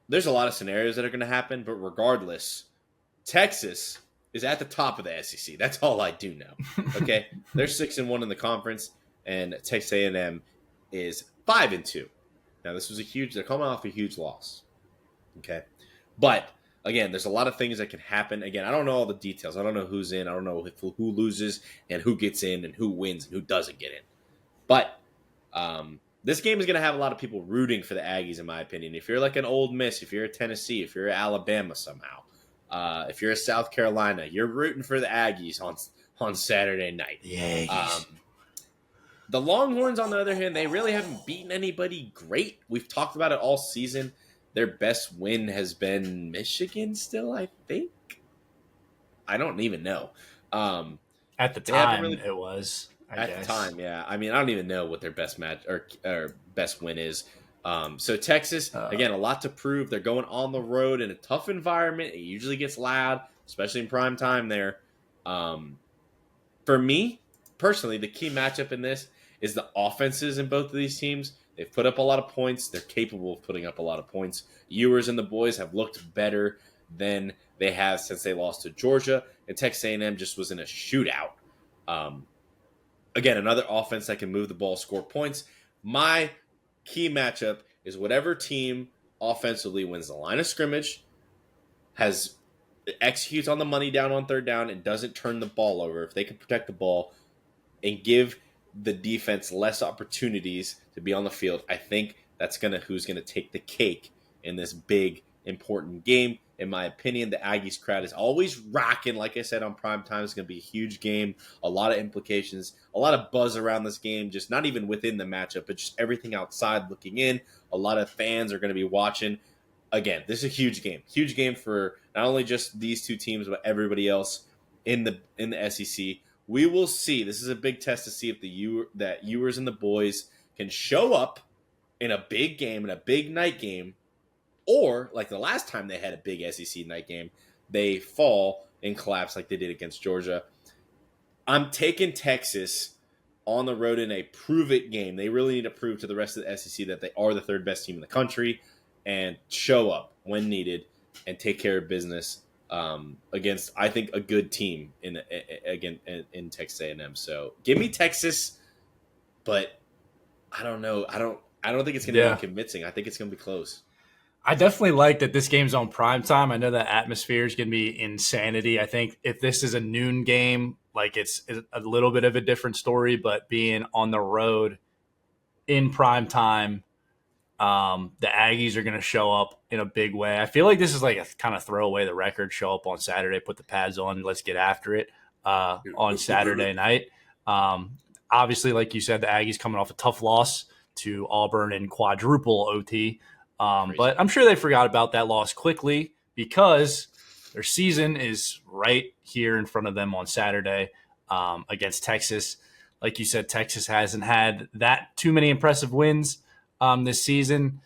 S1: there's a lot of scenarios that are going to happen, but regardless, Texas is at the top of the SEC. That's all I do know. Okay, they're 6-1 in the conference, and Texas A&M is 5-2. Now, this was they're coming off a huge loss. Okay, but again, there's a lot of things that can happen. Again, I don't know all the details. I don't know who's in. I don't know who loses and who gets in and who wins and who doesn't get in. But this game is going to have a lot of people rooting for the Aggies, in my opinion. If you're like an Ole Miss, if you're a Tennessee, if you're Alabama somehow, if you're a South Carolina, you're rooting for the Aggies on Saturday night.
S2: Yeah.
S1: The Longhorns, on the other hand, they really haven't beaten anybody great. We've talked about it all season. Their best win has been Michigan still, I think. I don't even know.
S2: At the time, it was. I guess.
S1: The time, yeah. I mean, I don't even know what their best match or best win is. So Texas, again, a lot to prove. They're going on the road in a tough environment. It usually gets loud, especially in prime time there. For me, personally, the key matchup in this is the offenses in both of these teams. They've put up a lot of points. They're capable of putting up a lot of points. Ewers and the boys have looked better than they have since they lost to Georgia. And Texas A&M just was in a shootout. Again, another offense that can move the ball, score points. My key matchup is whatever team offensively wins the line of scrimmage, executes on the money down on third down, and doesn't turn the ball over. If they can protect the ball, and give the defense less opportunities to be on the field, I think that's who's gonna take the cake in this big important game. In my opinion, the Aggies crowd is always rocking. Like I said, on prime time, it's going to be a huge game. A lot of implications, a lot of buzz around this game, just not even within the matchup, but just everything outside looking in. A lot of fans are going to be watching. Again, this is a huge game. Huge game for not only just these two teams, but everybody else in the SEC. We will see. This is a big test to see if that Ewers and the boys can show up in a big game, in a big night game, or, like the last time they had a big SEC night game, they fall and collapse like they did against Georgia. I'm taking Texas on the road in a prove-it game. They really need to prove to the rest of the SEC that they are the third best team in the country and show up when needed and take care of business against, I think, a good team in Texas A&M. So give me Texas, but I don't know. I don't think it's going to be convincing. I think it's going to be close.
S2: I definitely like that this game's on prime time. I know that atmosphere is going to be insanity. I think if this is a noon game, like it's a little bit of a different story, but being on the road in prime time, the Aggies are going to show up in a big way. I feel like this is like a kind of throw away the record, show up on Saturday, put the pads on, let's get after it on Saturday night. Obviously, like you said, the Aggies coming off a tough loss to Auburn in quadruple OT. But I'm sure they forgot about that loss quickly because their season is right here in front of them on Saturday against Texas. Like you said, Texas hasn't had that too many impressive wins this season.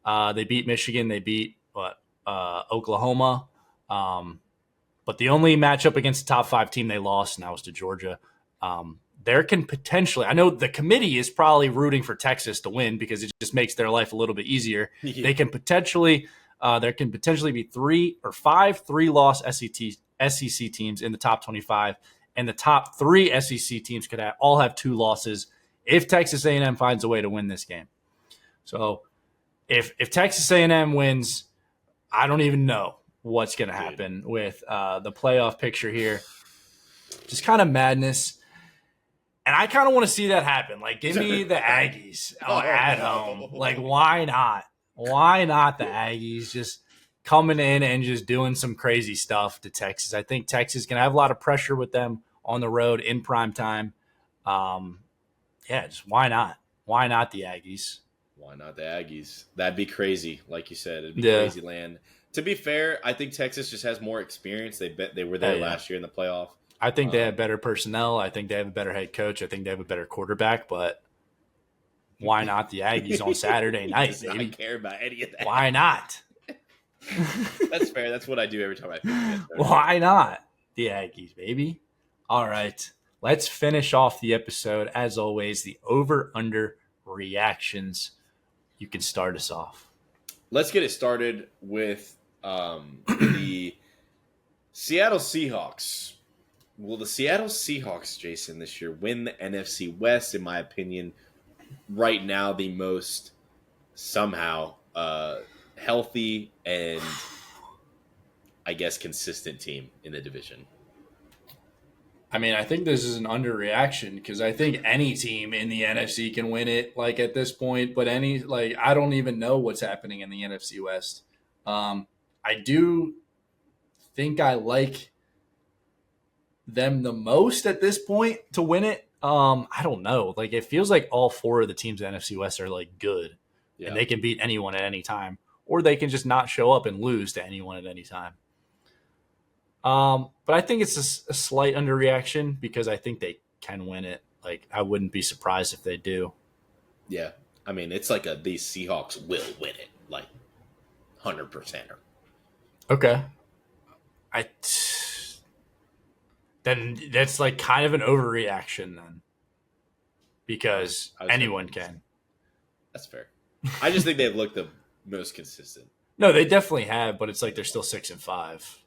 S2: They beat Michigan. They beat Oklahoma. But the only matchup against the top 5 team they lost, and that was to Georgia. There can potentially – I know the committee is probably rooting for Texas to win because it just makes their life a little bit easier. Yeah. They can potentially there can potentially be 3 or 5 3-loss SEC teams in the top 25, and the top 3 SEC teams could all have 2 losses if Texas A&M finds a way to win this game. So if Texas A&M wins, I don't even know what's going to happen with the playoff picture here. Just kind of madness. And I kind of want to see that happen. Like, give me the Aggies at home. Like, why not? Why not the Aggies just coming in and just doing some crazy stuff to Texas? I think Texas is going to have a lot of pressure with them on the road in prime time. Just why not? Why not the Aggies?
S1: Why not the Aggies? That'd be crazy. Like you said, it'd be crazy land. To be fair, I think Texas just has more experience. They were there last year in the playoff.
S2: I think they have better personnel. I think they have a better head coach. I think they have a better quarterback. But why not the Aggies on Saturday night, baby?
S1: I don't care about any of that.
S2: Why not?
S1: That's fair. That's what I do every time I think.
S2: Why not the Aggies, baby? All right. Let's finish off the episode. As always, the over-under reactions. You can start us off.
S1: Let's get it started with the Seattle Seahawks. Will the Seattle Seahawks, Jason, this year win the NFC West? In my opinion, right now the most somehow healthy and I guess consistent team in the division.
S2: I mean, I think this is an underreaction because I think any team in the NFC can win it, like at this point. But I don't even know what's happening in the NFC West. I do think I like them the most at this point to win it. I don't know. Like, it feels like all 4 of the teams in the NFC West are like good, and they can beat anyone at any time, or they can just not show up and lose to anyone at any time. But I think it's a slight underreaction because I think they can win it. Like, I wouldn't be surprised if they do. Yeah.
S1: I mean, it's like these Seahawks will win it, like 100%.
S2: Okay. Then that's like kind of an overreaction then, because anyone can. That's
S1: fair. I just think they've looked the most consistent.
S2: No, they definitely have, but it's like they're still 6-5.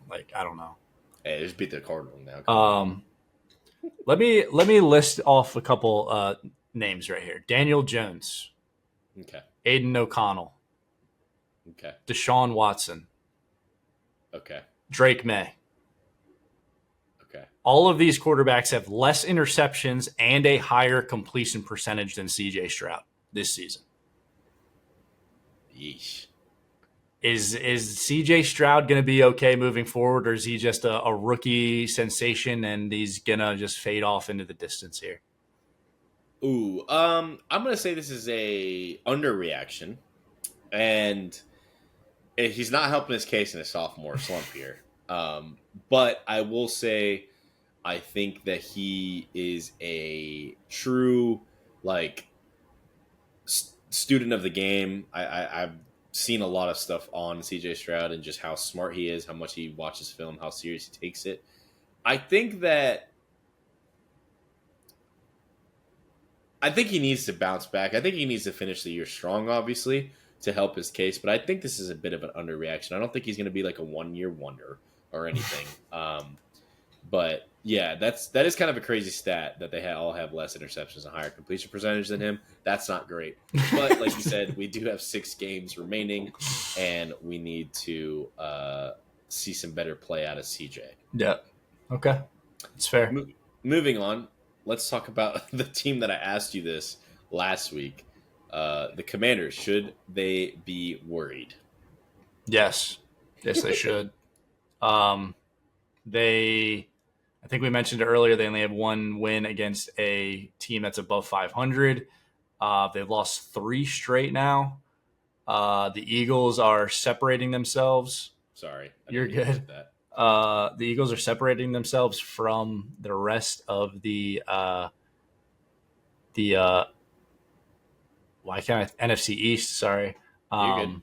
S2: Like, I don't know.
S1: Hey, they just beat the Cardinals now.
S2: Let me list off a couple names right here. Daniel Jones.
S1: Okay.
S2: Aiden O'Connell.
S1: Okay.
S2: Deshaun Watson.
S1: Okay.
S2: Drake May.
S1: Okay.
S2: All of these quarterbacks have less interceptions and a higher completion percentage than CJ Stroud this season.
S1: Yeesh.
S2: Is CJ Stroud going to be okay moving forward, or is he just a rookie sensation and he's going to just fade off into the distance here?
S1: Ooh, I'm gonna say this is a underreaction, and he's not helping his case in a sophomore slump here. But I will say, I think that he is a true like student of the game. I've seen a lot of stuff on CJ Stroud and just how smart he is, how much he watches film, how serious he takes it. I think that he needs to bounce back. I think he needs to finish the year strong, obviously, to help his case. But I think this is a bit of an underreaction. I don't think he's going to be like a 1-year wonder or anything. But yeah, that is kind of a crazy stat that they all have less interceptions and higher completion percentage than him. That's not great. But like you said, we do have 6 games remaining, and we need to see some better play out of CJ.
S2: Yeah. Okay. It's fair.
S1: Moving on. Let's talk about the team that I asked you this last week. The Commanders. Should they be worried?
S2: Yes. Yes, they should. I think we mentioned it earlier, they only have 1 win against a team that's above 500. They've lost 3 straight now. The Eagles are separating themselves.
S1: Sorry.
S2: You're good. The Eagles are separating themselves from the rest of the NFC East. Sorry.
S1: You're good.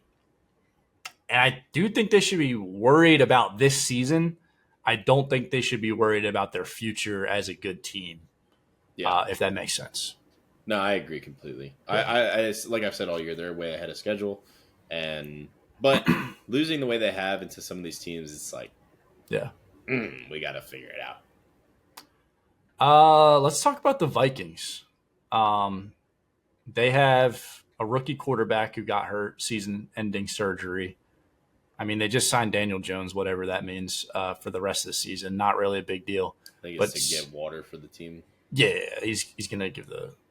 S2: And I do think they should be worried about this season. I don't think they should be worried about their future as a good team.
S1: Yeah,
S2: if that makes sense.
S1: No, I agree completely. I like I've said all year, they're way ahead of schedule, but losing the way they have into some of these teams, it's like,
S2: yeah,
S1: we got to figure it out.
S2: Let's talk about the Vikings. They have a rookie quarterback who got hurt, season-ending surgery. I mean, they just signed Daniel Jones, whatever that means, for the rest of the season. Not really a big deal.
S1: I think it's to get water for the team.
S2: Yeah, he's gonna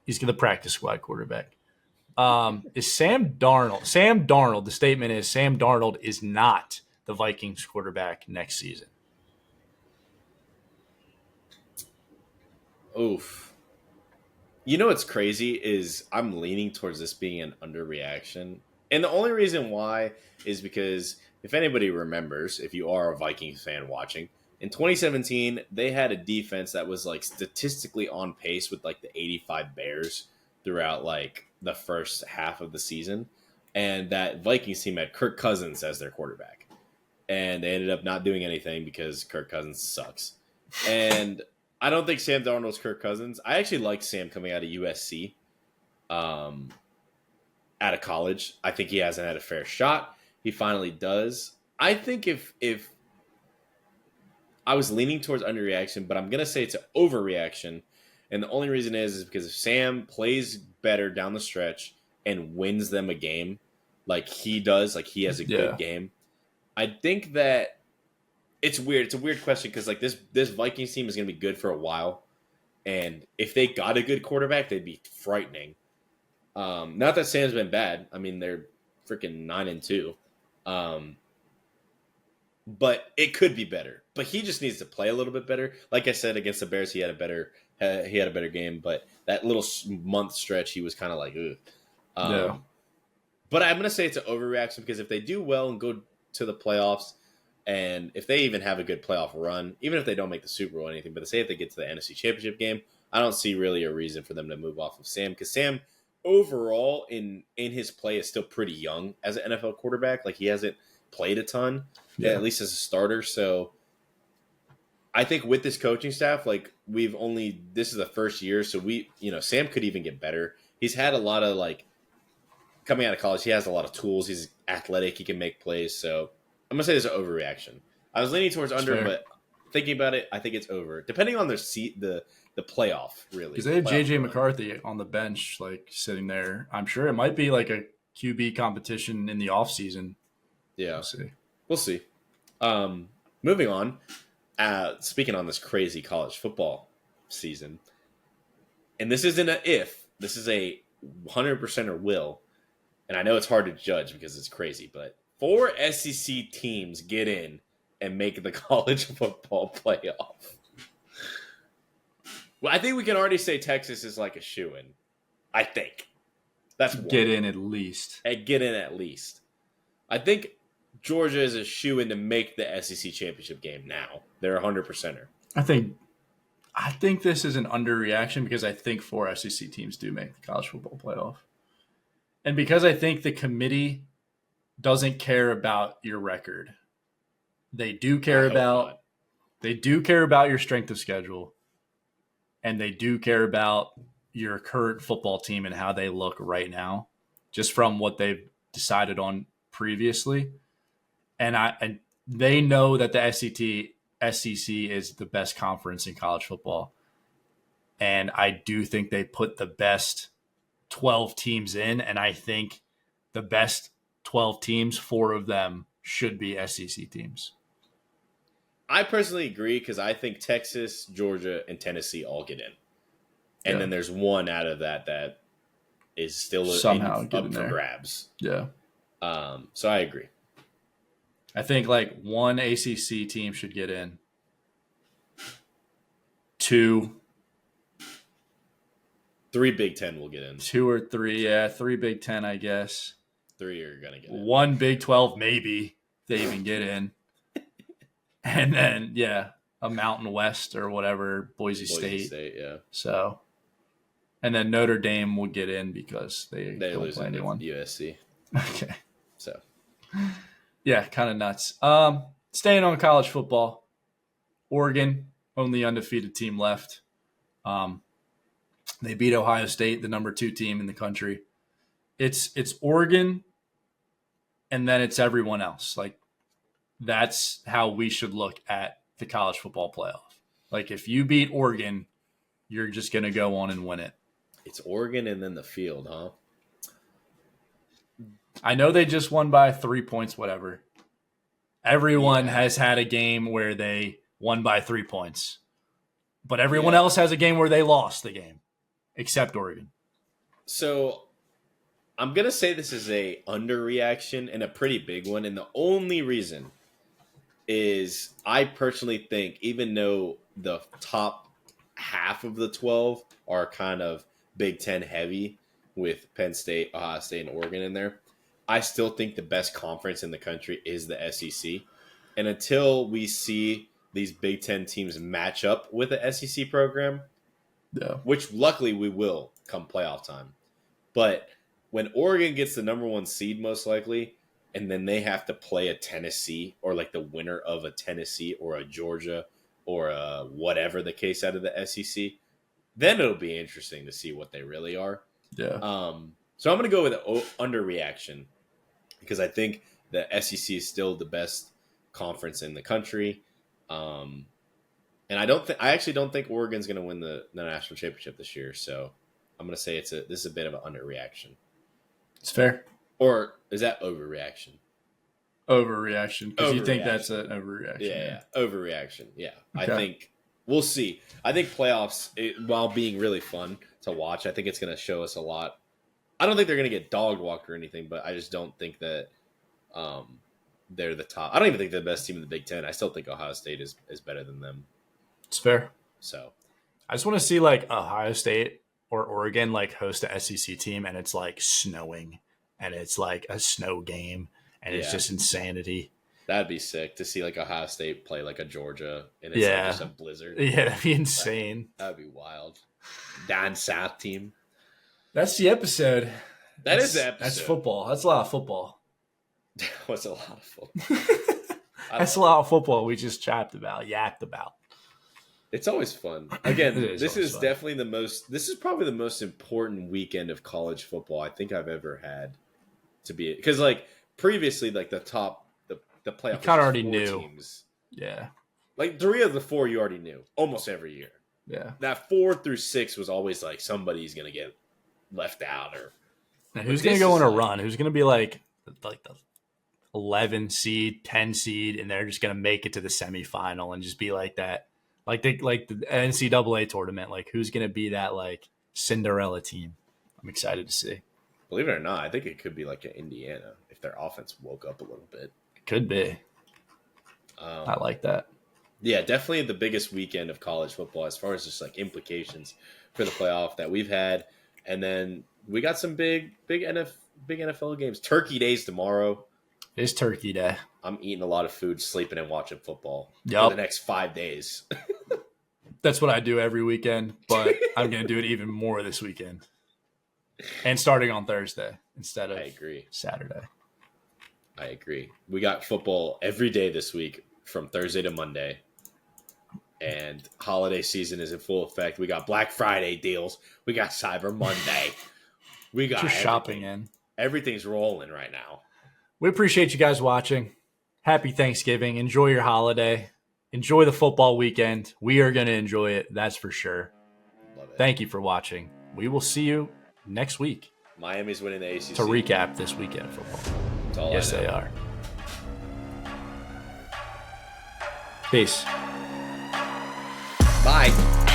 S2: he's gonna practice squad quarterback. Is Sam Darnold? The statement is Sam Darnold is not the Vikings quarterback next season.
S1: Oof. You know what's crazy is I'm leaning towards this being an underreaction. And the only reason why is because if anybody remembers, if you are a Vikings fan watching, in 2017, they had a defense that was like statistically on pace with like the 85 Bears throughout like the first half of the season. And that Vikings team had Kirk Cousins as their quarterback. And they ended up not doing anything because Kirk Cousins sucks. And I don't think Sam Darnold's Kirk Cousins. I actually like Sam coming out of USC. Out of college. I think he hasn't had a fair shot. He finally does. I think if I was leaning towards underreaction, but I'm going to say it's an overreaction. And the only reason is because if Sam plays better down the stretch and wins them a game like he does, like he has a good game, I think that it's weird. It's a weird question because like this Vikings team is going to be good for a while. And if they got a good quarterback, they'd be frightening. Not that Sam's been bad. I mean, they're freaking 9-2. But it could be better. But he just needs to play a little bit better. Like I said, against the Bears, he had a better game. But that little month stretch, he was kind of like, ugh. But I'm going to say it's an overreaction because if they do well and go to the playoffs, and if they even have a good playoff run, even if they don't make the Super Bowl or anything, but say if they get to the NFC Championship game, I don't see really a reason for them to move off of Sam because Sam overall in his play is still pretty young as an NFL quarterback. Like he hasn't played a ton, at least as a starter. So I think with this coaching staff, like this is the first year. So Sam could even get better. He's had a lot of like coming out of college. He has a lot of tools. He's athletic. He can make plays. So I'm going to say there's an overreaction. I was leaning towards under, but thinking about it, I think it's over. Depending on their seat, the playoff, really.
S2: Because they have J.J. McCarthy on the bench, like, sitting there. I'm sure it might be like a QB competition in the offseason.
S1: Yeah. We'll see. Moving on. speaking on this crazy college football season, and this isn't a if, this is a 100% or will, and I know it's hard to judge because it's crazy, but 4 SEC teams get in and make the college football playoff. Well, I think we can already say Texas is like a shoo-in. I think. That's one.
S2: Get in at least.
S1: And get in at least. I think Georgia is a shoo-in to make the SEC championship game now. They're a 100%er.
S2: I think this is an underreaction because I think 4 SEC teams do make the college football playoff. And because I think the committee doesn't care about your record. They do care about your strength of schedule. And they do care about your current football team and how they look right now, just from what they've decided on previously. And they know that the SEC is the best conference in college football. And I do think they put the best 12 teams in, and I think the best 12 teams, 4 of them should be SEC teams.
S1: I personally agree because I think Texas, Georgia, and Tennessee all get in. And then there's one out of that is still
S2: somehow
S1: up for grabs.
S2: Yeah.
S1: So I agree.
S2: I think like 1 ACC team should get in. 2.
S1: 3 Big Ten will get in.
S2: 2 or 3, yeah. 3 Big Ten, I guess.
S1: 3 are going to get in.
S2: 1 Big 12, maybe, if they even get in. And then, yeah, a Mountain West or whatever, Boise State.
S1: Yeah.
S2: So, and then Notre Dame will get in because they don't
S1: lose
S2: play anyone.
S1: USC.
S2: Okay.
S1: So,
S2: yeah, kind of nuts. Staying on college football, Oregon, only undefeated team left. They beat Ohio State, the number 2 team in the country. It's Oregon, and then it's everyone else. Like, that's how we should look at the college football playoff. Like, if you beat Oregon, you're just going to go on and win it.
S1: It's Oregon and then the field, huh?
S2: I know they just won by 3 points, whatever. Everyone has had a game where they won by 3 points. But everyone else has a game where they lost the game, except Oregon.
S1: So I'm going to say this is a underreaction and a pretty big one. And the only reason is I personally think, even though the top half of the 12 are kind of Big Ten heavy with Penn State, Ohio State, and Oregon in there, I still think the best conference in the country is the SEC. And until we see these Big Ten teams match up with the SEC program, which luckily we will come playoff time. But when Oregon gets the number 1 seed, most likely, and then they have to play a Tennessee or like the winner of a Tennessee or a Georgia or a whatever the case out of the SEC, then it'll be interesting to see what they really are.
S2: Yeah.
S1: So I'm going to go with an underreaction because I think the SEC is still the best conference in the country. And I actually don't think Oregon's going to win the national championship this year. So I'm going to say this is a bit of an underreaction.
S2: It's fair.
S1: Or is that overreaction?
S2: Overreaction. Because you think that's an overreaction.
S1: Yeah. Overreaction. Yeah.
S2: Okay.
S1: I think we'll see. I think playoffs, while being really fun to watch, I think it's going to show us a lot. I don't think they're going to get dog walked or anything, but I just don't think that they're the top. I don't even think they're the best team in the Big Ten. I still think Ohio State is better than them.
S2: It's fair.
S1: So
S2: I just want to see like Ohio State or Oregon like host a SEC team and it's like snowing and it's like a snow game and it's just insanity.
S1: That'd be sick to see like Ohio State play like a Georgia and it's like just a blizzard.
S2: Yeah, that'd be insane.
S1: That'd be wild. Down South team.
S2: That's the episode.
S1: That's the episode.
S2: That's football. That's a lot of football.
S1: What's a lot of football?
S2: That's a lot of football we just yapped about.
S1: It's always fun. Again, this is
S2: fun.
S1: Definitely this is probably the most important weekend of college football I think I've ever had to be, because like previously, like the playoff, you
S2: kind of already knew.
S1: Teams.
S2: Yeah.
S1: Like 3 of the 4 you already knew almost every year.
S2: Yeah.
S1: That 4 through 6 was always like somebody's going to get left out or
S2: now, who's going to go on a run? Who's going to be like the 11 seed, 10 seed, and they're just gonna make it to the semifinal and just be like that, like the NCAA tournament. Like, who's gonna be that like Cinderella team? I'm excited to see.
S1: Believe it or not, I think it could be like an Indiana if their offense woke up a little bit.
S2: It could be. I like that.
S1: Yeah, definitely the biggest weekend of college football as far as just like implications for the playoff that we've had. And then we got some big NFL games. Turkey Day's tomorrow.
S2: It's Turkey Day.
S1: I'm eating a lot of food, sleeping, and watching football
S2: for
S1: the next 5 days.
S2: That's what I do every weekend, but I'm going to do it even more this weekend. And starting on Thursday instead of Saturday.
S1: I agree. We got football every day this week from Thursday to Monday. And holiday season is in full effect. We got Black Friday deals. We got Cyber Monday. We got
S2: just shopping in.
S1: Everything's rolling right now.
S2: We appreciate you guys watching. Happy Thanksgiving. Enjoy your holiday. Enjoy the football weekend. We are going to enjoy it. That's for sure.
S1: Love it.
S2: Thank you for watching. We will see you next week.
S1: Miami's winning the ACC.
S2: To recap this weekend of football. Yes, they are. Peace.
S1: Bye.